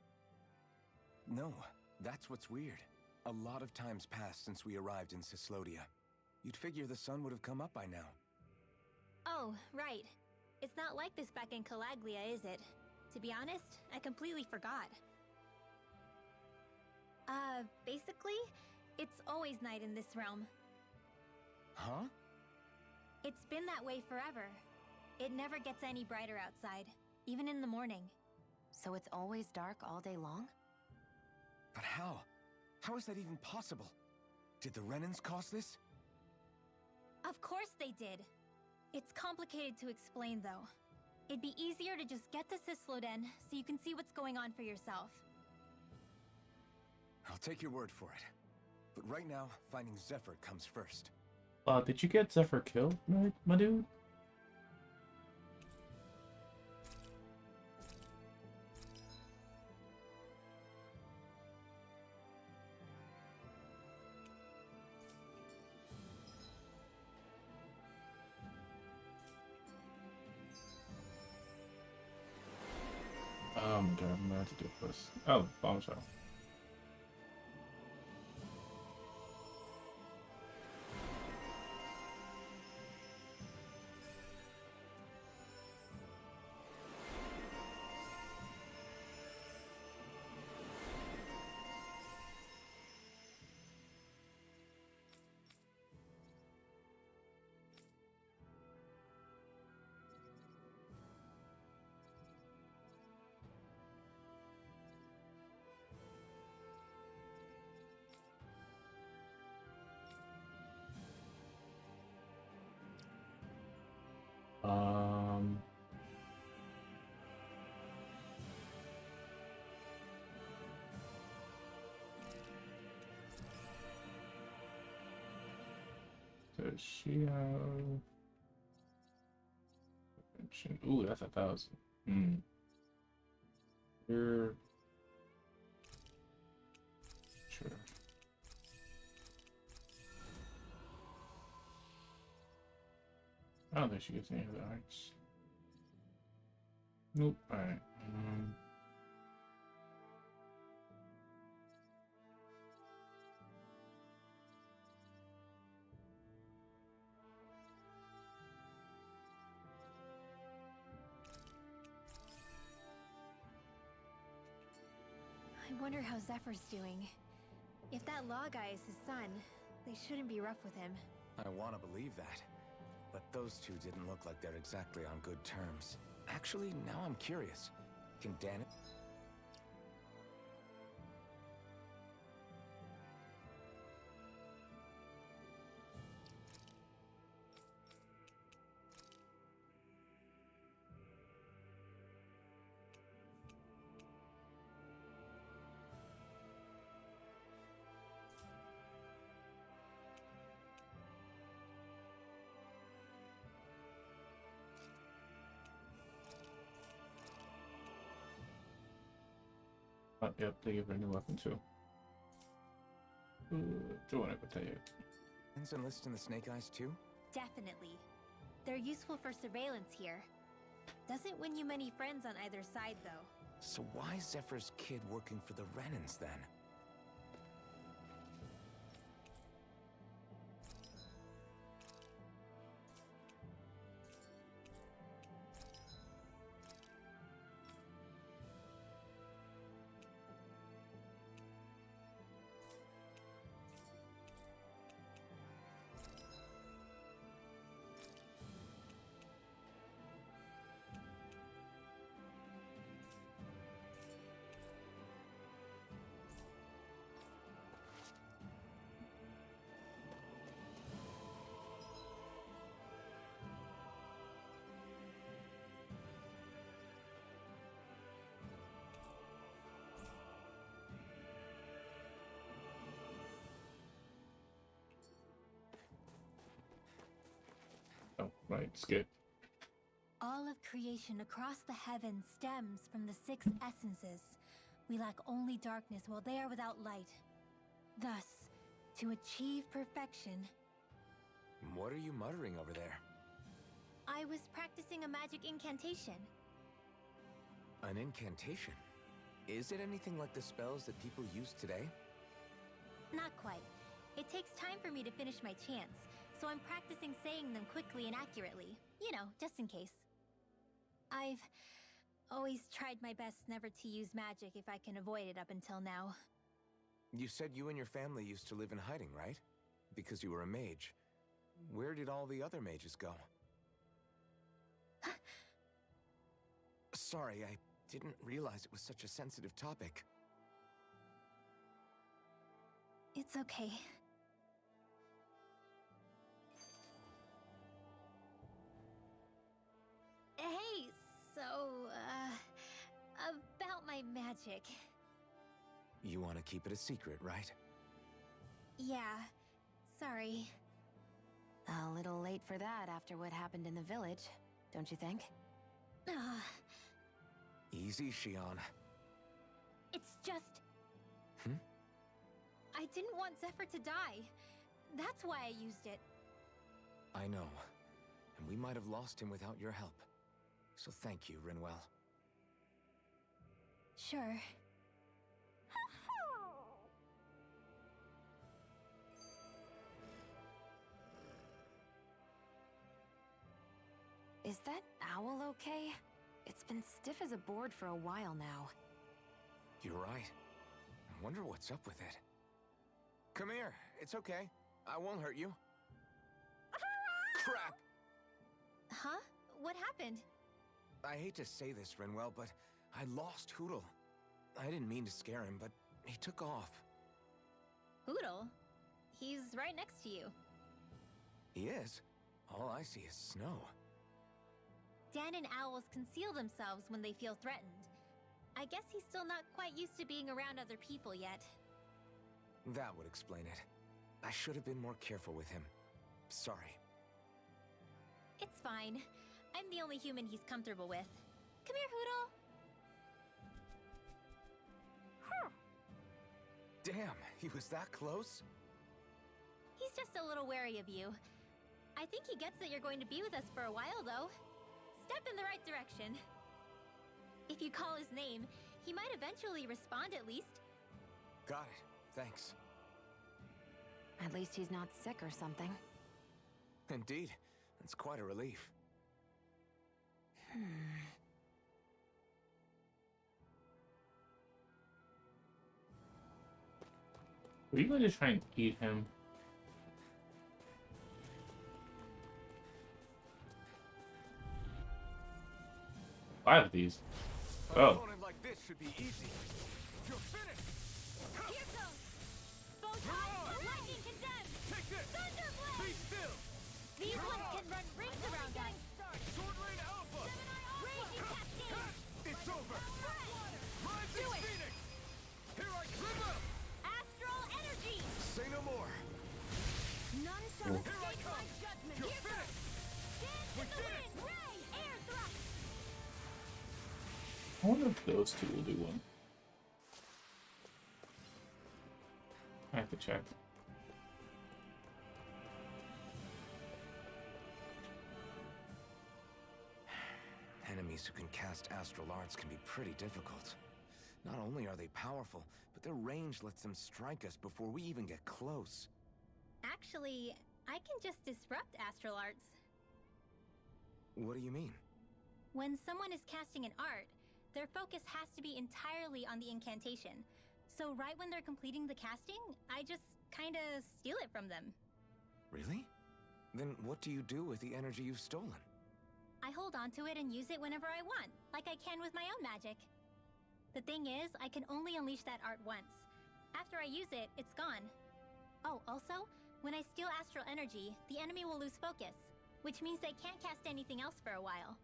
Speaker 5: No, that's what's weird. A lot of time's passed since we arrived in Cyslodia. You'd figure the sun would have come up by now.
Speaker 10: Oh, right. It's not like this back in Calaglia, is it? To be honest, I completely forgot. Basically, it's always night in this realm.
Speaker 5: Huh?
Speaker 10: It's been that way forever. It never gets any brighter outside, even in the morning.
Speaker 3: So it's always dark all day long?
Speaker 5: But how? How is that even possible? Did the Renans cause this?
Speaker 10: Of course they did. It's complicated to explain, though. It'd be easier to just get to Cysloden so you can see what's going on for yourself.
Speaker 5: I'll take your word for it. But right now, finding Zephyr comes first.
Speaker 1: Did you get Zephyr killed, my dude? Oh my god, I'm gonna have to do this. Oh, bombshell. Does she have... Ooh, that's 1,000. Here. Sure. I don't think she gets any of the arts. Nope. Alright.
Speaker 10: I wonder how Zephyr's doing. If that law guy is his son, they shouldn't be rough with him.
Speaker 5: I want to believe that. But those two didn't look like they're exactly on good terms. Actually, now I'm curious. Can Dan...
Speaker 1: Yep, they gave her a new weapon too. Do want to go tell you.
Speaker 5: enlist in the Snake Eyes too?
Speaker 10: Definitely. They're useful for surveillance here. Doesn't win you many friends on either side, though.
Speaker 5: So why is Zephyr's kid working for the Renans then?
Speaker 1: Oh, right, skip.
Speaker 10: All of creation across the heavens stems from the 6 essences. We lack only darkness while they are without light. Thus, to achieve perfection...
Speaker 5: What are you muttering over there?
Speaker 10: I was practicing a magic incantation.
Speaker 5: An incantation? Is it anything like the spells that people use today?
Speaker 10: Not quite. It takes time for me to finish my chants, so I'm practicing saying them quickly and accurately. You know, just in case. I've always tried my best never to use magic if I can avoid it up until now.
Speaker 5: You said you and your family used to live in hiding, right? Because you were a mage. Where did all the other mages go? Sorry, I didn't realize it was such a sensitive topic.
Speaker 10: It's okay. Hey, so, about my magic.
Speaker 5: You want to keep it a secret, right?
Speaker 10: Yeah, sorry.
Speaker 3: A little late for that after what happened in the village, don't you think?
Speaker 5: Easy, Shionne.
Speaker 10: It's just... I didn't want Zephyr to die. That's why I used it.
Speaker 5: I know. And we might have lost him without your help. So thank you, Rinwell.
Speaker 10: Sure.
Speaker 3: Is that owl okay? It's been stiff as a board for a while now.
Speaker 5: You're right. I wonder what's up with it. Come here. It's okay. I won't hurt you. Crap!
Speaker 10: Huh? What happened?
Speaker 5: I hate to say this, Rinwell, but I lost Hootle. I didn't mean to scare him, but he took off.
Speaker 10: Hootle? He's right next to you.
Speaker 5: He is? All I see is snow.
Speaker 10: Dan and owls conceal themselves when they feel threatened. I guess he's still not quite used to being around other people yet.
Speaker 5: That would explain it. I should have been more careful with him. Sorry.
Speaker 10: It's fine. I'm the only human he's comfortable with. Come here, Hootle.
Speaker 5: Damn, he was that close?
Speaker 10: He's just a little wary of you. I think he gets that you're going to be with us for a while, though. Step in the right direction. If you call his name, he might eventually respond at least.
Speaker 5: Got it. Thanks.
Speaker 3: At least he's not sick or something.
Speaker 5: Indeed. That's quite a relief.
Speaker 1: Were you going to try and eat him? Five of these.
Speaker 5: An
Speaker 1: Oh.
Speaker 5: opponent like this should be easy. You're finished!
Speaker 10: Here goes! Photon, lightning condemned!
Speaker 4: Take this!
Speaker 10: Thunderblade!
Speaker 4: Be still!
Speaker 10: These ones can run rings around us!
Speaker 4: Sword Rain Alpha!
Speaker 10: Raging Cascade!
Speaker 4: It's over! Rising
Speaker 10: Do it!
Speaker 4: Phoenix! Here I come!
Speaker 10: Astral Energy!
Speaker 5: Say no more.
Speaker 10: None shall
Speaker 4: Here I
Speaker 10: escape
Speaker 4: come!
Speaker 10: my judgment!
Speaker 4: You're
Speaker 10: Here goes!
Speaker 4: finished!
Speaker 10: Dance
Speaker 4: We
Speaker 10: in the
Speaker 4: did it!
Speaker 10: wind! Ray! Air thrust!
Speaker 1: I wonder if those two will do one. I have to check.
Speaker 5: who can cast astral arts can be pretty difficult. Not only are they powerful, but their range lets them strike us before we even get close.
Speaker 10: Actually, I can just disrupt astral arts.
Speaker 5: What do you mean?
Speaker 10: When someone is casting an art, their focus has to be entirely on the incantation. So right when they're completing the casting, I just kinda steal it from them.
Speaker 5: Really? Then what do you do with the energy you've stolen?
Speaker 10: I hold onto it and use it whenever I want, like I can with my own magic. The thing is, I can only unleash that art once. After I use it, it's gone. Oh, also, when I steal astral energy, the enemy will lose focus, which means they can't cast anything else for a while.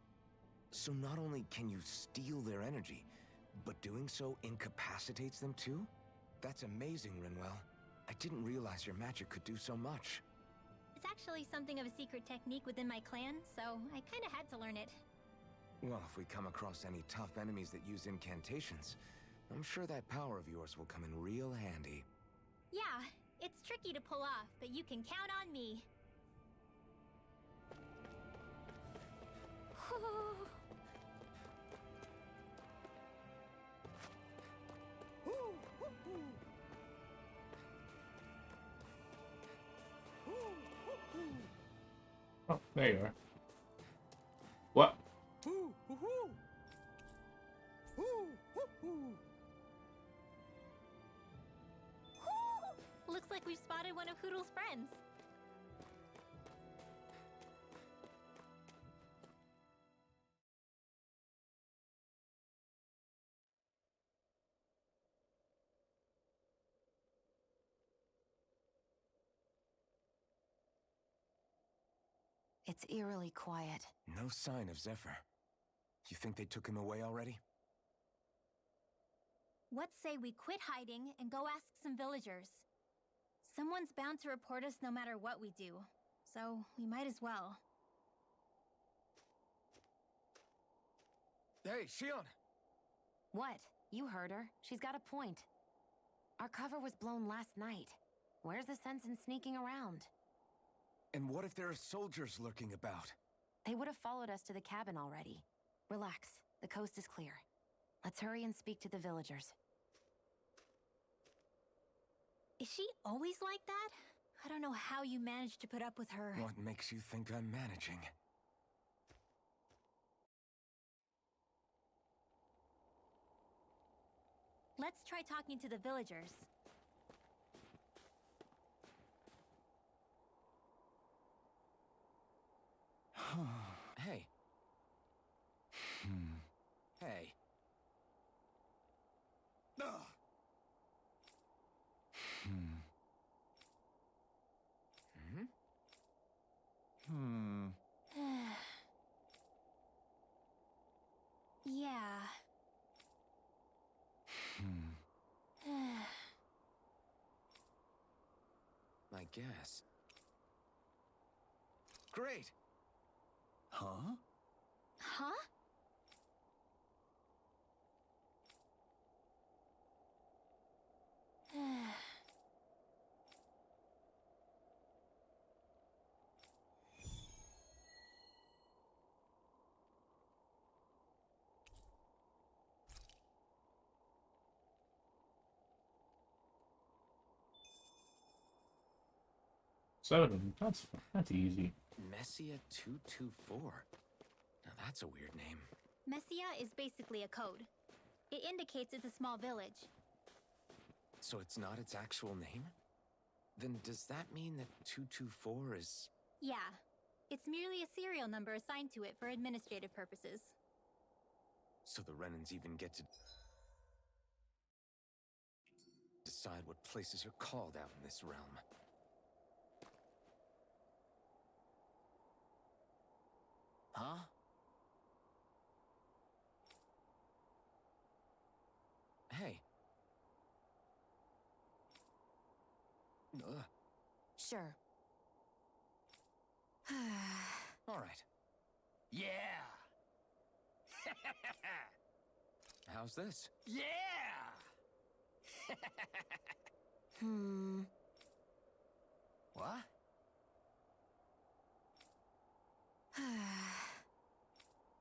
Speaker 5: So not only can you steal their energy, but doing so incapacitates them too? That's amazing, Rinwell. I didn't realize your magic could do so much.
Speaker 10: It's actually something of a secret technique within my clan, so I kinda had to learn it.
Speaker 5: Well, if we come across any tough enemies that use incantations, I'm sure that power of yours will come in real handy.
Speaker 10: Yeah, it's tricky to pull off, but you can count on me.
Speaker 1: Oh, there you are. What?
Speaker 10: Looks like we've spotted one of Hoodle's friends.
Speaker 3: It's eerily quiet.
Speaker 5: No sign of Zephyr. You think they took him away already?
Speaker 10: What say we quit hiding and go ask some villagers? Someone's bound to report us no matter what we do, so we might as well.
Speaker 5: Hey, Shion!
Speaker 3: What? You heard her. She's got a point. Our cover was blown last night. Where's the sense in sneaking around?
Speaker 5: And what if there are soldiers lurking about?
Speaker 3: They would have followed us to the cabin already. Relax. The coast is clear. Let's hurry and speak to the villagers.
Speaker 10: Is she always like that? I don't know how you managed to put up with her.
Speaker 5: What makes you think I'm managing?
Speaker 10: Let's try talking to the villagers.
Speaker 5: Hey. Hey.
Speaker 10: Yeah.
Speaker 5: I guess. Great!
Speaker 8: Huh?
Speaker 10: Huh?
Speaker 1: Seven of them. That's easy.
Speaker 5: Messia 224. Now that's a weird name.
Speaker 10: Messia is basically a code. It indicates it's a small village.
Speaker 5: So it's not its actual name? Then does that mean that 224 is...
Speaker 10: Yeah. It's merely a serial number assigned to it for administrative purposes.
Speaker 5: So the Renans even get to... decide what places are called out in this realm.
Speaker 8: Huh?
Speaker 5: Hey.
Speaker 3: Sure.
Speaker 5: All right.
Speaker 8: Yeah!
Speaker 5: How's this?
Speaker 8: Yeah! What?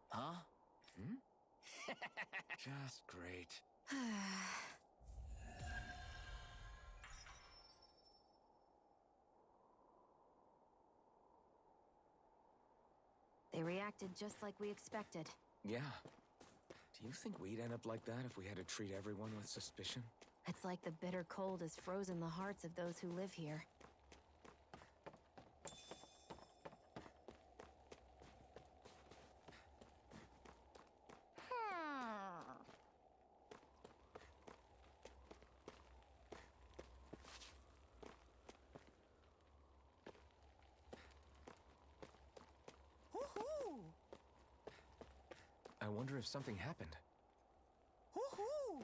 Speaker 8: Huh?
Speaker 5: Hmm? Great.
Speaker 3: They reacted just like we expected.
Speaker 5: Yeah. Do you think we'd end up like that if we had to treat everyone with suspicion?
Speaker 3: It's like the bitter cold has frozen the hearts of those who live here.
Speaker 11: Woohoo!
Speaker 5: I wonder if something happened.
Speaker 11: Woohoo!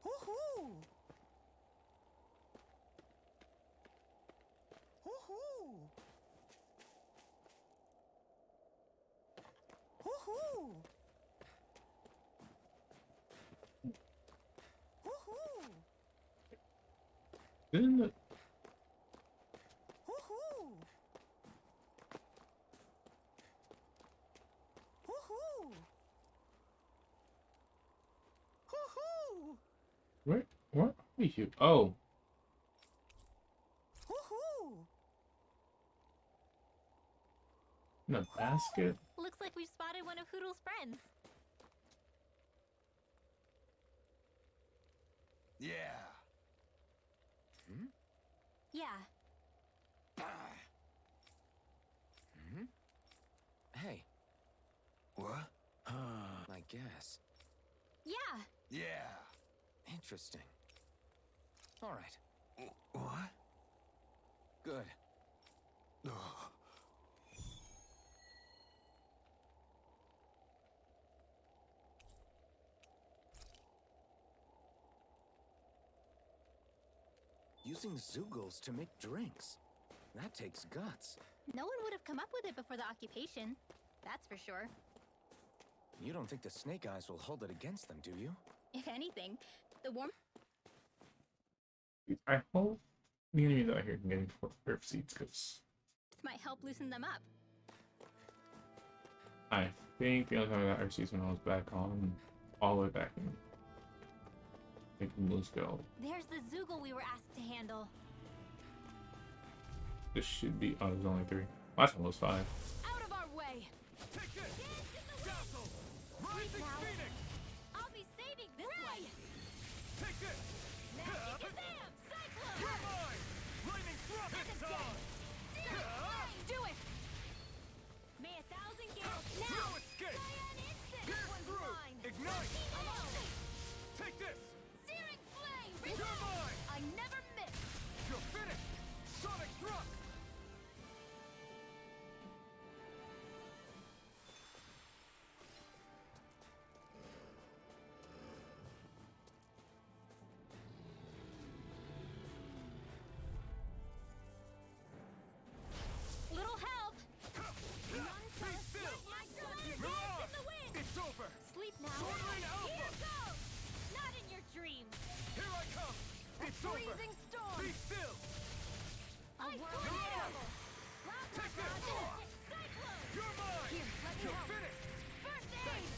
Speaker 11: Woohoo! Woohoo! Woohoo! Woohoo!
Speaker 1: Didn't the
Speaker 11: Woohoo! Woohoo! Woohoo!
Speaker 1: where are you? Oh,
Speaker 11: Woohoo!
Speaker 1: in a basket?
Speaker 10: Looks like we've spotted one of Hoodle's friends.
Speaker 5: Yeah. Hmm?
Speaker 10: Yeah.
Speaker 5: Hmm? Hey. What? I guess.
Speaker 10: Yeah.
Speaker 5: Yeah. Interesting. All right. What? Good. Using Zeugles to make drinks. That takes guts.
Speaker 10: No one would have come up with it before the occupation. That's for sure.
Speaker 5: You don't think the Snake Eyes will hold it against them, do you?
Speaker 10: If anything, the warm
Speaker 1: I hope the enemies out here can get earth seeds, because
Speaker 10: might help loosen them up.
Speaker 1: I think the only time I got earth seeds when I was back on, all the way back in Mooseville.
Speaker 10: There's the Zoogle we were asked to handle.
Speaker 1: This should be, oh, there's only 3. Last one was 5.
Speaker 3: Out of our way!
Speaker 11: Take this! Dazzle! Rising
Speaker 10: now.
Speaker 11: Phoenix!
Speaker 10: I'll be saving this way.
Speaker 11: Take this!
Speaker 10: Magic Kazam! Cyclone!
Speaker 11: You're mine! Lightning thrust! It's on!
Speaker 10: Do it! May 1,000 gales now!
Speaker 11: No escape!
Speaker 10: Cyan instant!
Speaker 11: Pierce
Speaker 10: This one's
Speaker 11: through!
Speaker 10: mine!
Speaker 11: Ignite!
Speaker 10: Torpedo!
Speaker 11: Take this!
Speaker 10: Searing flame!
Speaker 11: You're mine!
Speaker 10: I never miss!
Speaker 11: You're finished! Sonic thrust!
Speaker 10: Little help!
Speaker 11: Be still!
Speaker 10: Mirage in the wind!
Speaker 11: It's over!
Speaker 10: Sleep now!
Speaker 11: Sword Lane Alpha!
Speaker 10: Here goes! Not in your dreams!
Speaker 11: Here I come! It's over!
Speaker 10: Freezing storm!
Speaker 11: Be still!
Speaker 10: Ice tornado! Cloud
Speaker 11: Take this!
Speaker 10: Cyclone!
Speaker 11: You're mine!
Speaker 10: Here, let me
Speaker 11: You're
Speaker 10: help.
Speaker 11: finished!
Speaker 10: First aid!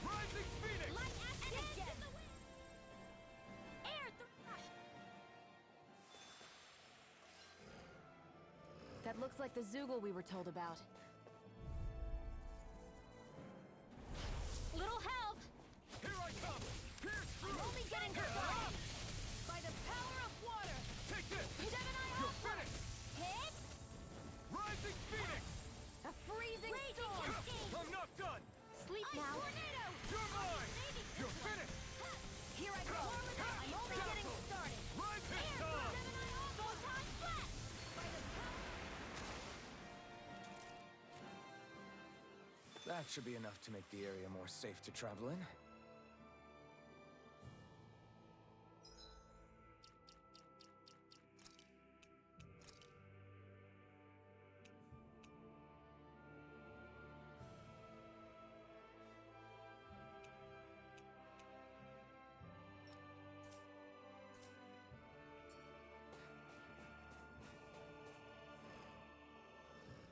Speaker 11: Rising Phoenix!
Speaker 10: Light acid again! Air thrust!
Speaker 3: That looks like the Zoogle we were told about.
Speaker 10: Little help!
Speaker 11: Here I come! Pierce
Speaker 10: I'm
Speaker 11: through!
Speaker 10: only getting started! By the power of water!
Speaker 11: Take this!
Speaker 10: Gemini
Speaker 11: You're
Speaker 10: Alpha!
Speaker 11: finished!
Speaker 10: Hit!
Speaker 11: Rising Phoenix!
Speaker 10: A freezing storm!
Speaker 11: I'm not done!
Speaker 10: Sleep now! Tornado!
Speaker 11: You're mine! You're finished!
Speaker 10: Here I go! I'm only getting started!
Speaker 11: Rising
Speaker 10: Air
Speaker 11: Dawn!
Speaker 10: Gemini Alpha! Photon blast! By the power...
Speaker 5: That should be enough to make the area more safe to travel in.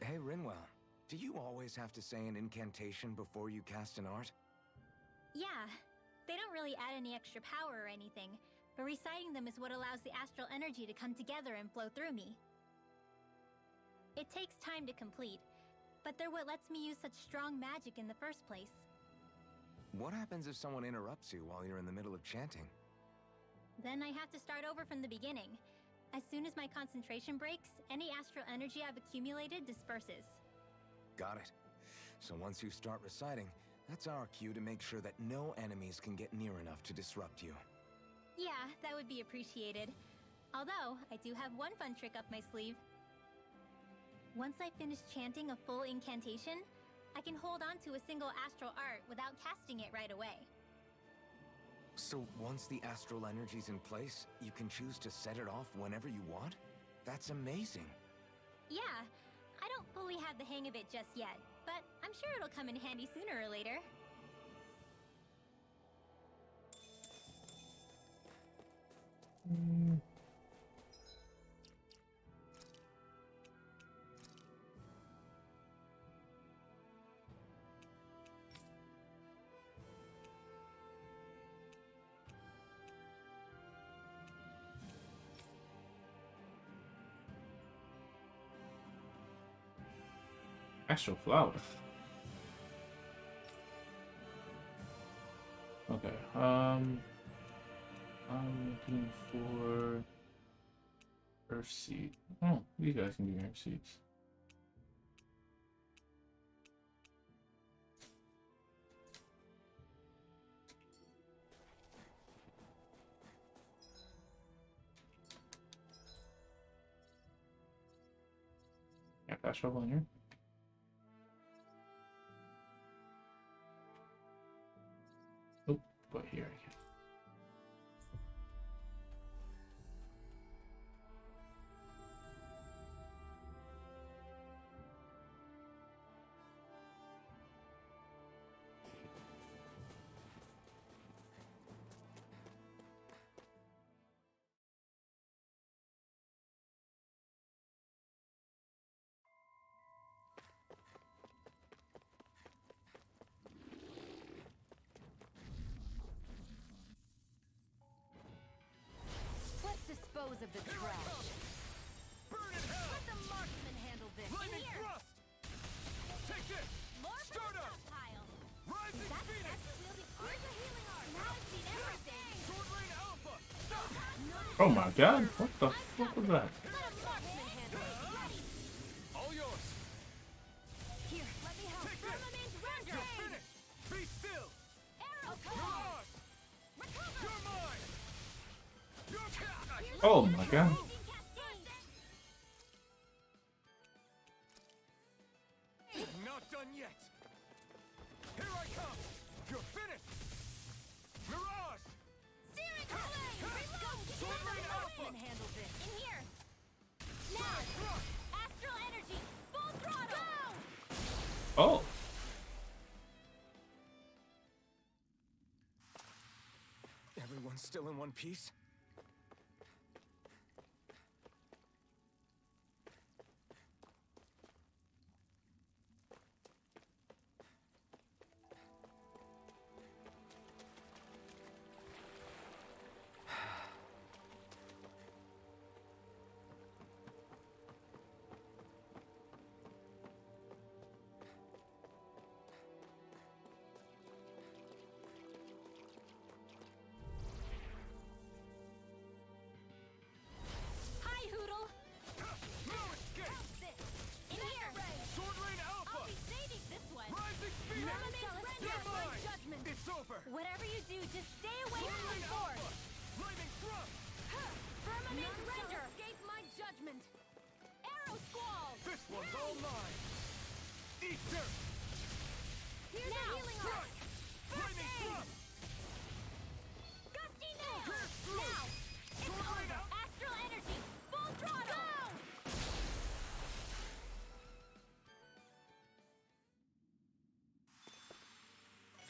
Speaker 5: Hey, Rinwell. Do you always have to say an incantation before you cast an art?
Speaker 10: Yeah, they don't really add any extra power or anything, but reciting them is what allows the astral energy to come together and flow through me. It takes time to complete, but they're what lets me use such strong magic in the first place.
Speaker 5: What happens if someone interrupts you while you're in the middle of chanting?
Speaker 10: Then I have to start over from the beginning. As soon as my concentration breaks, any astral energy I've accumulated disperses.
Speaker 5: Got it. So once you start reciting, that's our cue to make sure that no enemies can get near enough to disrupt you.
Speaker 10: Yeah, that would be appreciated. Although, I do have one fun trick up my sleeve. Once I finish chanting a full incantation, I can hold on to a single astral art without casting it right away.
Speaker 5: So once the astral energy's in place, you can choose to set it off whenever you want? That's amazing.
Speaker 10: Yeah, I don't fully have the hang of it just yet, but I'm sure it'll come in handy sooner or later.
Speaker 1: Astral flower. Okay. I'm looking for earth seed. Oh, you guys can do earth seeds. Yeah, fast travel in here. Oh, but here I can.
Speaker 3: Let's dispose of the trash.
Speaker 4: Burn in hell!
Speaker 3: Let the marksman handle this.
Speaker 4: Lightning
Speaker 3: Here.
Speaker 4: thrust! Take this!
Speaker 10: More for the
Speaker 4: Stardust!
Speaker 10: stockpile.
Speaker 4: Rising
Speaker 10: That's
Speaker 4: Phoenix!
Speaker 10: wielding. Here's a healing art. Now I've seen everything.
Speaker 4: Sword Rain Alpha! Stop!
Speaker 1: Oh my god, what the fuck was that?
Speaker 3: Let a marksman handle it. Ready.
Speaker 4: All yours!
Speaker 3: Here, let me help.
Speaker 4: Take this!
Speaker 3: Firmament render.
Speaker 4: You're finished! Be still!
Speaker 3: Arrow
Speaker 4: Mirage!
Speaker 3: Recover.
Speaker 4: You're mine! You're
Speaker 1: Oh my god.
Speaker 4: Not done yet! Here I come! You're finished! Mirage!
Speaker 3: Searing Blade. Reload.
Speaker 4: Sword
Speaker 3: Let
Speaker 4: Rain
Speaker 3: the
Speaker 4: Alpha!
Speaker 3: marksman handle this.
Speaker 10: In here.
Speaker 4: Side thrust!
Speaker 10: Astral energy. Full throttle.
Speaker 1: Oh.
Speaker 5: Everyone's still in one piece?
Speaker 10: Hi, Hoodle.
Speaker 4: No escape!
Speaker 10: In here.
Speaker 4: Sword Rain Alpha!
Speaker 10: I'll be saving this one.
Speaker 4: Rising Phoenix!
Speaker 10: Firmament
Speaker 4: You're
Speaker 10: render.
Speaker 4: mine!
Speaker 10: Judgment.
Speaker 4: It's over!
Speaker 10: Whatever you do, just stay away
Speaker 4: Sword
Speaker 10: from
Speaker 4: Rain
Speaker 10: the sword.
Speaker 4: Alpha! Lightning thrust!
Speaker 3: Firmament
Speaker 10: None
Speaker 3: render.
Speaker 10: shall
Speaker 3: Escape my judgment.
Speaker 10: Arrow squall.
Speaker 4: This one's all mine! Eat dirt!
Speaker 3: Here's a healing art.
Speaker 4: Strike! Lightning thrust!
Speaker 10: Gusty nail.
Speaker 4: Pierce through!
Speaker 10: Now. It's
Speaker 4: Sword Rain
Speaker 10: over.
Speaker 4: Alpha!
Speaker 10: Astral energy. Full throttle.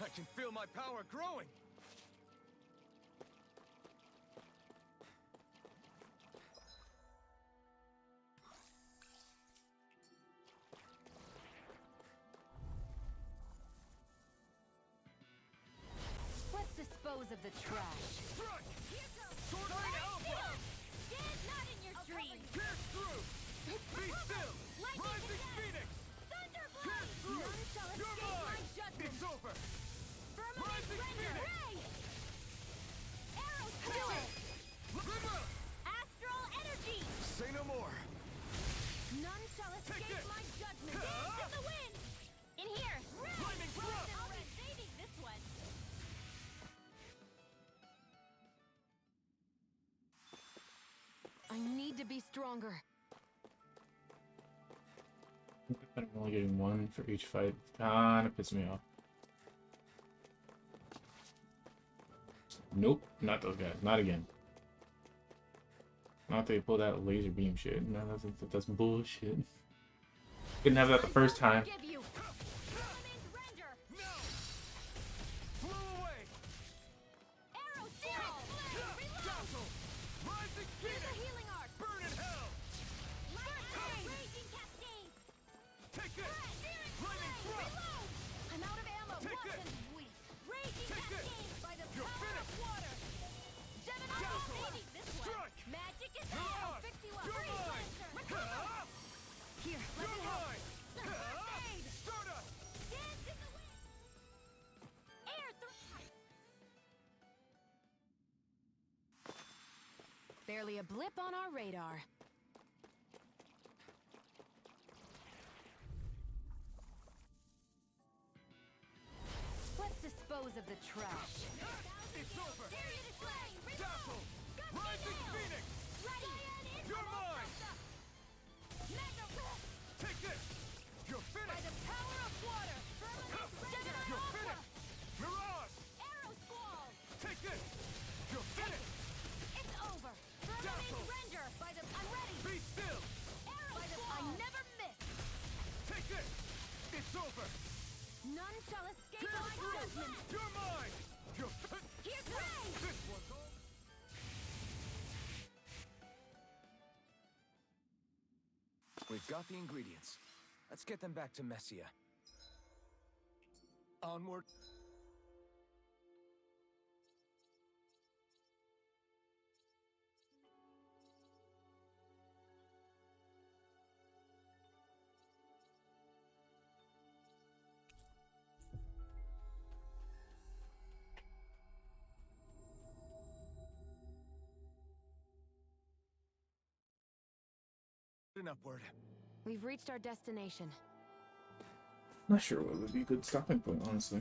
Speaker 4: I can feel my power growing!
Speaker 3: dispose of the trash.
Speaker 4: Strike!
Speaker 11: Sword Rain Alpha!
Speaker 10: Not in your dreams!
Speaker 4: Pierce through! Be still! Rising Phoenix!
Speaker 10: Thunderblade!
Speaker 4: Pierce through!
Speaker 10: None shall
Speaker 4: You're
Speaker 10: escape my
Speaker 4: mine!
Speaker 10: judgment!
Speaker 4: It's over!
Speaker 10: Firmament
Speaker 4: Rising
Speaker 10: render!
Speaker 4: Phoenix!
Speaker 10: Ray! Arrow
Speaker 4: Do
Speaker 10: skill!
Speaker 4: it! Remember!
Speaker 10: Astral energy!
Speaker 4: Say no more!
Speaker 10: None shall
Speaker 4: Take
Speaker 10: escape
Speaker 4: this!
Speaker 10: my judgment!
Speaker 4: Ah!
Speaker 10: Dance in the wind! In here!
Speaker 4: Lightning thrust!
Speaker 10: I'll be saving this one!
Speaker 3: I need to be stronger.
Speaker 1: I'm only getting one for each fight. Kinda pisses me off. Nope, not those guys. Not again. Not they pull that laser beam shit. No, that's bullshit. Didn't have that the first time.
Speaker 10: Give you! Firmament render!
Speaker 4: No! Blow away!
Speaker 10: Arrow skill! Reload!
Speaker 4: Dazzle! Rising
Speaker 10: Use the
Speaker 4: Phoenix!
Speaker 10: healing art!
Speaker 4: Burn in hell!
Speaker 10: Lightning! Raging cascade!
Speaker 4: Take this! Lightning thrust!
Speaker 10: Reload! I'm out of ammo!
Speaker 4: Take this!
Speaker 10: Watson's weak! Raging
Speaker 4: Take this!
Speaker 10: cascade by the
Speaker 4: You're
Speaker 10: power
Speaker 4: finished!
Speaker 10: of water! Gemini
Speaker 4: Dazzle!
Speaker 10: saving this one!
Speaker 4: Strike!
Speaker 10: Magic is
Speaker 4: You're
Speaker 10: out!
Speaker 4: on!
Speaker 10: Fix you up!
Speaker 4: You're
Speaker 10: Freeze
Speaker 4: mine!
Speaker 10: Lancer!
Speaker 4: Ah!
Speaker 10: Here, let
Speaker 4: You're
Speaker 10: me help!
Speaker 4: mine!
Speaker 10: First aid!
Speaker 4: Stardust!
Speaker 10: Dance in the wind! Air thrust!
Speaker 3: Barely a blip on our radar. Let's dispose of the trash.
Speaker 4: It's over!
Speaker 10: Period is slain!
Speaker 4: Dazzle! Rising Phoenix!
Speaker 10: Ready!
Speaker 4: You're mine!
Speaker 10: Mega
Speaker 4: Take this! You're
Speaker 10: by
Speaker 4: finished!
Speaker 10: the power of water! Firmament render!
Speaker 4: You're finished! Mirage!
Speaker 10: Arrow squall!
Speaker 4: Take this! You're finished!
Speaker 10: It's over! Firmament
Speaker 4: Dazzle!
Speaker 10: render! By the I'm ready!
Speaker 4: Be still!
Speaker 10: Arrow by the I never miss!
Speaker 4: Take this! It's over!
Speaker 10: None shall escape
Speaker 4: Pierce
Speaker 10: my
Speaker 4: through!
Speaker 10: judgment!
Speaker 4: You're mine! You're
Speaker 10: Here's Ray!
Speaker 4: This one's all...
Speaker 5: We've got the ingredients. Let's get them back to Messia.
Speaker 11: Onward.
Speaker 5: And upward.
Speaker 3: We've reached our destination.
Speaker 1: Not sure what would be a good stopping point, honestly.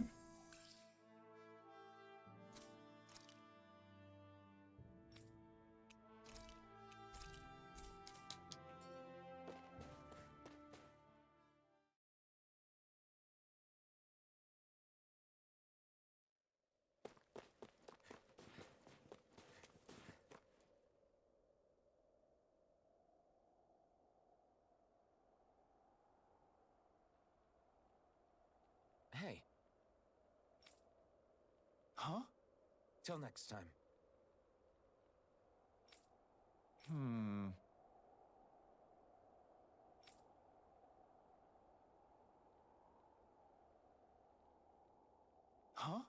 Speaker 5: Hey. Huh? Till next time. Huh?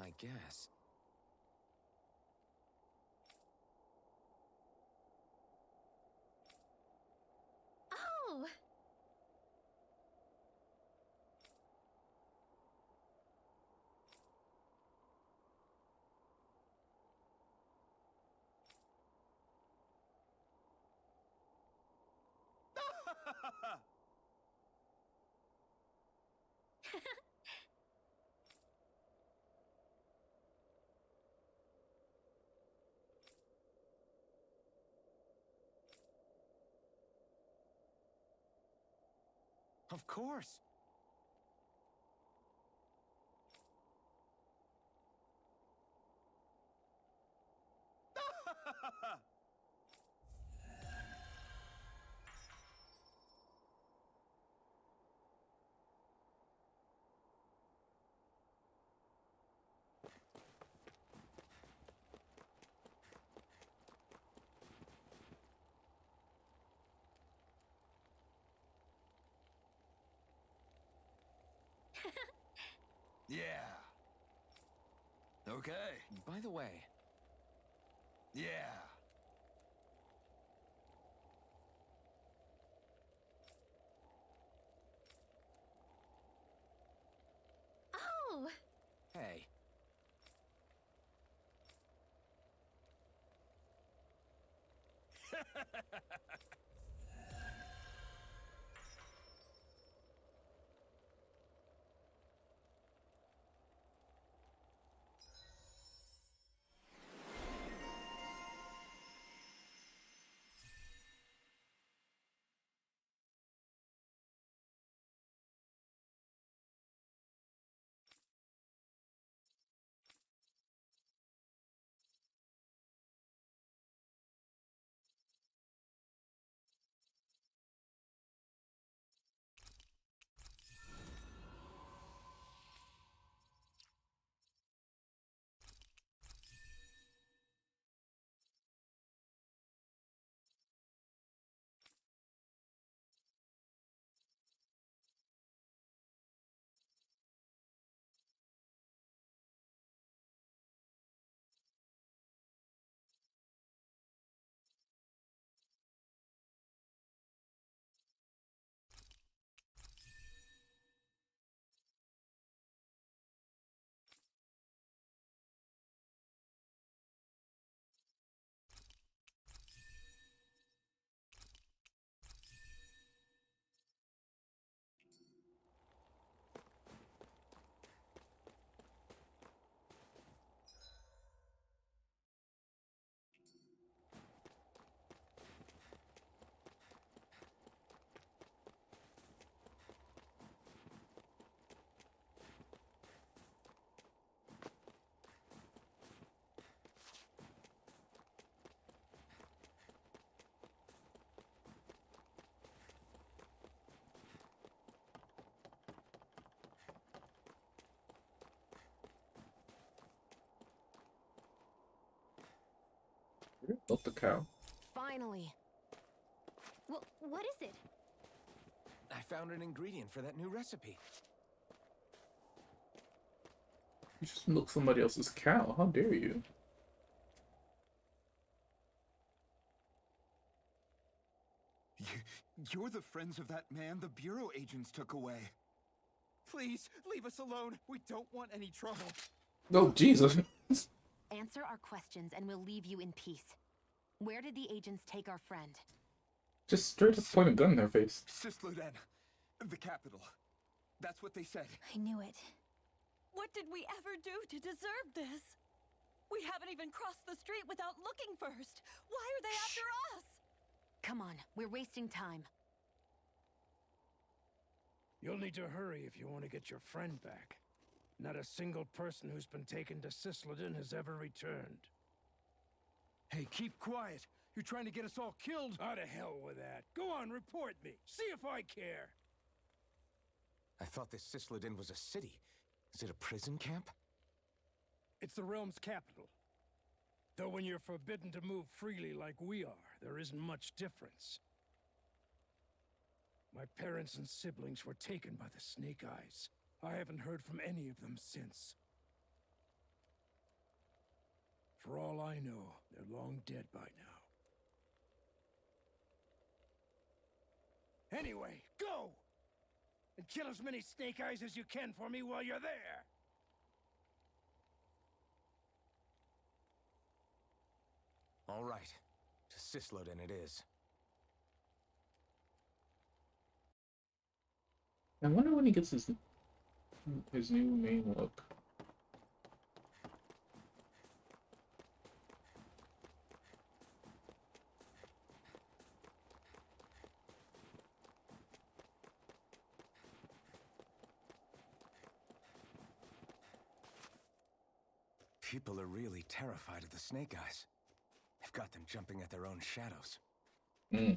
Speaker 5: I guess.
Speaker 10: Oh!
Speaker 5: Of course. Yeah. Okay.
Speaker 12: By the way,
Speaker 5: Yeah.
Speaker 10: Oh!
Speaker 12: hey,
Speaker 1: Built the cow.
Speaker 3: Finally.
Speaker 10: What is it?
Speaker 12: I found an ingredient for that new recipe.
Speaker 1: You just milked somebody else's cow. How dare you?
Speaker 5: You're the friends of that man the Bureau agents took away.
Speaker 11: Please, leave us alone. We don't want any trouble.
Speaker 1: Oh, Jesus.
Speaker 3: Answer our questions and we'll leave you in peace. Where did the agents take our friend?
Speaker 1: Just straight up point a gun in their face.
Speaker 5: Sisluden, the capital. That's what they said.
Speaker 10: I knew it.
Speaker 7: What did we ever do to deserve this? We haven't even crossed the street without looking first. Why are they after us?
Speaker 3: Come on, we're wasting time.
Speaker 6: You'll need to hurry if you want to get your friend back. Not a single person who's been taken to Sisleden has ever returned.
Speaker 11: Hey, keep quiet. You're trying to get us all killed.
Speaker 6: Out of hell with that. Go on, report me. See if I care.
Speaker 5: I thought this Sisleden was a city. Is it a prison camp?
Speaker 6: It's the realm's capital. Though when you're forbidden to move freely like we are, there isn't much difference. My parents and siblings were taken by the Snake Eyes. I haven't heard from any of them since. For all I know, they're long dead by now. Anyway, go! And kill as many Snake Eyes as you can for me while you're there!
Speaker 5: All right. To Sisleden it is.
Speaker 1: I wonder when he gets his new main look.
Speaker 5: People are really terrified of the Snake Eyes. They've got them jumping at their own shadows.
Speaker 1: Mm.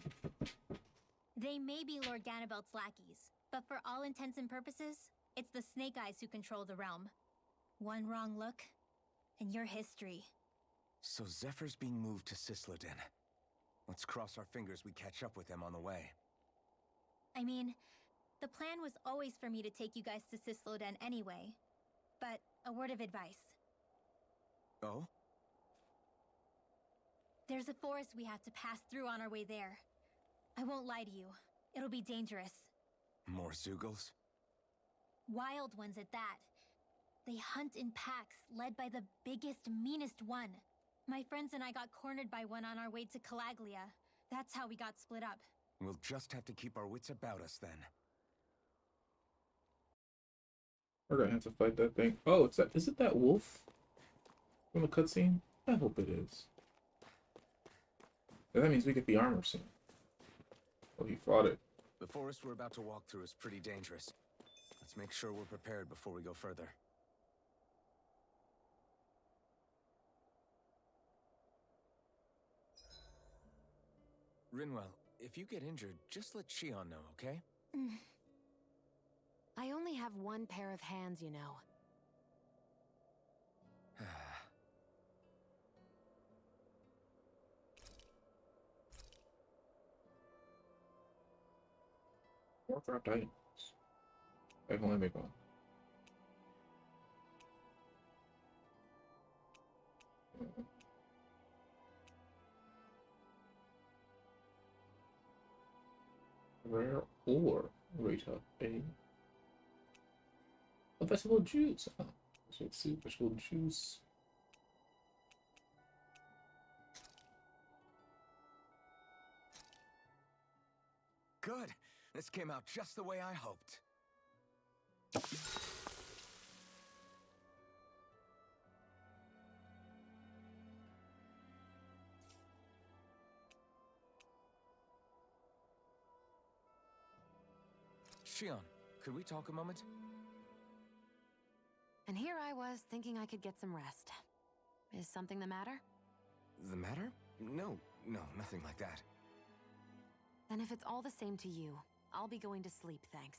Speaker 10: They may be Lord Ganabelt's lackeys, but for all intents and purposes, it's the Snake Eyes who control the realm. One wrong look, and your history.
Speaker 5: So Zephyr's being moved to Sisleden. Let's cross our fingers we catch up with them on the way.
Speaker 10: I mean, the plan was always for me to take you guys to Sisleden anyway. but a word of advice.
Speaker 12: Oh?
Speaker 10: There's a forest we have to pass through on our way there. I won't lie to you. It'll be dangerous.
Speaker 12: More Zeugles?
Speaker 10: Wild ones at that. They hunt in packs, led by the biggest, meanest one. My friends and I got cornered by one on our way to Calaglia. That's how we got split up.
Speaker 12: We'll just have to keep our wits about us then.
Speaker 1: We're gonna have to fight that thing. Oh, it's that. Is it that wolf from the cutscene? I hope it is. That means we get the armor soon. Oh, he fought it.
Speaker 12: The forest we're about to walk through is pretty dangerous. Let's make sure we're prepared before we go further. Rinwell, if you get injured, just let Shion know, okay?
Speaker 3: I only have one pair of hands, you know.
Speaker 1: Warcraft items. I can only make one. Rare ore. Rate up a vegetable juice. Oh, so let's see, vegetable juice.
Speaker 12: Good. This came out just the way I hoped. Shion, could we talk a moment?
Speaker 3: And here I was thinking I could get some rest. Is something the matter?
Speaker 12: The matter? No, nothing like that.
Speaker 3: Then if it's all the same to you, I'll be going to sleep, thanks.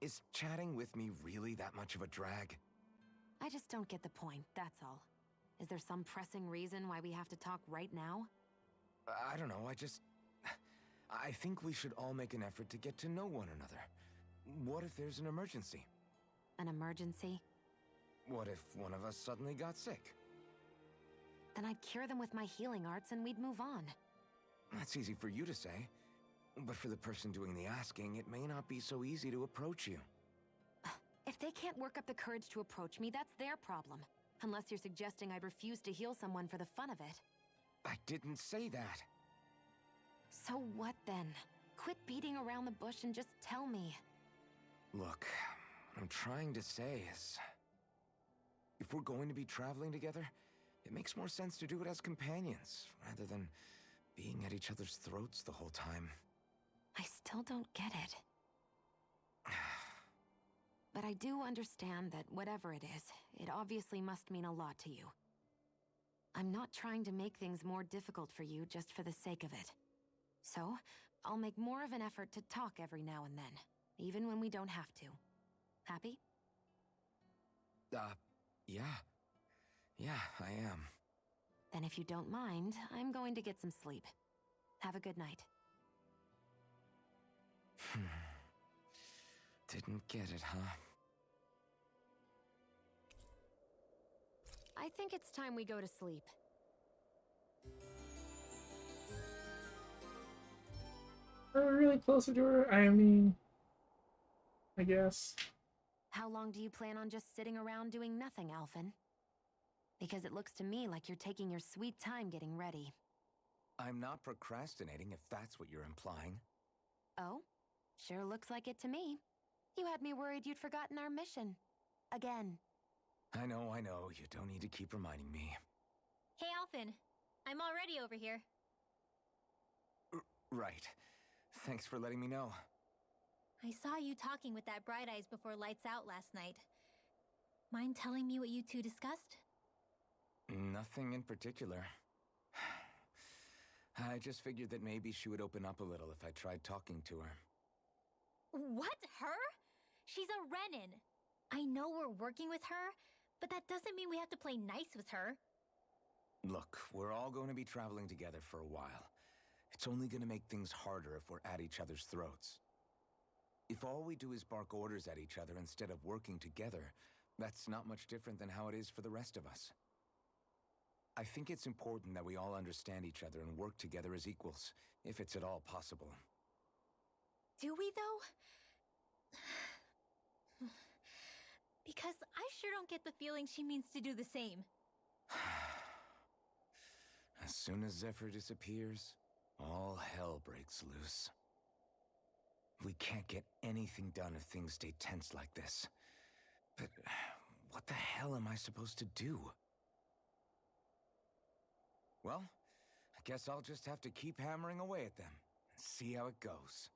Speaker 12: Is chatting with me really that much of a drag?
Speaker 3: I just don't get the point, that's all. Is there some pressing reason why we have to talk right now?
Speaker 12: I don't know, I think we should all make an effort to get to know one another. What if there's an emergency?
Speaker 3: An emergency?
Speaker 12: What if one of us suddenly got sick?
Speaker 3: Then I'd cure them with my healing arts and we'd move on.
Speaker 12: That's easy for you to say. But for the person doing the asking, it may not be so easy to approach you.
Speaker 3: If they can't work up the courage to approach me, that's their problem. Unless you're suggesting I'd refuse to heal someone for the fun of it.
Speaker 12: I didn't say that.
Speaker 3: So what then? Quit beating around the bush and just tell me.
Speaker 12: Look, what I'm trying to say is... if we're going to be traveling together, it makes more sense to do it as companions, rather than being at each other's throats the whole time.
Speaker 3: I still don't get it. But I do understand that whatever it is, it obviously must mean a lot to you. I'm not trying to make things more difficult for you just for the sake of it. So, I'll make more of an effort to talk every now and then, even when we don't have to. Happy?
Speaker 12: Yeah. Yeah, I am.
Speaker 3: Then if you don't mind, I'm going to get some sleep. Have a good night.
Speaker 12: Didn't get it, huh?
Speaker 3: I think it's time we go to sleep.
Speaker 1: Are we really close to her? I mean, I guess.
Speaker 3: How long do you plan on just sitting around doing nothing, Alphen? Because it looks to me like you're taking your sweet time getting ready.
Speaker 12: I'm not procrastinating, if that's what you're implying.
Speaker 3: Oh? Sure looks like it to me. You had me worried you'd forgotten our mission. Again.
Speaker 12: I know. You don't need to keep reminding me.
Speaker 10: Hey, Alphen. I'm already over here.
Speaker 12: Right. Thanks for letting me know.
Speaker 10: I saw you talking with that Bright Eyes before lights out last night. Mind telling me what you two discussed?
Speaker 12: Nothing in particular. I just figured that maybe she would open up a little if I tried talking to her.
Speaker 10: What? Her? She's a Renin. I know we're working with her, but that doesn't mean we have to play nice with her.
Speaker 12: Look, we're all going to be traveling together for a while. It's only going to make things harder if we're at each other's throats. If all we do is bark orders at each other instead of working together, That's not much different than how it is for the rest of us. I think it's important that we all understand each other and work together as equals, if it's at all possible.
Speaker 10: Do we, though? Because I sure don't get the feeling she means to do the same.
Speaker 12: As soon as Zephyr disappears, all hell breaks loose. We can't get anything done if things stay tense like this. But what the hell am I supposed to do? Well, I guess I'll just have to keep hammering away at them and see how it goes.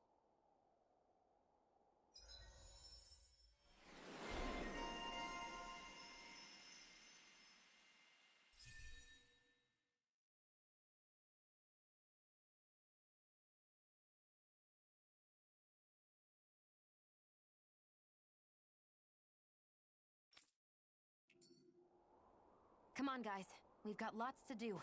Speaker 3: Come on, guys. We've got lots to do.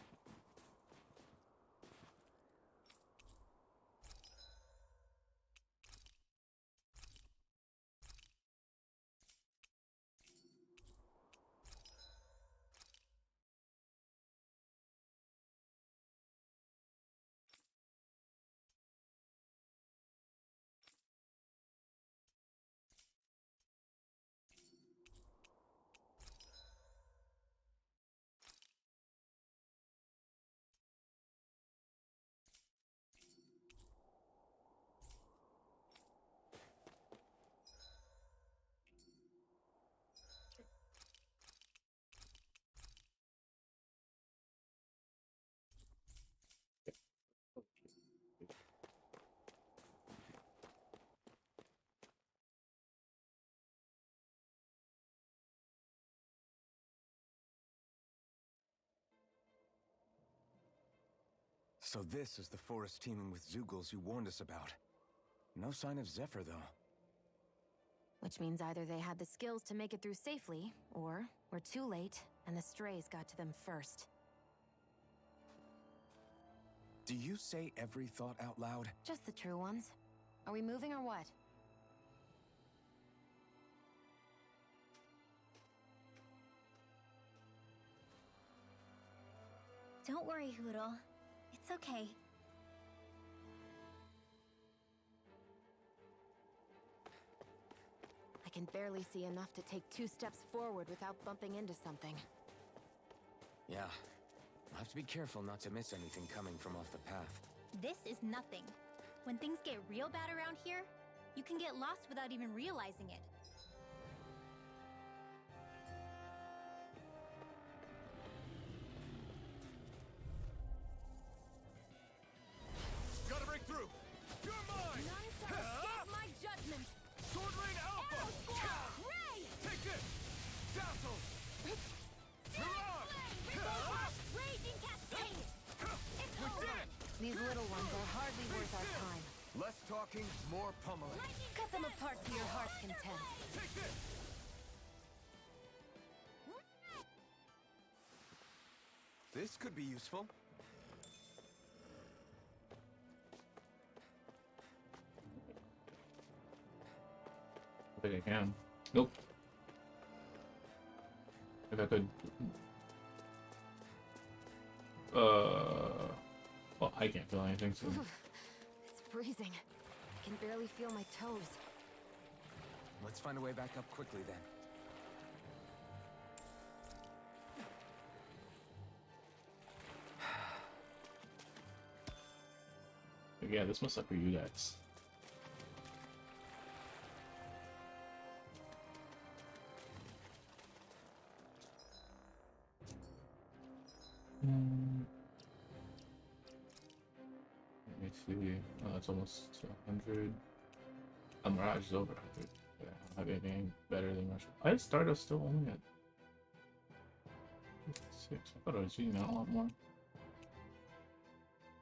Speaker 12: So this is the forest teeming with Zeugles you warned us about. No sign of Zephyr, though.
Speaker 3: Which means either they had the skills to make it through safely, or we're too late, and the strays got to them first.
Speaker 12: Do you say every thought out loud?
Speaker 3: Just the true ones. Are we moving or what?
Speaker 10: Don't worry, Hootle. It's okay.
Speaker 3: I can barely see enough to take 2 steps forward without bumping into something.
Speaker 12: Yeah. I'll have to be careful not to miss anything coming from off the path.
Speaker 10: This is nothing. When things get real bad around here, you can get lost without even realizing it.
Speaker 4: Gotta break through! You're mine!
Speaker 3: None shall escape my judgment!
Speaker 4: Sword Rain Alpha!
Speaker 3: Arrow Squall! Ray!
Speaker 4: Take this! Dazzle! Mirage!
Speaker 10: Raging Cascade! It's
Speaker 4: We
Speaker 10: over!
Speaker 4: did it!
Speaker 3: These little ones are hardly worth our time.
Speaker 5: Less talking, more pummeling.
Speaker 3: Cut them apart to your heart's content.
Speaker 4: Take this!
Speaker 12: This could be useful.
Speaker 1: I think I can. Nope. If I could. Well, I can't feel anything, so.
Speaker 3: It's freezing. I can barely feel my toes.
Speaker 12: Let's find a way back up quickly then.
Speaker 1: Yeah, this must suck for you guys. Let me see. Oh, it's almost 100. Mirage is over 100. Yeah, I don't have anything better than Mirage. I started still only at 6. I thought I was using that a lot more.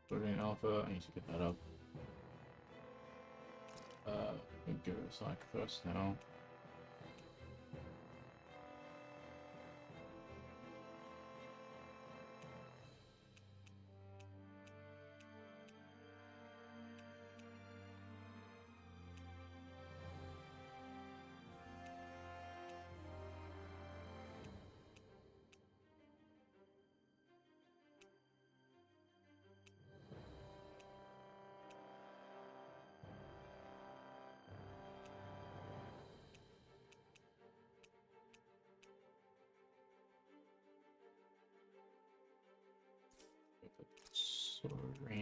Speaker 1: Sorting Alpha, I need to get that up. Give it a Sonic first now.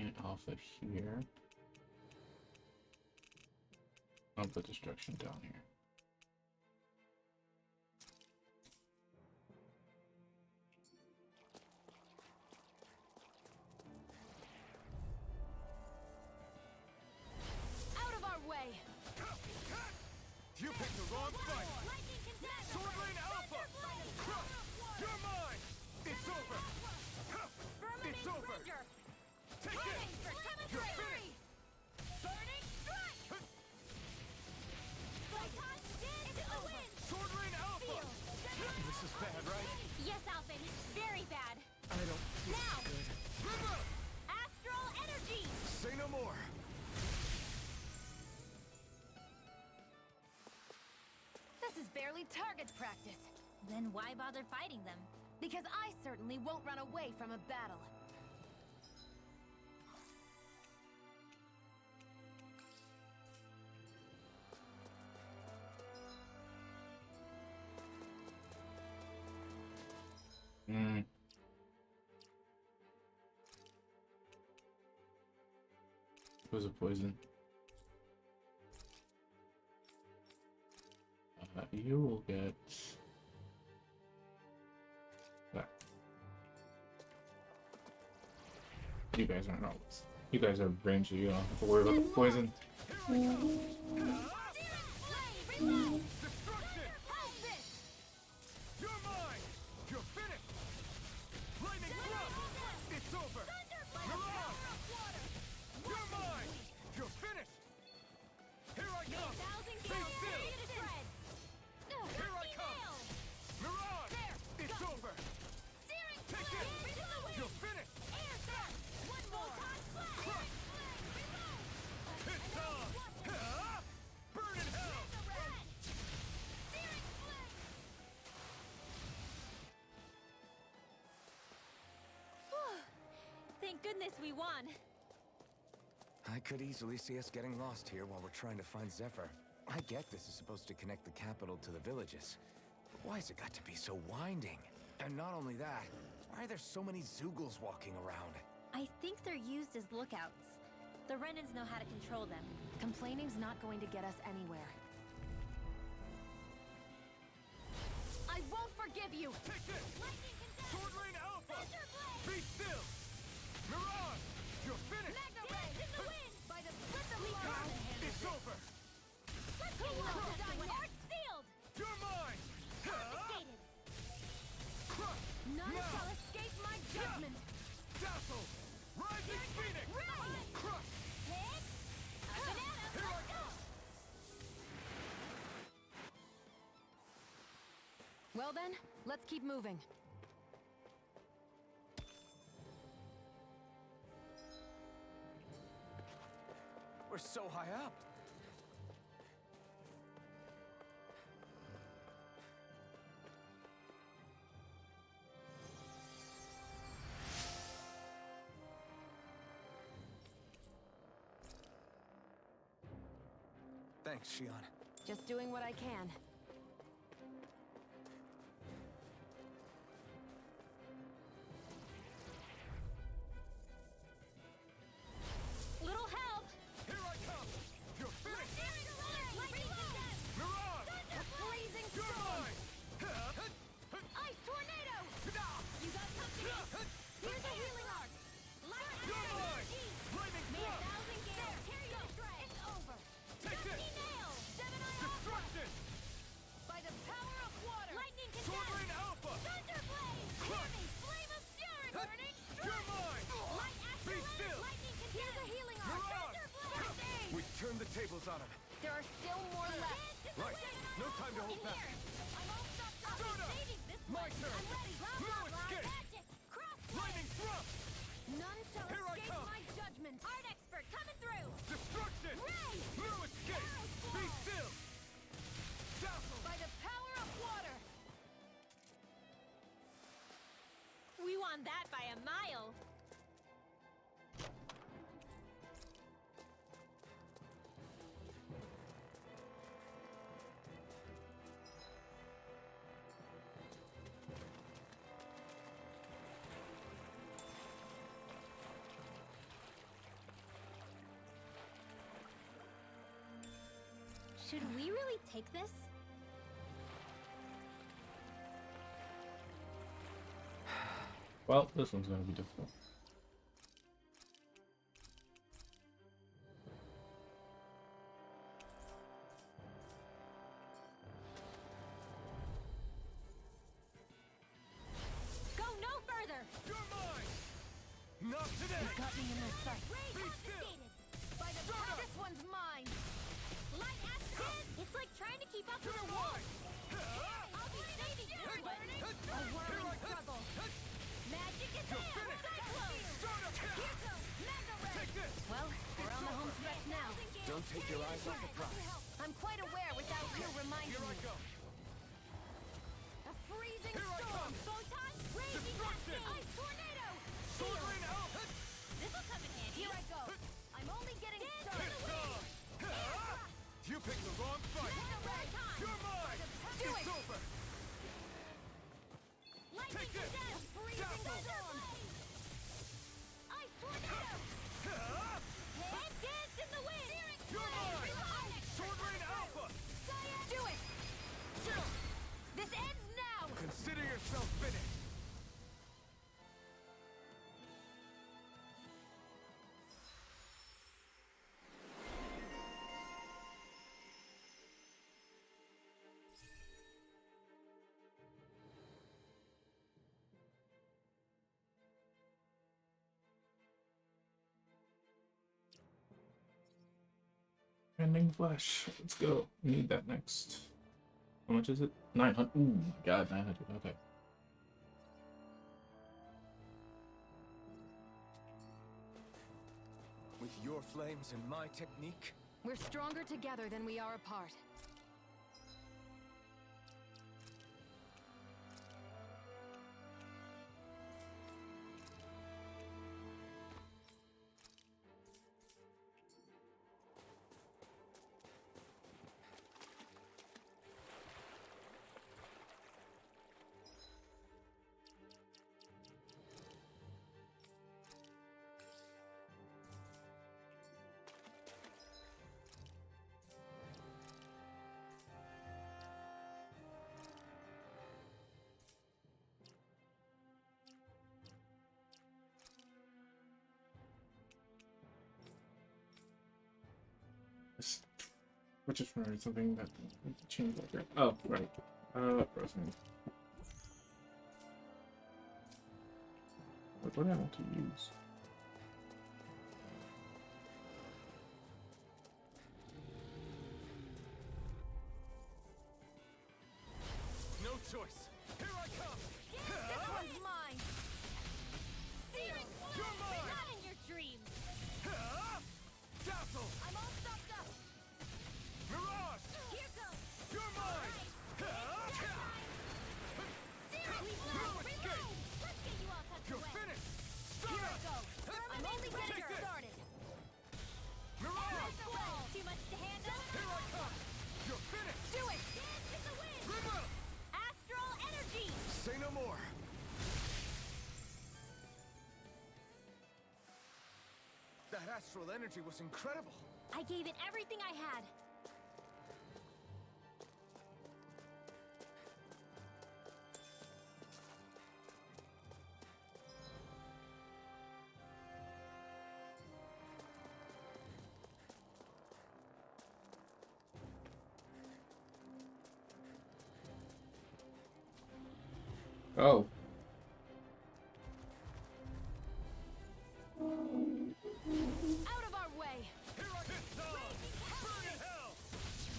Speaker 1: point off of here. I'll put destruction down here.
Speaker 3: Out of our way!
Speaker 4: You picked the wrong fight! Sword Lane Alpha! Crush! You're mine! It's over! It's over! Take it! You're finished!
Speaker 10: Burning strike!
Speaker 4: Sword Lane Alpha! This is bad, right?
Speaker 10: Yes, Alphen. Very bad.
Speaker 12: I don't feel
Speaker 10: Now!
Speaker 12: good.
Speaker 4: River!
Speaker 10: Astral energy!
Speaker 4: Say no more!
Speaker 3: This is barely target practice.
Speaker 10: Then why bother fighting them?
Speaker 3: Because I certainly won't run away from a battle.
Speaker 1: It was a poison. You will get that. You guys aren't always. You guys are ranged, you don't have to worry about the poison.
Speaker 4: You're mine! You're finished! Lightning Thrust! It's over! Mirage! You're mine! You're finished! Here I come! Stay still! Here I come! Mirage! It's over! Take it! You're finished! Crush! It's on! Burn in hell!
Speaker 10: Thank goodness we won.
Speaker 12: I could easily see us getting lost here while we're trying to find Zephyr. I get this is supposed to connect the capital to the villages, but why's it got to be so winding? And not only that, why are there so many Zeugles walking around?
Speaker 10: I think they're used as lookouts. The Renans know how to control them.
Speaker 3: Complaining's not going to get us anywhere. I won't forgive you!
Speaker 4: Take this! Sword Lane Alpha! Be still! Mirage! You're finished!
Speaker 3: By the split of
Speaker 4: It's over!
Speaker 10: Art sealed!
Speaker 4: You're mine!
Speaker 10: Confiscated!
Speaker 4: Crush!
Speaker 3: None
Speaker 4: Now!
Speaker 3: shall escape my judgment!
Speaker 4: Dazzle! Rising Phoenix! Crush! Here I go!
Speaker 3: Well then, let's keep moving.
Speaker 12: We're so high up. Thanks, Shion.
Speaker 3: Just doing what I can.
Speaker 10: Little help!
Speaker 4: Here I come! You're finished! Mirage!
Speaker 3: Blazing
Speaker 4: You're
Speaker 3: storm!
Speaker 4: mine!
Speaker 3: Ice tornado! You got company! Here's a healing arc!
Speaker 4: You're mine! Lightning Thrust!
Speaker 3: It's over!
Speaker 4: Take this! Destruction!
Speaker 3: By the power of water!
Speaker 10: Lightning
Speaker 4: Sword Lane Alpha!
Speaker 10: Thunderblade!
Speaker 4: Crush!
Speaker 10: Flame of fury! Burning
Speaker 4: You're mine!
Speaker 10: Light
Speaker 4: Be
Speaker 10: astral
Speaker 4: still!
Speaker 10: lightning
Speaker 3: Here's a healing arc!
Speaker 4: Mirage!
Speaker 12: We turned the tables on him.
Speaker 3: There are still more left!
Speaker 12: Right. No time to hold back.
Speaker 4: Soda! My turn! No escape! Lightning Thrust!
Speaker 3: None shall
Speaker 4: Here I
Speaker 3: escape
Speaker 4: come.
Speaker 3: my judgment!
Speaker 10: Art expert coming through!
Speaker 4: Destruction!
Speaker 10: Ray!
Speaker 4: No escape! Be still! Dazzle!
Speaker 3: By the power of water!
Speaker 10: We won that by a mile! Should we really take this?
Speaker 1: Well, this one's gonna be difficult.
Speaker 10: Go no further!
Speaker 4: You're mine! Not today!
Speaker 10: You got me in their sight.
Speaker 4: Be still!
Speaker 10: By the power, this one's mine! Light acid! It's like trying to keep up with a wolf! I'll be saving you! A whirling struggle! Magic is there! Cyclone! Here goes Mega Red! Well, we're on the home stretch now.
Speaker 12: Don't take your eyes off the prize.
Speaker 10: I'm quite aware without you reminding
Speaker 4: Here I
Speaker 10: me.
Speaker 4: go!
Speaker 10: A freezing
Speaker 4: Here I
Speaker 10: storm!
Speaker 4: come.
Speaker 10: Photon! Raging
Speaker 4: Destruction.
Speaker 10: Cascade! Ice tornado!
Speaker 4: Sword
Speaker 10: Shield.
Speaker 4: Rain out!
Speaker 10: This'll come in handy. Here I go. I'm only getting started.
Speaker 4: You picked the wrong fight! You're mine!
Speaker 10: Do
Speaker 4: It's
Speaker 10: it.
Speaker 4: over!
Speaker 10: Lightning
Speaker 4: Take this.
Speaker 10: condemned! Freezing
Speaker 4: Dazzle.
Speaker 10: storm! Ice tornado! Head dance in the wind!
Speaker 4: You're mine! Sword Rain Alpha!
Speaker 10: Do it! This ends now!
Speaker 4: Consider yourself finished!
Speaker 1: Ending flesh. Let's go. We need that next. How much is it? 900. Ooh, my god, 900. Okay.
Speaker 5: With your flames and my technique,
Speaker 3: We're stronger together than we are apart.
Speaker 1: Which is for something that changed later. Oh, right. Frozen. What do I want to use?
Speaker 4: No choice! Here I come!
Speaker 10: This one's mine! Searing
Speaker 4: You're
Speaker 10: flame!
Speaker 4: mine!
Speaker 10: Not in your dreams!
Speaker 4: Dazzle!
Speaker 10: I'm all stopped up!
Speaker 4: Mirage!
Speaker 10: Here goes!
Speaker 4: You're mine!
Speaker 10: Searing
Speaker 4: No
Speaker 10: flame!
Speaker 4: escape!
Speaker 10: Reload! Let's get you all tucked
Speaker 4: You're
Speaker 10: away!
Speaker 4: finished!
Speaker 10: Here I go!
Speaker 4: Stop!
Speaker 10: I'm only getting
Speaker 4: Take this.
Speaker 10: started!
Speaker 4: Mirage!
Speaker 10: There's the wall! Too much to handle?
Speaker 4: Here I come! You're finished!
Speaker 10: Do it! Dance in the wind!
Speaker 4: Rimmer!
Speaker 10: Astral energy!
Speaker 5: say no more. That astral energy was incredible.
Speaker 10: I gave it everything I had.
Speaker 1: Oh.
Speaker 3: Out of our way!
Speaker 4: Here I come! Burn in hell!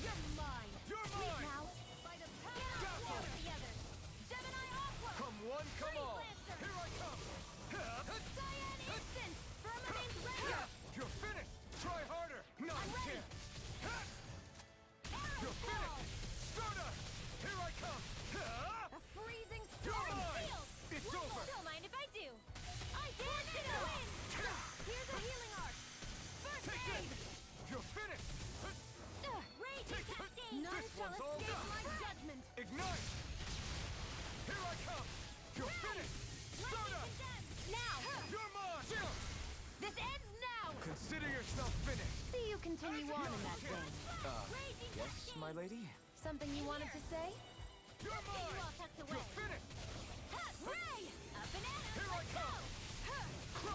Speaker 10: You're mine!
Speaker 4: You're
Speaker 10: Wait
Speaker 4: mine!
Speaker 10: now! By the power of one or the other! Gemini Aqua!
Speaker 5: Come one, come
Speaker 10: Freeze
Speaker 5: all.
Speaker 10: Lancer!
Speaker 4: Here I come!
Speaker 10: Cyan Instant! Firmament Render!
Speaker 4: You're finished! Try harder! Not
Speaker 10: I'm
Speaker 4: a
Speaker 10: ready.
Speaker 4: chance!
Speaker 10: Arrow
Speaker 4: You're
Speaker 10: Ball!
Speaker 4: finished! Stardust! Here I come!
Speaker 10: A freezing
Speaker 4: You're
Speaker 10: storm!
Speaker 4: mine!
Speaker 5: yourself finished!
Speaker 3: See you continue on in that vein.
Speaker 12: Yes, my lady?
Speaker 3: Something you wanted to say?
Speaker 4: You're mine!
Speaker 10: You all tucked away.
Speaker 4: You're finished!
Speaker 10: Ray! Up and at 'em.
Speaker 4: Here I
Speaker 10: Let's
Speaker 4: come!
Speaker 10: go.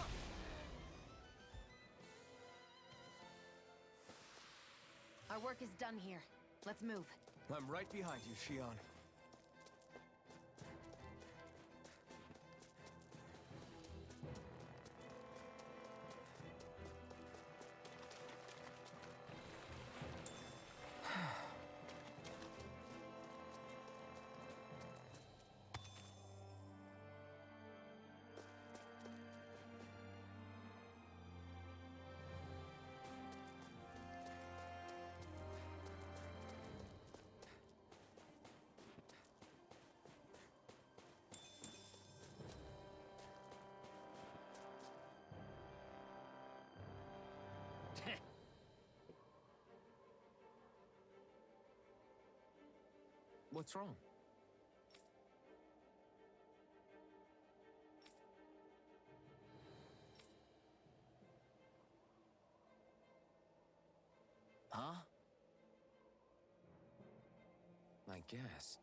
Speaker 3: Our work is done here. Let's move.
Speaker 5: I'm right behind you, Shion.
Speaker 12: What's wrong? Huh? I guess.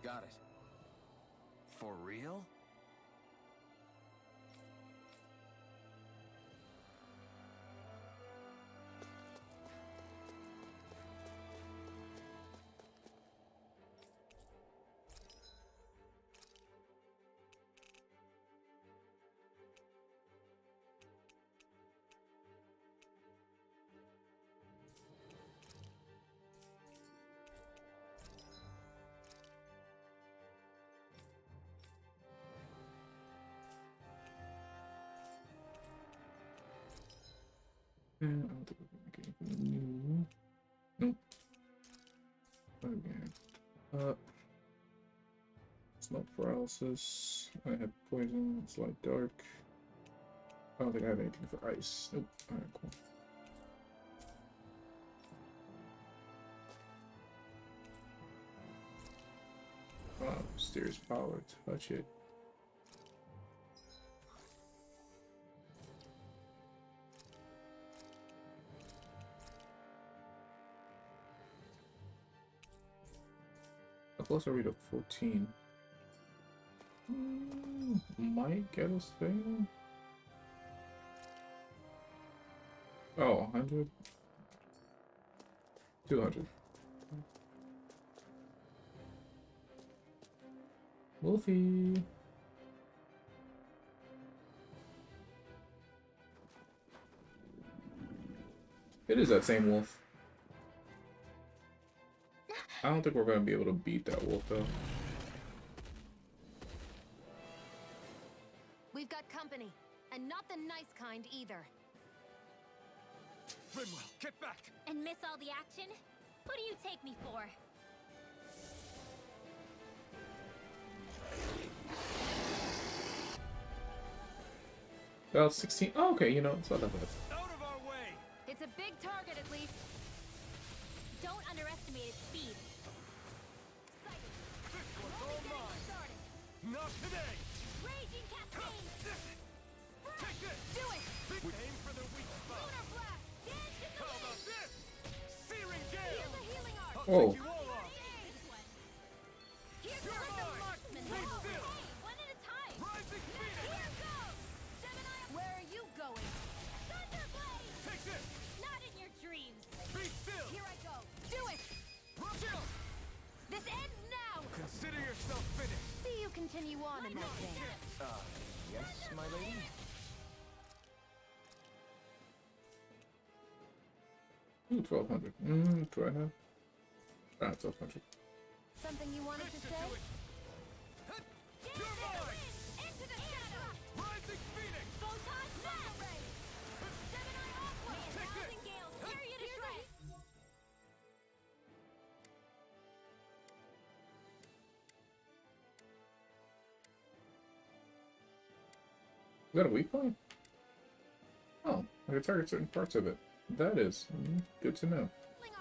Speaker 12: Got it. For real?
Speaker 1: I don't think we're gonna make anything new. Nope. Okay. Smoke paralysis. I have poison. Slight dark. I don't think I have anything for ice. Nope. Alright, cool. Wow, mysterious power. Touch it. How close are we to 14? Might get us there. Oh, 100? 200. Wolfie! It is that same wolf. I don't think we're gonna be able to beat that wolf though.
Speaker 3: We've got company, and not the nice kind either.
Speaker 4: Rimwell, get back!
Speaker 10: And miss all the action? Who do you take me for?
Speaker 1: Well, 16. Oh, okay, you know, it's not that bad.
Speaker 4: Out of our way!
Speaker 3: It's a big target, at least.
Speaker 10: Don't underestimate its speed.
Speaker 4: This one's all mine! Not today!
Speaker 10: Raging Cascade!
Speaker 4: Take this!
Speaker 3: Do it!
Speaker 4: Aim for the weak spot!
Speaker 10: Lunar Blast! Dance in the
Speaker 4: How
Speaker 10: wind!
Speaker 4: about this? Searing Gale!
Speaker 10: Here's a healing art!
Speaker 4: I'll
Speaker 1: Oh.
Speaker 4: take you all off!
Speaker 10: Here's
Speaker 4: You're
Speaker 10: the
Speaker 4: mine!
Speaker 10: marksman!
Speaker 4: Be still!
Speaker 10: Hey, one at a time!
Speaker 4: Rising Phoenix!
Speaker 10: Here goes! Gemini!
Speaker 3: Where are you going?
Speaker 10: Thunderblade!
Speaker 4: Take this!
Speaker 10: Not in your dreams!
Speaker 4: Be still!
Speaker 3: Here I go. Do it!
Speaker 4: Chill!
Speaker 3: This ends now!
Speaker 5: Consider yourself finished!
Speaker 3: See you continue on in that vein.
Speaker 12: Yes, my lady?
Speaker 1: Ooh, 1200. Do I have? Ah, 1200.
Speaker 3: Something you wanted to say?
Speaker 4: You're mine!
Speaker 10: Into the shadows!
Speaker 4: Rising Phoenix!
Speaker 10: Photon Blast! Gemini Aqua!
Speaker 4: Take this!
Speaker 10: Thousand Gales! Tear you to shreds!
Speaker 1: Is that a weak point? Oh, I can target certain parts of it. That is good to know.
Speaker 10: Healing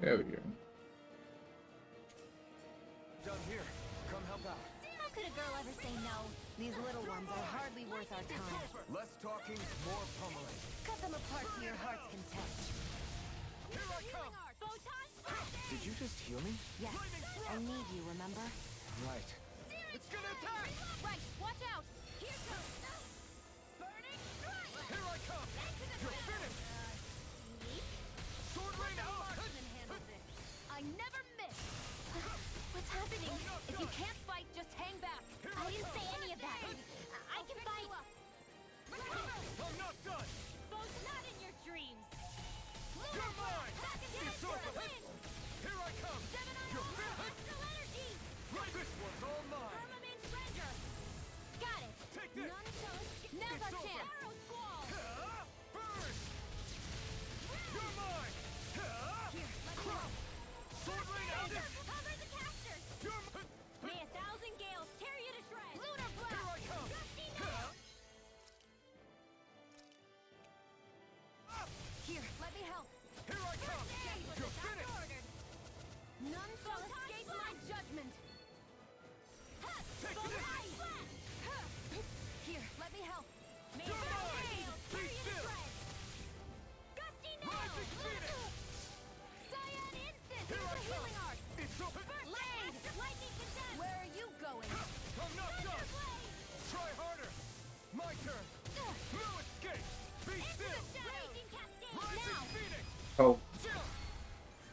Speaker 1: There we go.
Speaker 5: Down here. Come help out.
Speaker 10: How could a girl ever say no?
Speaker 3: These little ones are hardly worth our time.
Speaker 5: Less talking, more pummeling.
Speaker 3: Cut them apart to your heart's content.
Speaker 4: Here I come!
Speaker 12: Did you just heal me?
Speaker 3: Yes, I need you, remember?
Speaker 12: Right.
Speaker 4: It's gonna attack!
Speaker 10: Right, watch out! Here goes! Burning strike!
Speaker 4: Here I come! You're finished! Sword rain out!
Speaker 10: I never miss! What's happening? If you can't fight, just hang back. I didn't say any of that. I can fight.
Speaker 4: I'm not done!
Speaker 10: Both not in your dreams.
Speaker 4: You're mine! It's over! Here I come! You're finished!
Speaker 10: energy!
Speaker 4: Right, this one's all mine!
Speaker 10: Firmament Ranger! Got it!
Speaker 4: Take this!
Speaker 10: Now's our
Speaker 4: over.
Speaker 10: chance! Arrow Squall!
Speaker 4: Burn! You're mine!
Speaker 10: Here, let me help.
Speaker 4: Sword rain out!
Speaker 10: Cover the casters!
Speaker 4: You're
Speaker 10: May 1,000 gales tear you to shreds! Lunar Blast!
Speaker 4: Here I come!
Speaker 10: Gusty Nail! Here, let me help.
Speaker 4: Here I come! You're finished!
Speaker 10: None shall escape my judgment.
Speaker 4: Take this!
Speaker 10: Here, let me help. May
Speaker 4: You're mine! Be
Speaker 10: tear you to
Speaker 4: still!
Speaker 10: shreds. Gusty Nail!
Speaker 4: Rising Phoenix!
Speaker 10: Cyan Instant!
Speaker 4: Here I come!
Speaker 10: Healing art!
Speaker 4: It's over!
Speaker 10: Blade! Lightning Condemned! Where are you going?
Speaker 4: I'm not done! Try harder! My turn! No escape! Be still!
Speaker 10: Raging Cascade!
Speaker 4: Rising
Speaker 10: Now!
Speaker 4: Phoenix!
Speaker 1: Oh,
Speaker 4: Jump!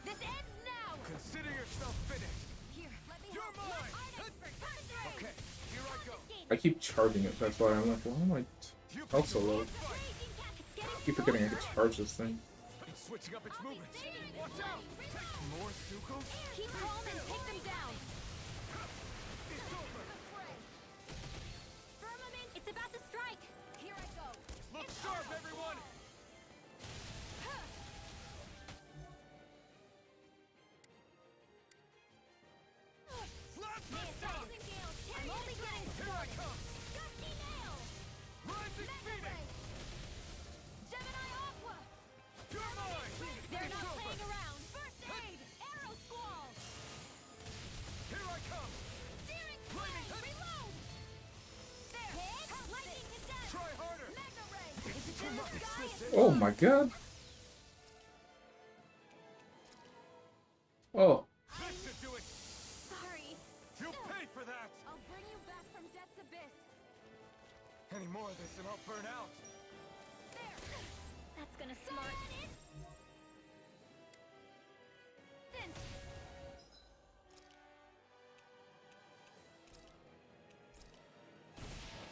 Speaker 10: This ends now!
Speaker 5: Consider yourself finished.
Speaker 10: Here, let me
Speaker 4: You're
Speaker 10: help.
Speaker 4: mine!
Speaker 10: Art expert, cut through!
Speaker 5: Okay, here I go.
Speaker 1: I keep charging it. That's why I'm like, why am I
Speaker 4: You
Speaker 1: health so low?
Speaker 10: Raging Cat, it's getting
Speaker 1: I keep forgetting I can charge this thing.
Speaker 5: It's switching up its movements.
Speaker 10: Watch out!
Speaker 5: More Suko?
Speaker 10: Keep calm and take them down.
Speaker 4: It's over!
Speaker 10: Firmament, it's about to strike. Here I go.
Speaker 4: Look sharp, everyone! Slap
Speaker 10: May
Speaker 4: this
Speaker 10: 1,000
Speaker 4: out!
Speaker 10: gales tear you to shreds.
Speaker 4: Here I come!
Speaker 10: Gusty Nail!
Speaker 4: Rising
Speaker 10: Mega
Speaker 4: Phoenix!
Speaker 10: Ray! Gemini Aqua!
Speaker 4: You're mine!
Speaker 10: They're
Speaker 4: It's
Speaker 10: not
Speaker 4: over!
Speaker 10: playing around. First aid! Arrow Squall!
Speaker 4: Here I come!
Speaker 10: Steering Flaming! Reload! There! Lightning Condemned!
Speaker 4: Try harder!
Speaker 10: Mega Ray! Is it in the sky?
Speaker 1: Oh my god. Oh,
Speaker 4: This should do it!
Speaker 10: Sorry.
Speaker 4: You'll pay for that!
Speaker 10: I'll bring you back from Death's Abyss.
Speaker 5: Any more of this and I'll burn out.
Speaker 10: There! That's gonna smart.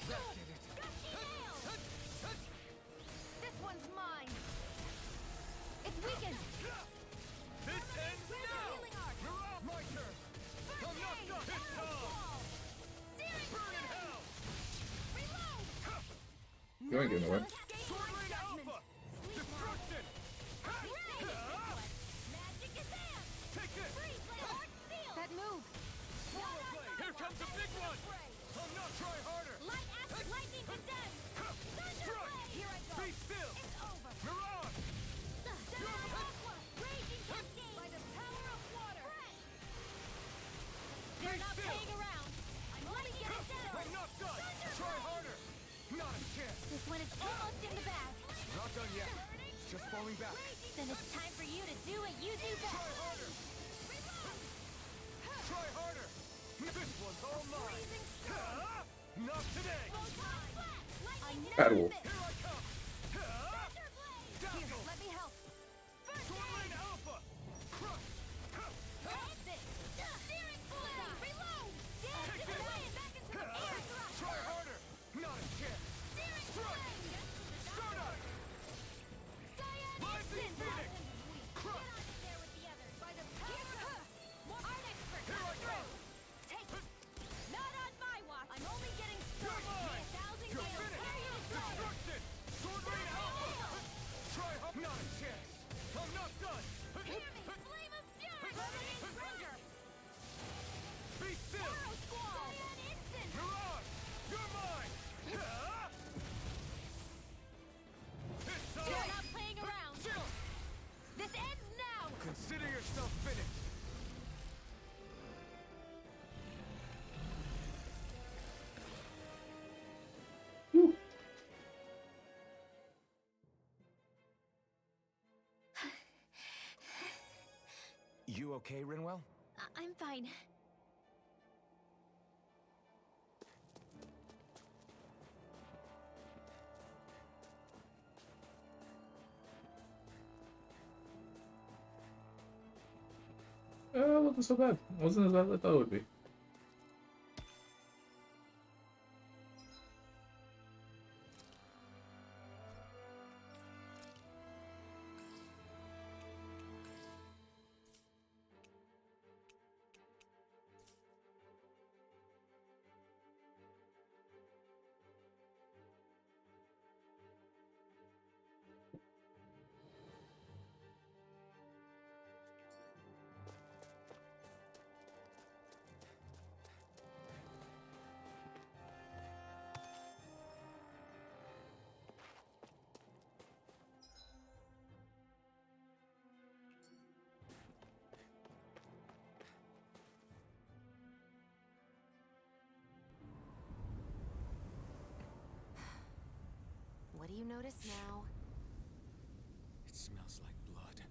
Speaker 5: That did it.
Speaker 10: Gusty Nail! This one's mine. It's weakened.
Speaker 4: This ends now!
Speaker 10: Healing art.
Speaker 4: My turn! I'm not done! It's time! Burn in hell!
Speaker 10: Reload!
Speaker 1: you ain't getting away.
Speaker 4: Sword rain alpha! Destruction!
Speaker 10: Magic is in!
Speaker 4: Take this!
Speaker 10: Freeze, Lord! Seal! That move!
Speaker 4: Here comes a big one! I'm not try harder!
Speaker 10: Light acid lightning condemned!
Speaker 4: Strike!
Speaker 10: Here I go!
Speaker 4: Be still!
Speaker 10: It's over!
Speaker 4: Mirage!
Speaker 10: Aqua! Raging Cascade! By the power of water! They're not
Speaker 4: still.
Speaker 10: playing around! I'm only getting down!
Speaker 4: I'm not done! Try harder!
Speaker 5: Not a chance.
Speaker 10: This one is almost in the bag!
Speaker 5: Not done yet. Just falling back.
Speaker 10: Then it's time for you to do what you do best!
Speaker 4: Try harder! Try harder! This one's all mine! Not today!
Speaker 1: Battle.
Speaker 4: Here I come!
Speaker 10: Here, let me help!
Speaker 4: Sword rain alpha! Crush!
Speaker 10: Steering flame! Reload! Dance it away and back into the air thrust!
Speaker 4: Try harder! Not a chance!
Speaker 10: Steering
Speaker 4: Strike!
Speaker 10: flame!
Speaker 4: Stardust!
Speaker 10: Cyan
Speaker 4: Rising
Speaker 10: Instant!
Speaker 4: Phoenix!
Speaker 10: Get
Speaker 4: Crush!
Speaker 10: out of there with the others! By the power of... Art expert!
Speaker 4: Here I go!
Speaker 10: Take it! Not on my watch! I'm only getting
Speaker 4: You're
Speaker 10: started!
Speaker 4: mine!
Speaker 10: May 1,000
Speaker 4: You're
Speaker 10: gales
Speaker 4: finished!
Speaker 10: tear you to shreds!
Speaker 4: Destruction!
Speaker 12: okay, Rinwell?
Speaker 10: I'm fine.
Speaker 1: It wasn't so bad. It wasn't as bad as I thought it would be.
Speaker 3: What do you notice now?
Speaker 12: It smells like blood.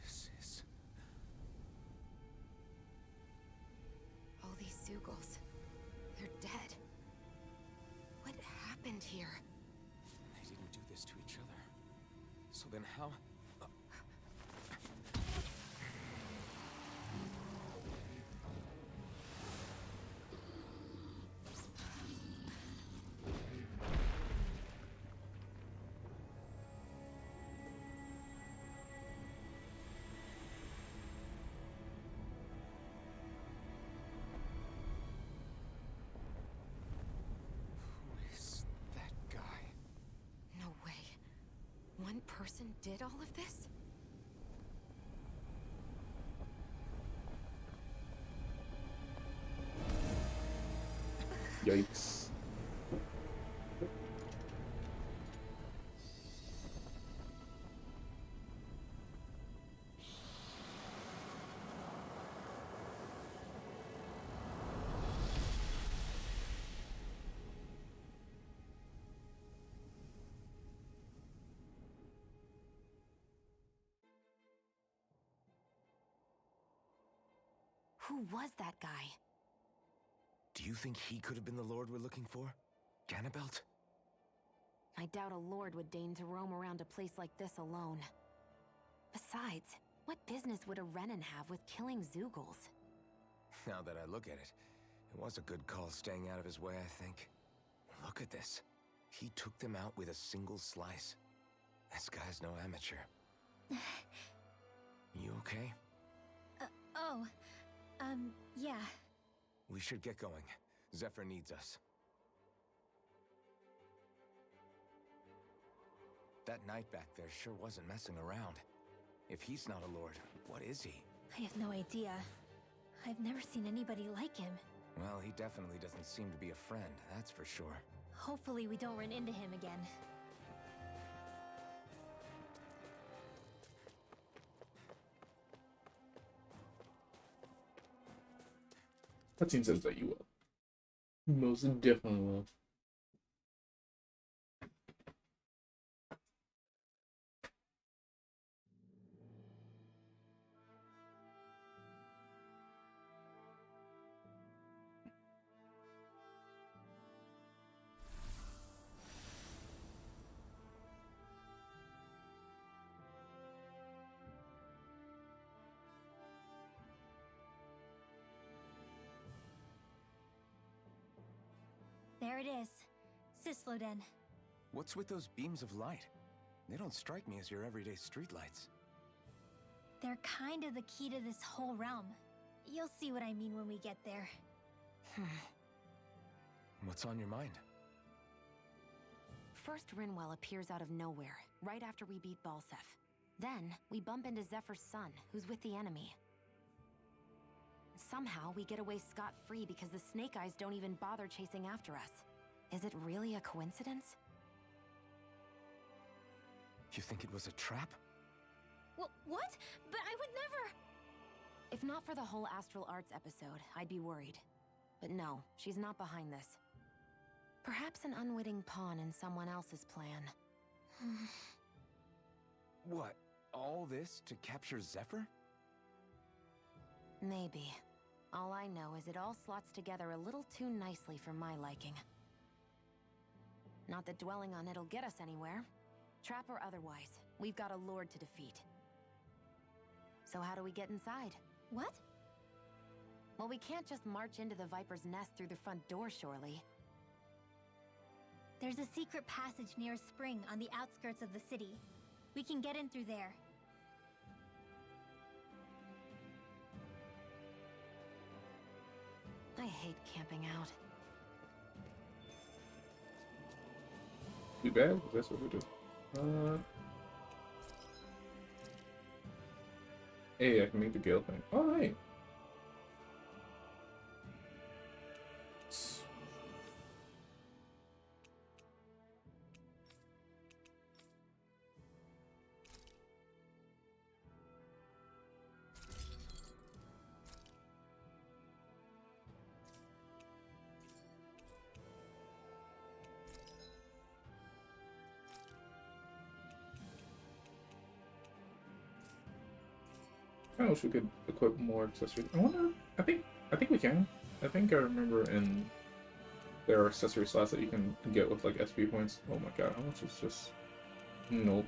Speaker 12: This is...
Speaker 3: All these Zeugles. They're dead. What happened here?
Speaker 12: They didn't do this to each other. So then how...
Speaker 3: One person did all of this?
Speaker 1: Yikes.
Speaker 3: Who was that guy?
Speaker 12: Do you think he could have been the Lord we're looking for? Ganabelt?
Speaker 3: I doubt a lord would deign to roam around a place like this alone. Besides, what business would a Renan have with killing Zeugles?
Speaker 12: Now that I look at it, it was a good call staying out of his way, I think. Look at this. He took them out with a single slice. This guy's no amateur. You okay?
Speaker 10: Yeah.
Speaker 12: We should get going. Zephyr needs us. That knight back there sure wasn't messing around. If he's not a lord, what is he?
Speaker 10: I have no idea. I've never seen anybody like him.
Speaker 12: Well, he definitely doesn't seem to be a friend, that's for sure.
Speaker 10: Hopefully we don't run into him again.
Speaker 1: Cutscene says that you will. Most definitely will.
Speaker 10: There it is. Sysloden.
Speaker 12: What's with those beams of light? They don't strike me as your everyday streetlights.
Speaker 10: They're kind of the key to this whole realm. You'll see what I mean when we get there.
Speaker 12: What's on your mind?
Speaker 3: First, Rinwell appears out of nowhere, right after we beat Balseph. Then, we bump into Zephyr's son, who's with the enemy. Somehow, we get away scot-free because the Snake Eyes don't even bother chasing after us. Is it really a coincidence?
Speaker 12: You think it was a trap?
Speaker 10: What? But I would never...
Speaker 3: If not for the whole Astral Arts episode, I'd be worried. But no, she's not behind this. Perhaps an unwitting pawn in someone else's plan.
Speaker 12: What? all this to capture Zephyr?
Speaker 3: Maybe. All I know is it all slots together a little too nicely for my liking. Not that dwelling on it'll get us anywhere. Trap or otherwise, we've got a lord to defeat. So how do we get inside?
Speaker 10: What?
Speaker 3: Well, we can't just march into the Viper's nest through the front door, surely.
Speaker 10: There's a secret passage near a spring on the outskirts of the city. We can get in through there.
Speaker 3: I hate camping out.
Speaker 1: Too bad, 'cause that's what we do. Hey, I can make the guild thing. Alright. I wish we could equip more accessories. I wonder. I think we can. I think I remember there are accessory slots that you can get with like SP points. Oh my god, how much is just? Nope.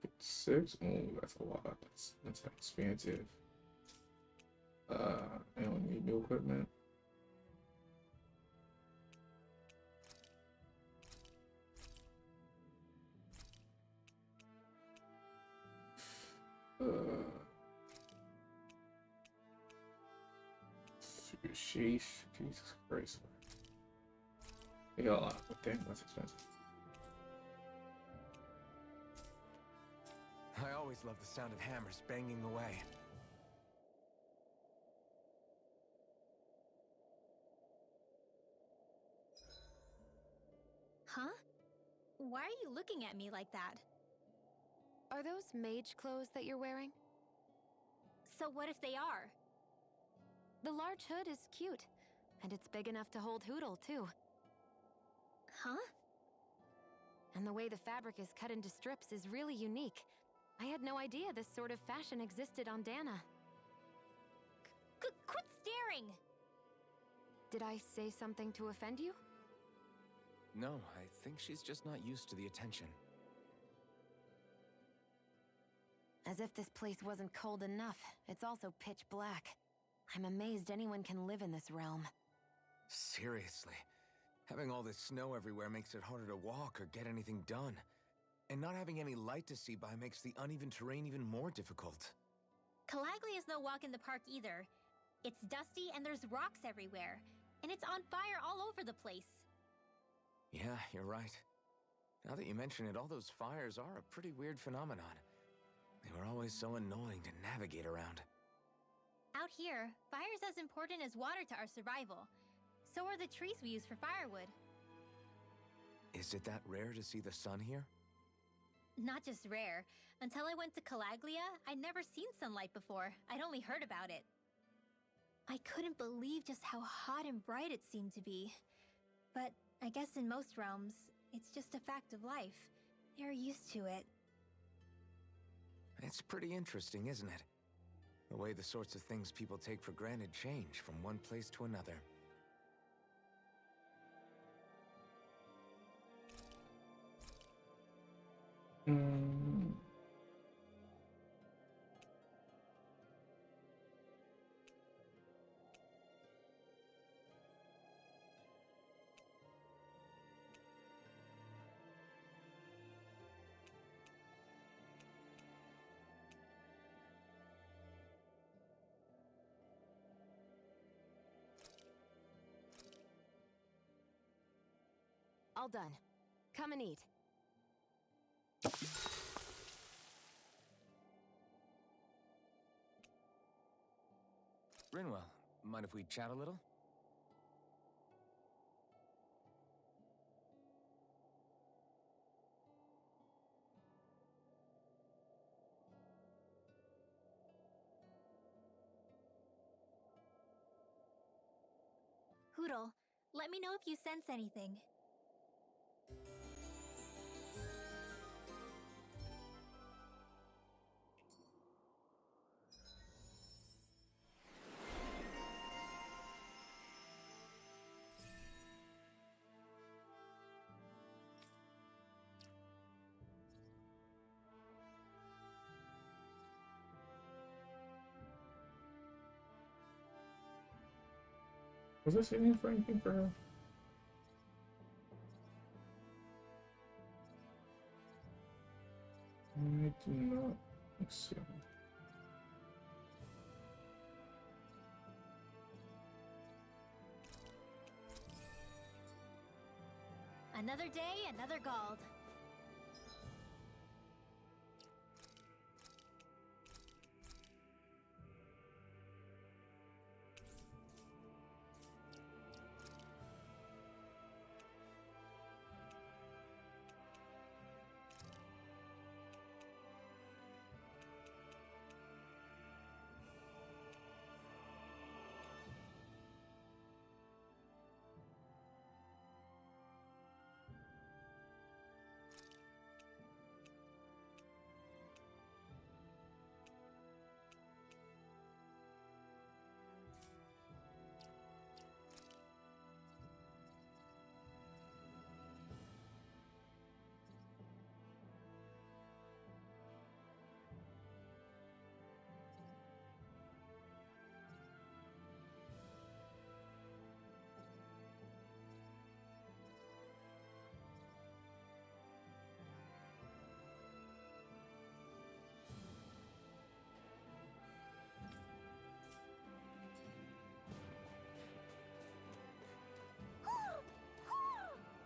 Speaker 1: Get 6. Oh, that's a lot. That's expensive. I don't need new equipment. Sheesh, Jesus Christ. Yeah, damn, that's expensive.
Speaker 12: I always love the sound of hammers banging away.
Speaker 10: Huh? Why are you looking at me like that?
Speaker 3: Are those mage clothes that you're wearing?
Speaker 10: So what if they are?
Speaker 3: The large hood is cute, and it's big enough to hold Hootle, too.
Speaker 10: Huh?
Speaker 3: And the way the fabric is cut into strips is really unique. I had no idea this sort of fashion existed on Dana.
Speaker 10: Quit staring!
Speaker 3: Did I say something to offend you?
Speaker 12: No, I think she's just not used to the attention.
Speaker 3: As if this place wasn't cold enough, it's also pitch black. I'm amazed anyone can live in this realm.
Speaker 12: Seriously. Having all this snow everywhere makes it harder to walk or get anything done. And not having any light to see by makes the uneven terrain even more difficult.
Speaker 10: Calaglia is no walk in the park either. It's dusty and there's rocks everywhere. And it's on fire all over the place.
Speaker 12: Yeah, you're right. Now that you mention it, all those fires are a pretty weird phenomenon. They were always so annoying to navigate around.
Speaker 10: Out here, fire's as important as water to our survival. So are the trees we use for firewood.
Speaker 12: Is it that rare to see the sun here?
Speaker 10: Not just rare. Until I went to Calaglia, I'd never seen sunlight before. I'd only heard about it. I couldn't believe just how hot and bright it seemed to be. But I guess in most realms, it's just a fact of life. They're used to it.
Speaker 12: It's pretty interesting, isn't it? The way the sorts of things people take for granted change from one place to another.
Speaker 3: All done. Come and eat.
Speaker 12: Rinwell, mind if we chat a little?
Speaker 10: Hootle, Let me know if you sense anything.
Speaker 1: Was I saving for anything for her? I do not think so.
Speaker 10: Another day, another Gald.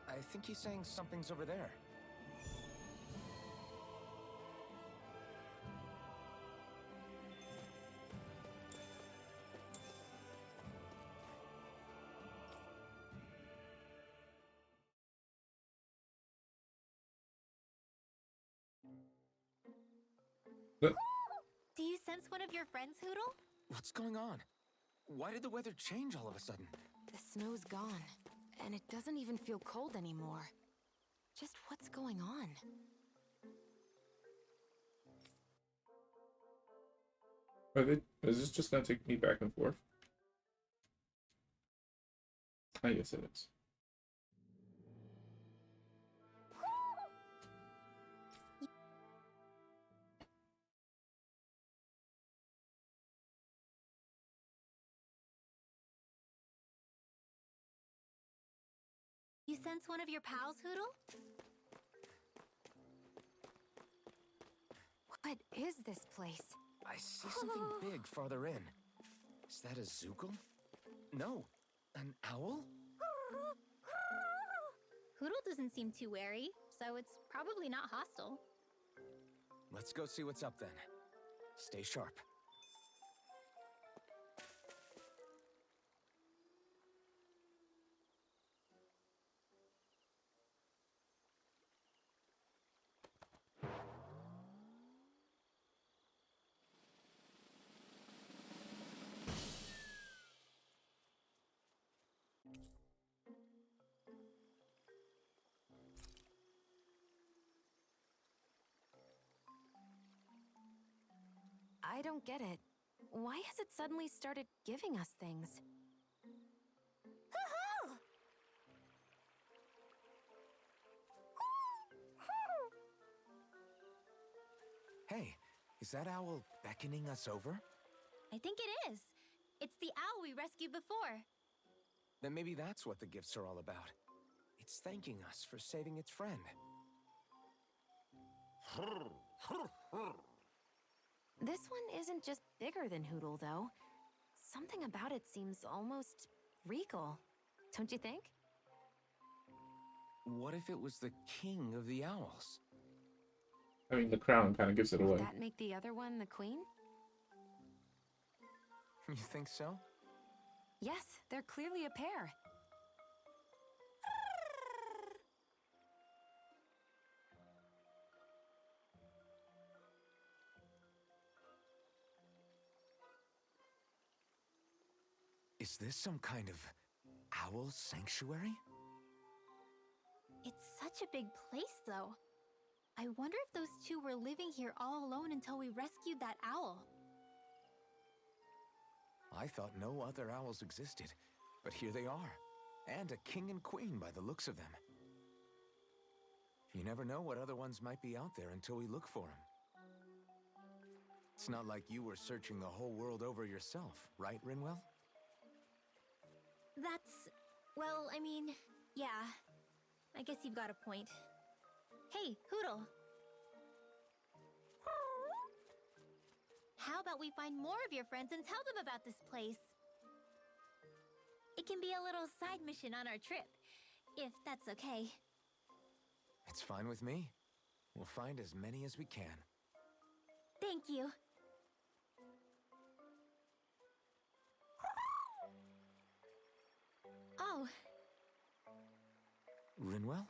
Speaker 12: I think he's saying something's over there.
Speaker 1: But
Speaker 10: Do you sense one of your friends, Hootle?
Speaker 12: What's going on? Why did the weather change all of a sudden?
Speaker 3: The snow's gone, and it doesn't even feel cold anymore. Just what's going on?
Speaker 1: Is this just gonna take me back and forth? I guess it is.
Speaker 10: You sense one of your pals, Hootle?
Speaker 3: What is this place?
Speaker 12: I see something big farther in. Is that a Zookle? No, an owl?
Speaker 10: Hootle doesn't seem too wary, so it's probably not hostile.
Speaker 12: Let's go see what's up then. Stay sharp.
Speaker 3: I don't get it. Why has it suddenly started giving us things?
Speaker 12: Hey, is that owl beckoning us over?
Speaker 10: I think it is. It's the owl we rescued before.
Speaker 12: Then maybe that's what the gifts are all about. It's thanking us for saving its friend.
Speaker 3: This one isn't just bigger than Hootle, though. Something about it seems almost regal. Don't you think?
Speaker 12: What if it was the king of the owls?
Speaker 1: I mean, the crown kind of gives it away.
Speaker 3: Would that make the other one the queen?
Speaker 12: You think so?
Speaker 3: Yes, they're clearly a pair.
Speaker 12: Is this some kind of Owl Sanctuary?
Speaker 10: It's such a big place, though. I wonder if those two were living here all alone until we rescued that owl.
Speaker 12: I thought no other owls existed, but here they are. And a king and queen by the looks of them. You never know what other ones might be out there until we look for them. It's not like you were searching the whole world over yourself, right, Rinwell?
Speaker 10: That's... well, I mean, yeah. I guess you've got a point. Hey, Hootle! How about we find more of your friends and tell them about this place? It can be a little side mission on our trip, if that's okay.
Speaker 12: It's fine with me. We'll find as many as we can.
Speaker 10: Thank you. Oh,
Speaker 12: Rinwell?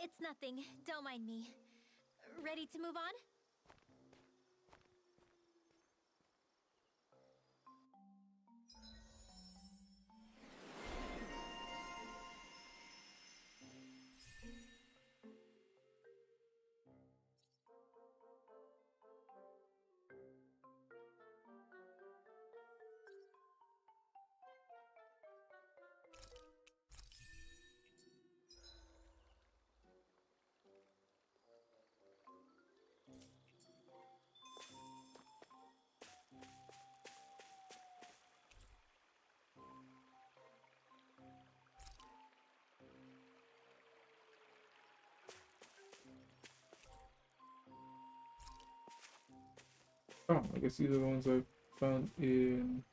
Speaker 10: it's nothing. Don't mind me. Ready to move on?
Speaker 1: Oh, I guess these are the ones I found in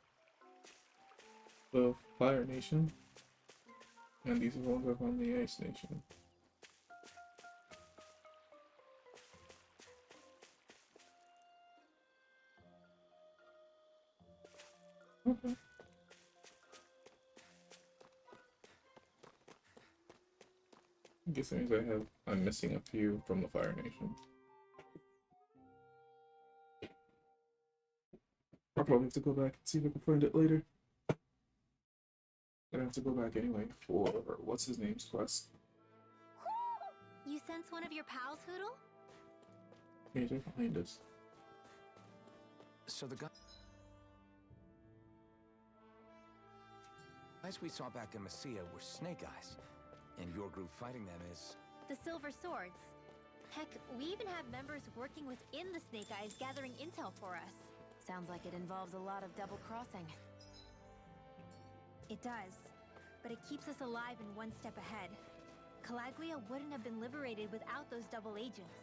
Speaker 1: the Fire Nation. And these are the ones I found in the Ice Nation. Okay. I guess that means I'm missing a few from the Fire Nation. I'll probably have to go back and see if I can find it later. Gonna have to go back anyway for what's his name's quest.
Speaker 10: You sense one of your pals, Hootle?
Speaker 1: Yeah, they're behind us.
Speaker 12: So the guys we saw back in Messia were Snake Eyes, and your group fighting them is...
Speaker 10: The Silver Swords. Heck, we even have members working within the Snake Eyes gathering intel for us.
Speaker 3: Sounds like it involves a lot of double crossing.
Speaker 10: It does, but it keeps us alive and one step ahead. Calaglia wouldn't have been liberated without those double agents.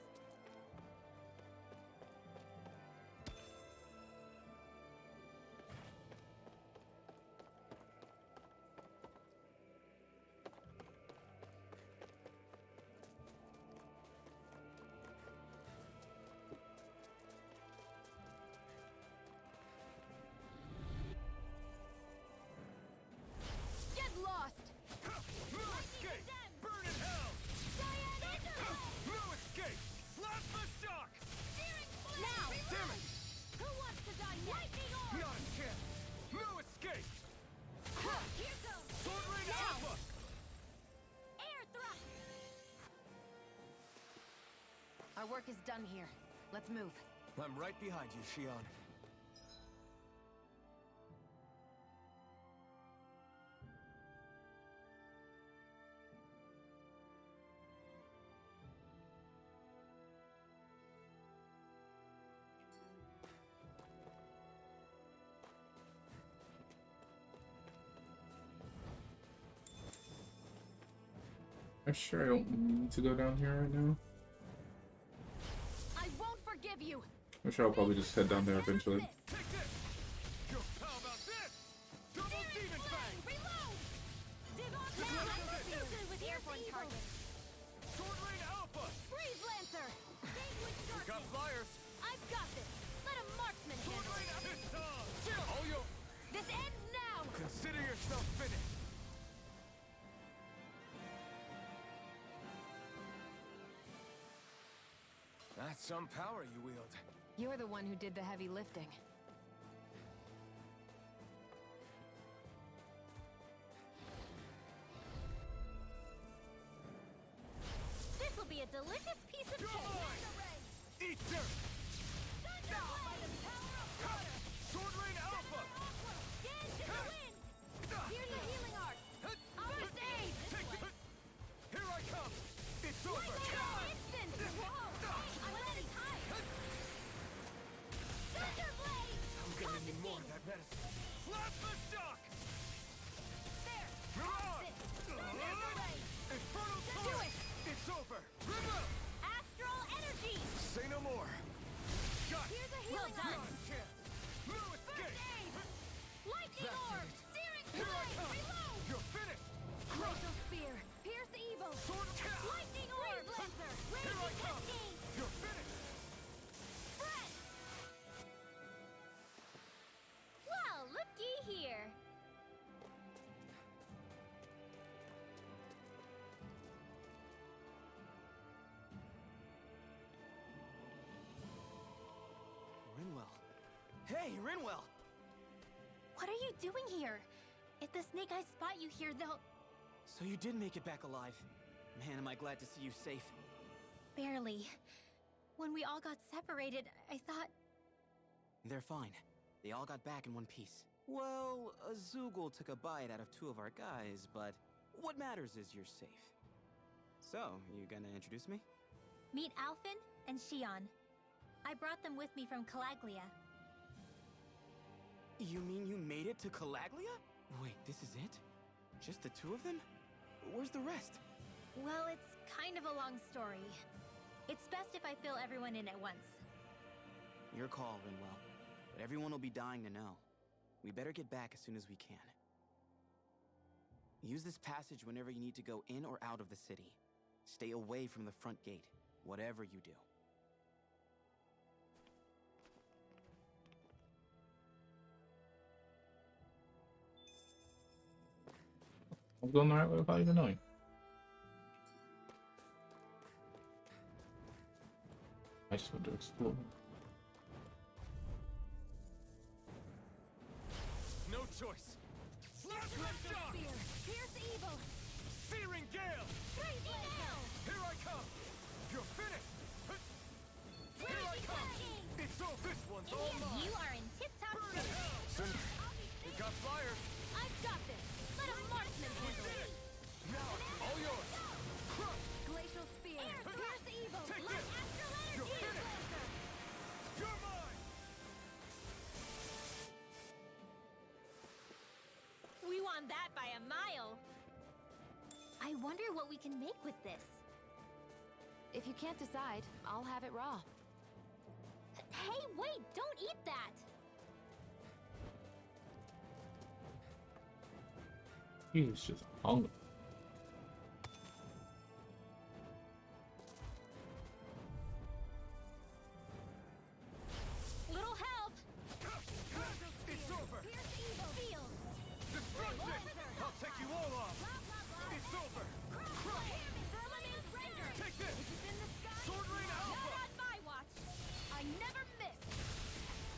Speaker 3: Our work is done here. Let's move.
Speaker 12: I'm right behind you, Shion.
Speaker 1: I'm sure I don't need to go down here right now.
Speaker 3: I won't forgive you.
Speaker 1: I'm sure I'll probably just head down there eventually.
Speaker 4: Got flyers.
Speaker 3: I've got this. Let a marksman handle it.
Speaker 4: All yours.
Speaker 3: This ends now.
Speaker 4: Consider yourself finished.
Speaker 12: That's some power you wield.
Speaker 3: You're the one who did the heavy lifting.
Speaker 10: a delicious piece of cake.
Speaker 4: Eat dirt! Sword Rain Alpha!
Speaker 10: Dance in the wind! Here's a healing art! First aid!
Speaker 4: Here I come! It's over!
Speaker 10: Instant! Whoa! I'm running high! Thunder Blade!
Speaker 4: I'm gonna need more of that medicine. Plasma Shock!
Speaker 10: There!
Speaker 4: Mirage!
Speaker 10: Thunder Blade!
Speaker 4: Infernal
Speaker 10: Do
Speaker 4: Torrent!
Speaker 10: it!
Speaker 4: It's over! River!
Speaker 10: Astral Energy!
Speaker 4: Say no more! Got
Speaker 10: Here's a
Speaker 4: well
Speaker 10: healing
Speaker 4: done!
Speaker 10: art!
Speaker 4: Chance! No escape!
Speaker 10: Lightning
Speaker 4: That's
Speaker 10: Orb!
Speaker 4: it.
Speaker 10: Searing
Speaker 4: Here I
Speaker 10: Blade!
Speaker 4: come!
Speaker 10: Reload!
Speaker 4: You're finished!
Speaker 10: Glacial Spear! Pierce Evil!
Speaker 4: Sword
Speaker 10: Lightning Orb! Blazer!
Speaker 4: Here I
Speaker 10: Raging
Speaker 4: come!
Speaker 10: Cascade!
Speaker 4: You're finished!
Speaker 10: Breath! Well, looky here!
Speaker 8: Rinwell. Hey, Rinwell!
Speaker 10: What are you doing here? If the Snake Eyes spot you here, they'll...
Speaker 8: So you did make it back alive. Man, am I glad to see you safe.
Speaker 10: Barely. When we all got separated, I thought...
Speaker 8: They're fine. They all got back in one piece. Well, Azugul took a bite out of 2 of our guys, but what matters is you're safe. So, you gonna introduce me?
Speaker 10: Meet Alphen and Shion. I brought them with me from Calaglia.
Speaker 8: You mean you made it to Calaglia? Wait, this is it? Just the 2 of them? Where's the rest?
Speaker 10: Well, it's kind of a long story. It's best if I fill everyone in at once.
Speaker 8: Your call, Rinwell. But everyone will be dying to know. We better get back as soon as we can. Use this passage whenever you need to go in or out of the city. Stay away from the front gate, whatever you do.
Speaker 1: I'm going the right way without even knowing. I just want to explore.
Speaker 4: No choice! Plasma Shock!
Speaker 10: Pierce Evil!
Speaker 4: Searing Gale!
Speaker 10: Three Blazer!
Speaker 4: Here I come! You're finished! Here I come! It's all this one's all mine!
Speaker 10: You are in tip-top
Speaker 4: Burn in
Speaker 10: shape!
Speaker 4: hell! We got fire!
Speaker 10: I've got this! Let a marksman handle it!
Speaker 4: Now, all yours! Crush!
Speaker 10: Glacial Spear! Pierce Evil!
Speaker 4: Take
Speaker 10: Light
Speaker 4: this!
Speaker 10: Astral
Speaker 4: You're
Speaker 10: Energy!
Speaker 4: finished! You're mine!
Speaker 10: We won that by a mile! I wonder what we can make with this.
Speaker 3: If you can't decide, I'll have it raw.
Speaker 10: Hey, wait! Don't eat that!
Speaker 1: He's just hungry.
Speaker 10: Little help!
Speaker 4: It's over!
Speaker 10: Pierce Evil! Field!
Speaker 4: Destruction! I'll take you all off! It's over! Crush!
Speaker 10: Firmament Render!
Speaker 4: Take this!
Speaker 10: In the sky!
Speaker 4: Sword Rain Alpha!
Speaker 10: Not on my watch! I never miss!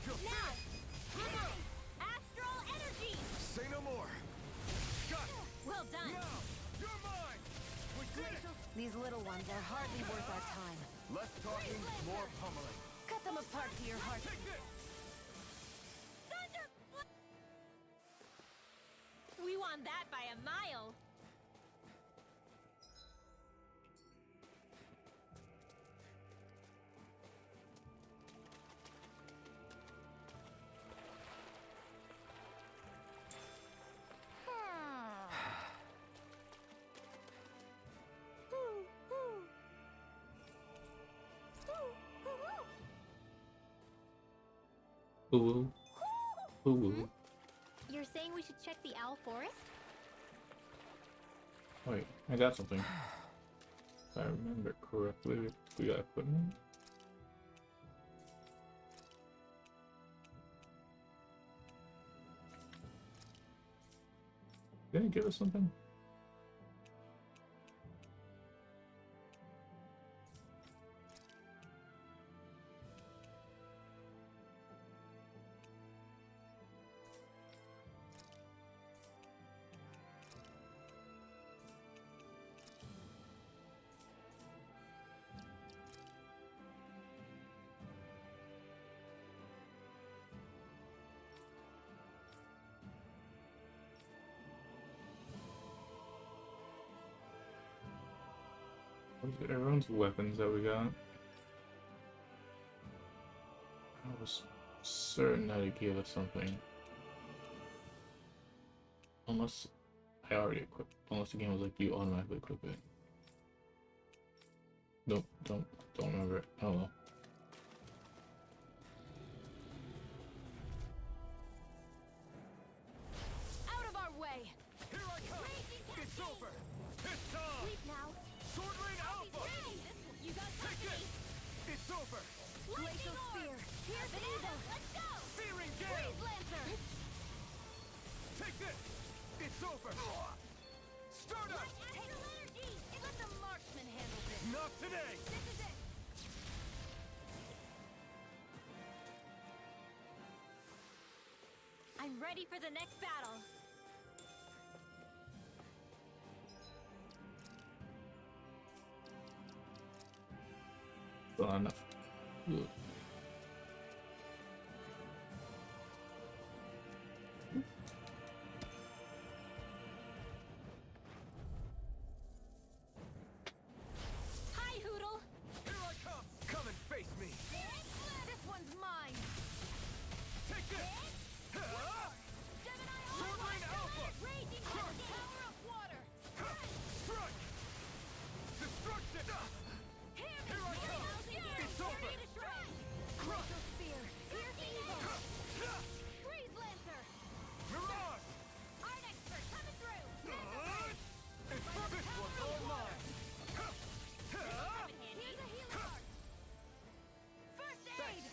Speaker 4: You're
Speaker 10: Now!
Speaker 4: finished! River!
Speaker 10: Astral Energy!
Speaker 4: Say no more! Got it!
Speaker 10: Well done!
Speaker 4: Now! You're mine! We did it!
Speaker 3: These little ones are hardly worth our time.
Speaker 4: Less talking, more pummeling.
Speaker 3: Cut them apart to your heart.
Speaker 4: Take this!
Speaker 10: Thunder! We won that by a mile!
Speaker 1: Ooh. Ooh.
Speaker 10: You're saying we should check the Owl Forest?
Speaker 1: Wait, I got something. If I remember correctly, we got equipment. Did it give us something? Everyone's weapons that we got. I was certain that it'd give us something. Unless I already equipped. Unless the game was like you automatically equip it. Nope, don't remember it. Oh well.
Speaker 3: Out of our way!
Speaker 4: Here I come! It's over! It's time!
Speaker 10: Sleep now.
Speaker 4: Sword Rain Alpha!
Speaker 10: You got
Speaker 4: Take
Speaker 10: company.
Speaker 4: this! It's over!
Speaker 10: Glacial Spear. Here's the evil. Let's go.
Speaker 4: Searing Gale!
Speaker 10: Freeze Lancer.
Speaker 4: Take this! It's over! Stardust!
Speaker 10: Astral energy. Let the marksman handle this.
Speaker 4: Not today!
Speaker 10: This is it. I'm ready for the next battle.
Speaker 1: Well, enough. Ugh.
Speaker 10: Hi, Hoodle.
Speaker 4: Here I come! Come and face me!
Speaker 10: This one's mine.
Speaker 4: Take this! Sword Rain Alpha!
Speaker 10: Raging power of water.
Speaker 4: Strike! Destruction! Here I come! It's over!
Speaker 10: Glacial Spear. Here's the evil. Freeze Lancer.
Speaker 4: Mirage!
Speaker 10: Art expert coming through.
Speaker 4: It's this one's all mine!
Speaker 10: Here's a healing art. First aid.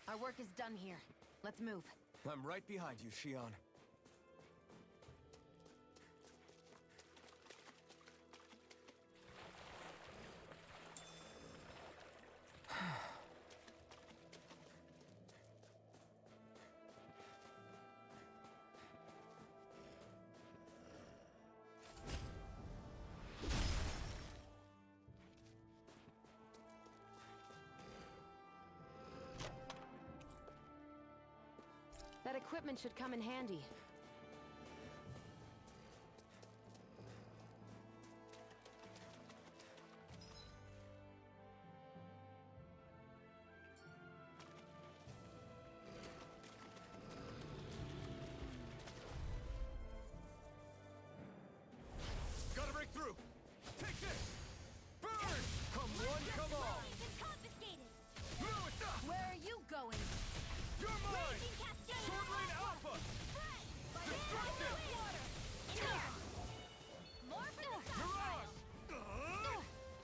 Speaker 3: Our work is done here. Let's move.
Speaker 5: I'm right behind you, Shion.
Speaker 3: That equipment should come in handy.
Speaker 4: Gotta break through! Take this! Burn! Come one, come all!
Speaker 10: Where are you going?
Speaker 4: You're mine! Sword Rain Alpha! Destruction! Mirage!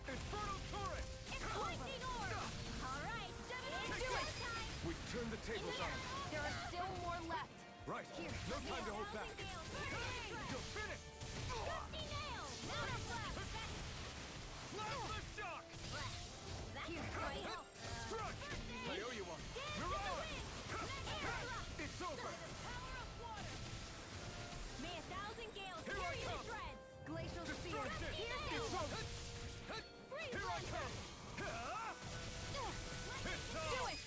Speaker 4: Infernal Torrent! We've turned the tables on him.
Speaker 3: There are still more left.
Speaker 4: Right. No time to hold back. You're finished! Plasma Shock! Struck! I owe you one. Mirage! It's over!
Speaker 10: May a thousand gales
Speaker 4: Here I
Speaker 10: tear you to
Speaker 4: come.
Speaker 10: shreds. Glacial Spear.
Speaker 4: Destruction! It's over! Here I come! It's
Speaker 10: Do
Speaker 4: on!
Speaker 10: it!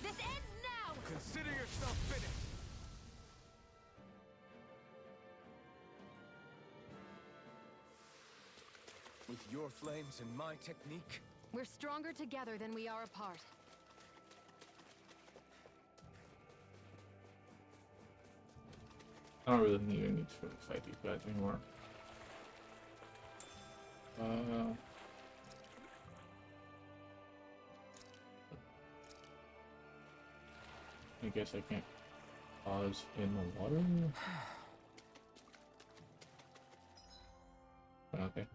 Speaker 10: This ends now!
Speaker 4: Consider yourself finished!
Speaker 5: With your flames and my technique,
Speaker 3: We're stronger together than we are apart.
Speaker 1: I don't really even need to fight these guys anymore. I guess I can't pause in the water. Okay.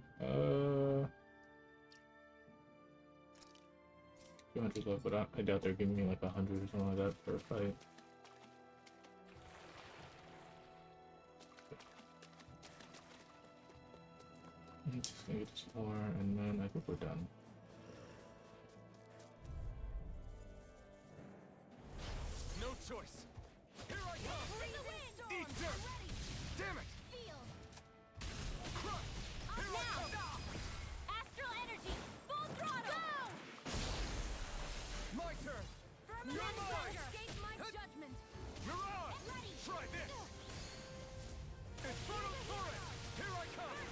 Speaker 1: 200 left, but I doubt they're giving me like 100 or something like that for a fight. I'm just gonna get this more, and then I think we're done.
Speaker 4: No choice! Here I come! Eat dirt! Damn it! Crush! Here I come!
Speaker 10: Astral energy! Full throttle!
Speaker 4: My turn! You're mine!
Speaker 10: Escape my judgment!
Speaker 4: Mirage! Try this! Infernal Torrent! Here I come!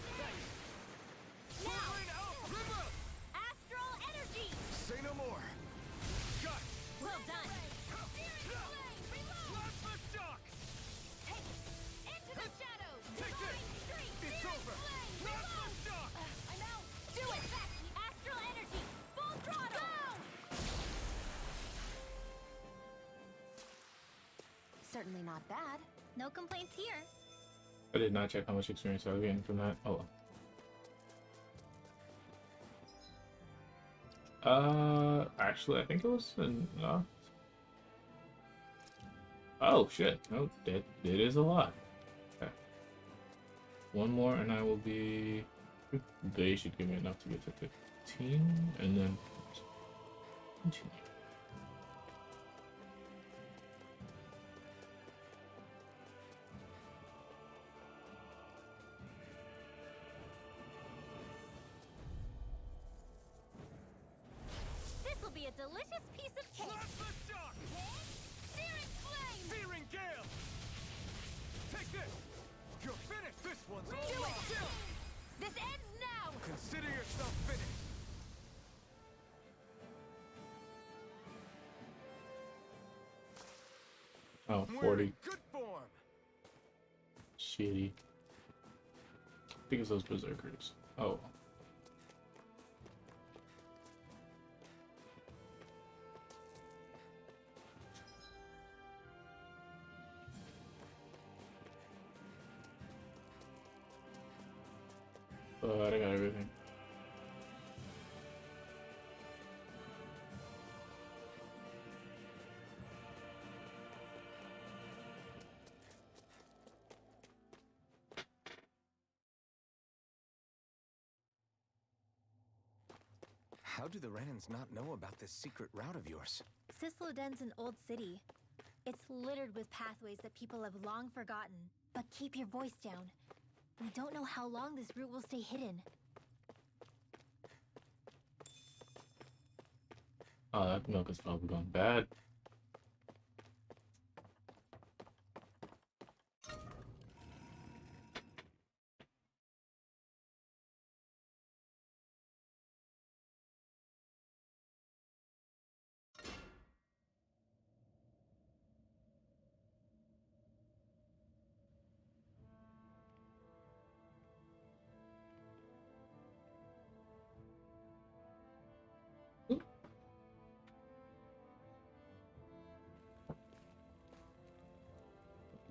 Speaker 3: certainly not bad.
Speaker 10: No complaints here.
Speaker 1: I did not check how much experience I was getting from that. Oh well. Actually, I think it was enough. Oh shit! No, it is a lot. Okay. One more, and I will be. They should give me enough to get to 15, and then continue.
Speaker 10: This'll be a delicious piece of cake.
Speaker 4: Blast the shock!
Speaker 10: Searing flame!
Speaker 4: Searing gale! Take this! You're finished! This one's all
Speaker 10: Do it!
Speaker 4: mine!
Speaker 10: This ends now!
Speaker 4: Consider yourself finished!
Speaker 1: Oh,
Speaker 4: We're
Speaker 1: 40.
Speaker 4: in good form!
Speaker 1: Shitty. Because those berserkers. Oh. But I got everything.
Speaker 12: How do the Renans not know about this secret route of yours?
Speaker 10: Cisloden's an old city. It's littered with pathways that people have long forgotten. But keep your voice down. We don't know how long this route will stay hidden.
Speaker 1: Oh, that milk is probably going bad.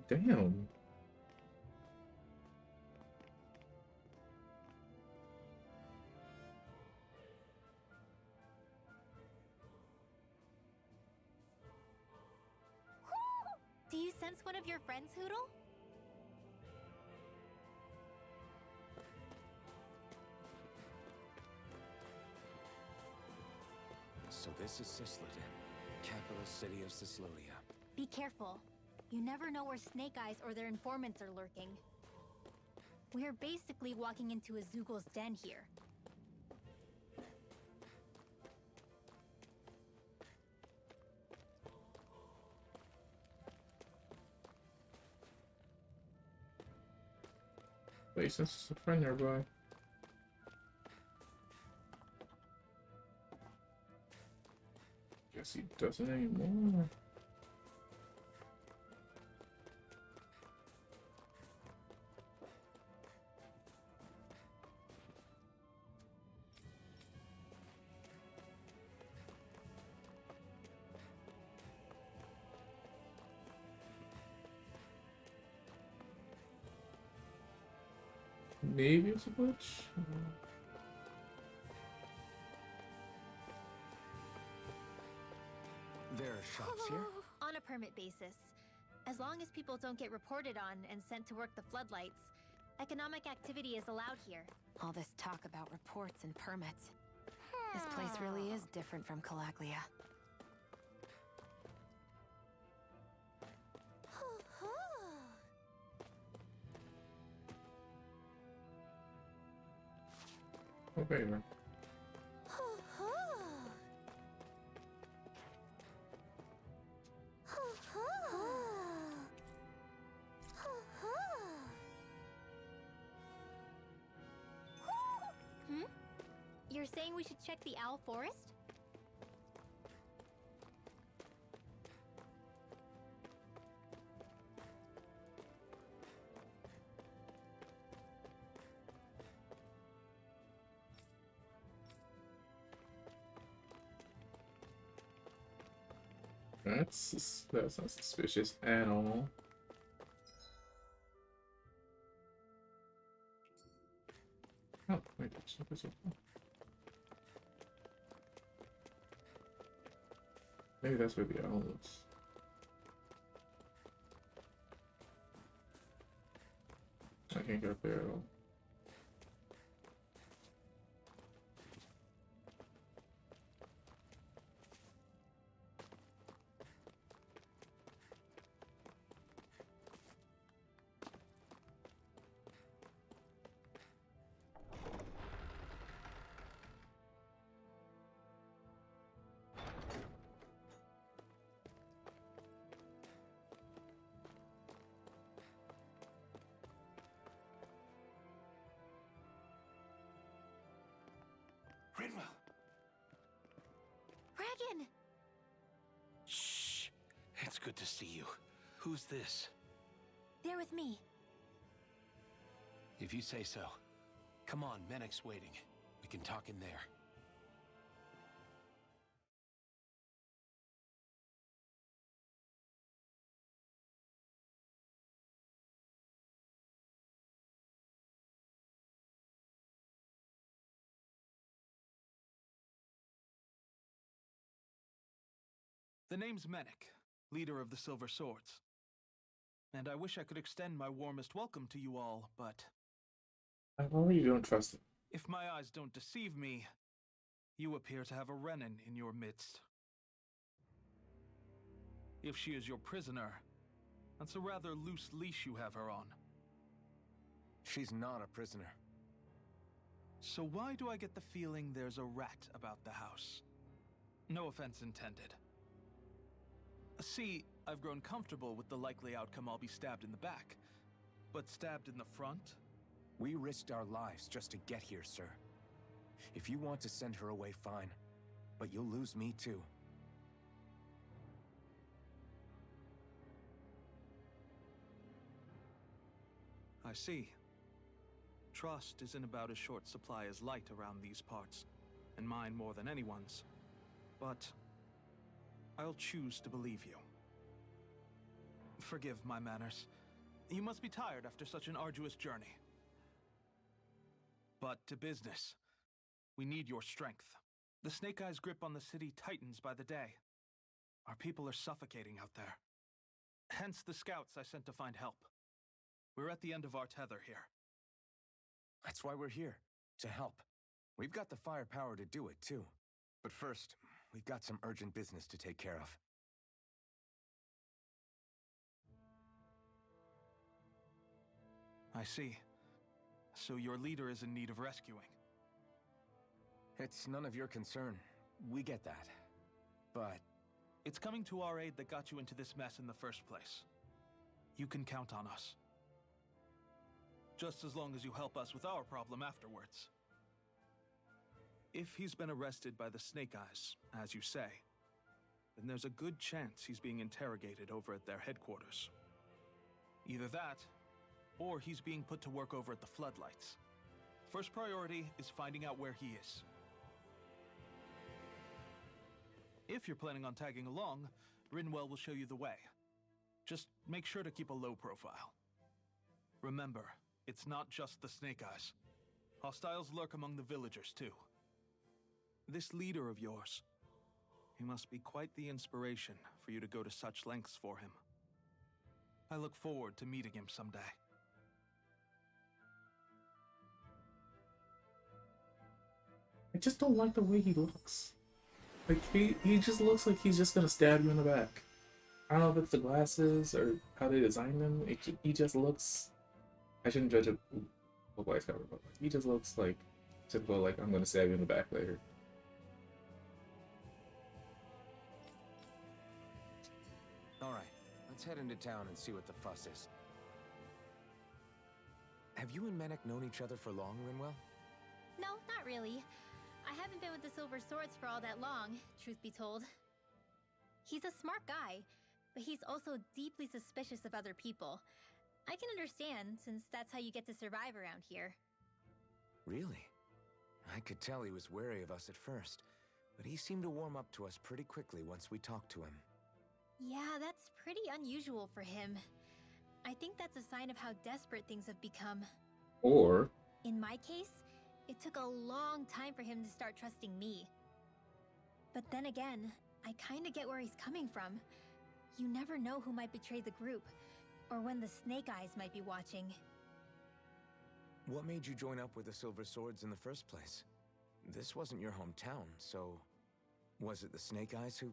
Speaker 1: Damn.
Speaker 10: Do you sense one of your friends, Hootle?
Speaker 12: So this is Cisloden, capital city of Cyslodia.
Speaker 10: Be careful. You never know where Snake Eyes or their informants are lurking. We're basically walking into a Zoogl's den here.
Speaker 1: Wait, since it's a friend nearby. Guess he doesn't anymore. Maybe it's a glitch.
Speaker 12: There are shops here?
Speaker 10: On a permit basis. As long as people don't get reported on and sent to work the floodlights, economic activity is allowed here.
Speaker 3: All this talk about reports and permits. This place really is different from Calaglia.
Speaker 1: Okay, man.
Speaker 10: You're saying we should check the Owl Forest?
Speaker 1: That's not suspicious at all. Oh, wait, that's not this one. Maybe that's where the owl is. I can't get up there at all.
Speaker 12: Rinwell!
Speaker 10: Dragon!
Speaker 11: Shh. It's good to see you. Who's this?
Speaker 10: They're with me.
Speaker 11: If you say so. Come on, Menek's waiting. We can talk in there.
Speaker 13: The name's Menek, leader of the Silver Swords. And I wish I could extend my warmest welcome to you all, but
Speaker 1: I worry you don't trust it.
Speaker 13: if my eyes don't deceive me, you appear to have a Renin in your midst. If she is your prisoner, that's a rather loose leash you have her on.
Speaker 12: She's not a prisoner.
Speaker 13: So why do I get the feeling there's a rat about the house? No offense intended. See, I've grown comfortable with the likely outcome I'll be stabbed in the back. But stabbed in the front?
Speaker 12: We risked our lives just to get here, sir. If you want to send her away, fine. But you'll lose me too.
Speaker 13: I see. Trust is in about as short supply as light around these parts, and mine more than anyone's. But I'll choose to believe you. Forgive my manners. You must be tired after such an arduous journey. But to business. We need your strength. The Snake Eyes' grip on the city tightens by the day. Our people are suffocating out there. Hence the scouts I sent to find help. We're at the end of our tether here.
Speaker 12: That's why we're here, to help. We've got the firepower to do it, too. But first, we've got some urgent business to take care of.
Speaker 13: I see. So your leader is in need of rescuing.
Speaker 12: It's none of your concern. We get that. But
Speaker 13: it's coming to our aid that got you into this mess in the first place. You can count on us. Just as long as you help us with our problem afterwards. If he's been arrested by the Snake Eyes, as you say, then there's a good chance he's being interrogated over at their headquarters. Either that, or he's being put to work over at the Floodlights. First priority is finding out where he is. If you're planning on tagging along, Rinwell will show you the way. Just make sure to keep a low profile. Remember, it's not just the Snake Eyes. Hostiles lurk among the villagers, too. This leader of yours, he must be quite the inspiration for you to go to such lengths for him. I look forward to meeting him someday.
Speaker 1: I just don't like the way he looks. Like, he just looks like he's just gonna stab you in the back. I don't know if it's the glasses or how they designed him. He just looks... I shouldn't judge a book by its cover, but he just looks like typical, like, I'm gonna stab you in the back later.
Speaker 12: alright, let's head into town and see what the fuss is. Have you and Menek known each other for long, Rinwell?
Speaker 10: No, not really. I haven't been with the Silver Swords for all that long, truth be told. He's a smart guy, but he's also deeply suspicious of other people. I can understand, since that's how you get to survive around here.
Speaker 12: Really? I could tell he was wary of us at first, but he seemed to warm up to us pretty quickly once we talked to him.
Speaker 10: Yeah, that's pretty unusual for him. I think that's a sign of how desperate things have become.
Speaker 1: Or
Speaker 10: In my case, it took a long time for him to start trusting me. But then again, I kinda get where he's coming from. You never know who might betray the group, or when the Snake Eyes might be watching.
Speaker 12: What made you join up with the Silver Swords in the first place? This wasn't your hometown, so... Was it the Snake Eyes who...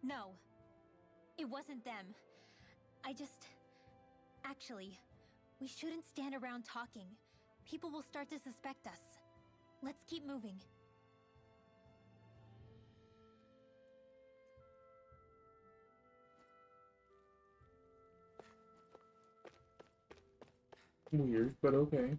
Speaker 10: No, it wasn't them. Actually, we shouldn't stand around talking. People will start to suspect us. Let's keep moving.
Speaker 1: weird, but okay.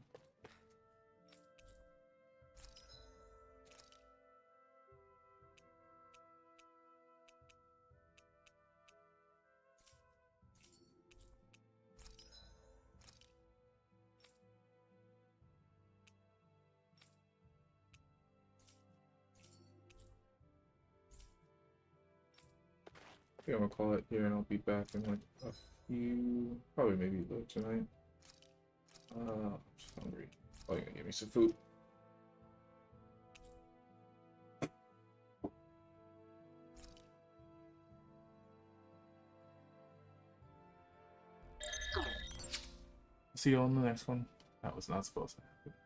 Speaker 1: I think I'm gonna call it here and I'll be back in like a few, probably maybe later tonight. I'm just hungry. Oh, you're gonna give me some food. See you on the next one. That was not supposed to happen.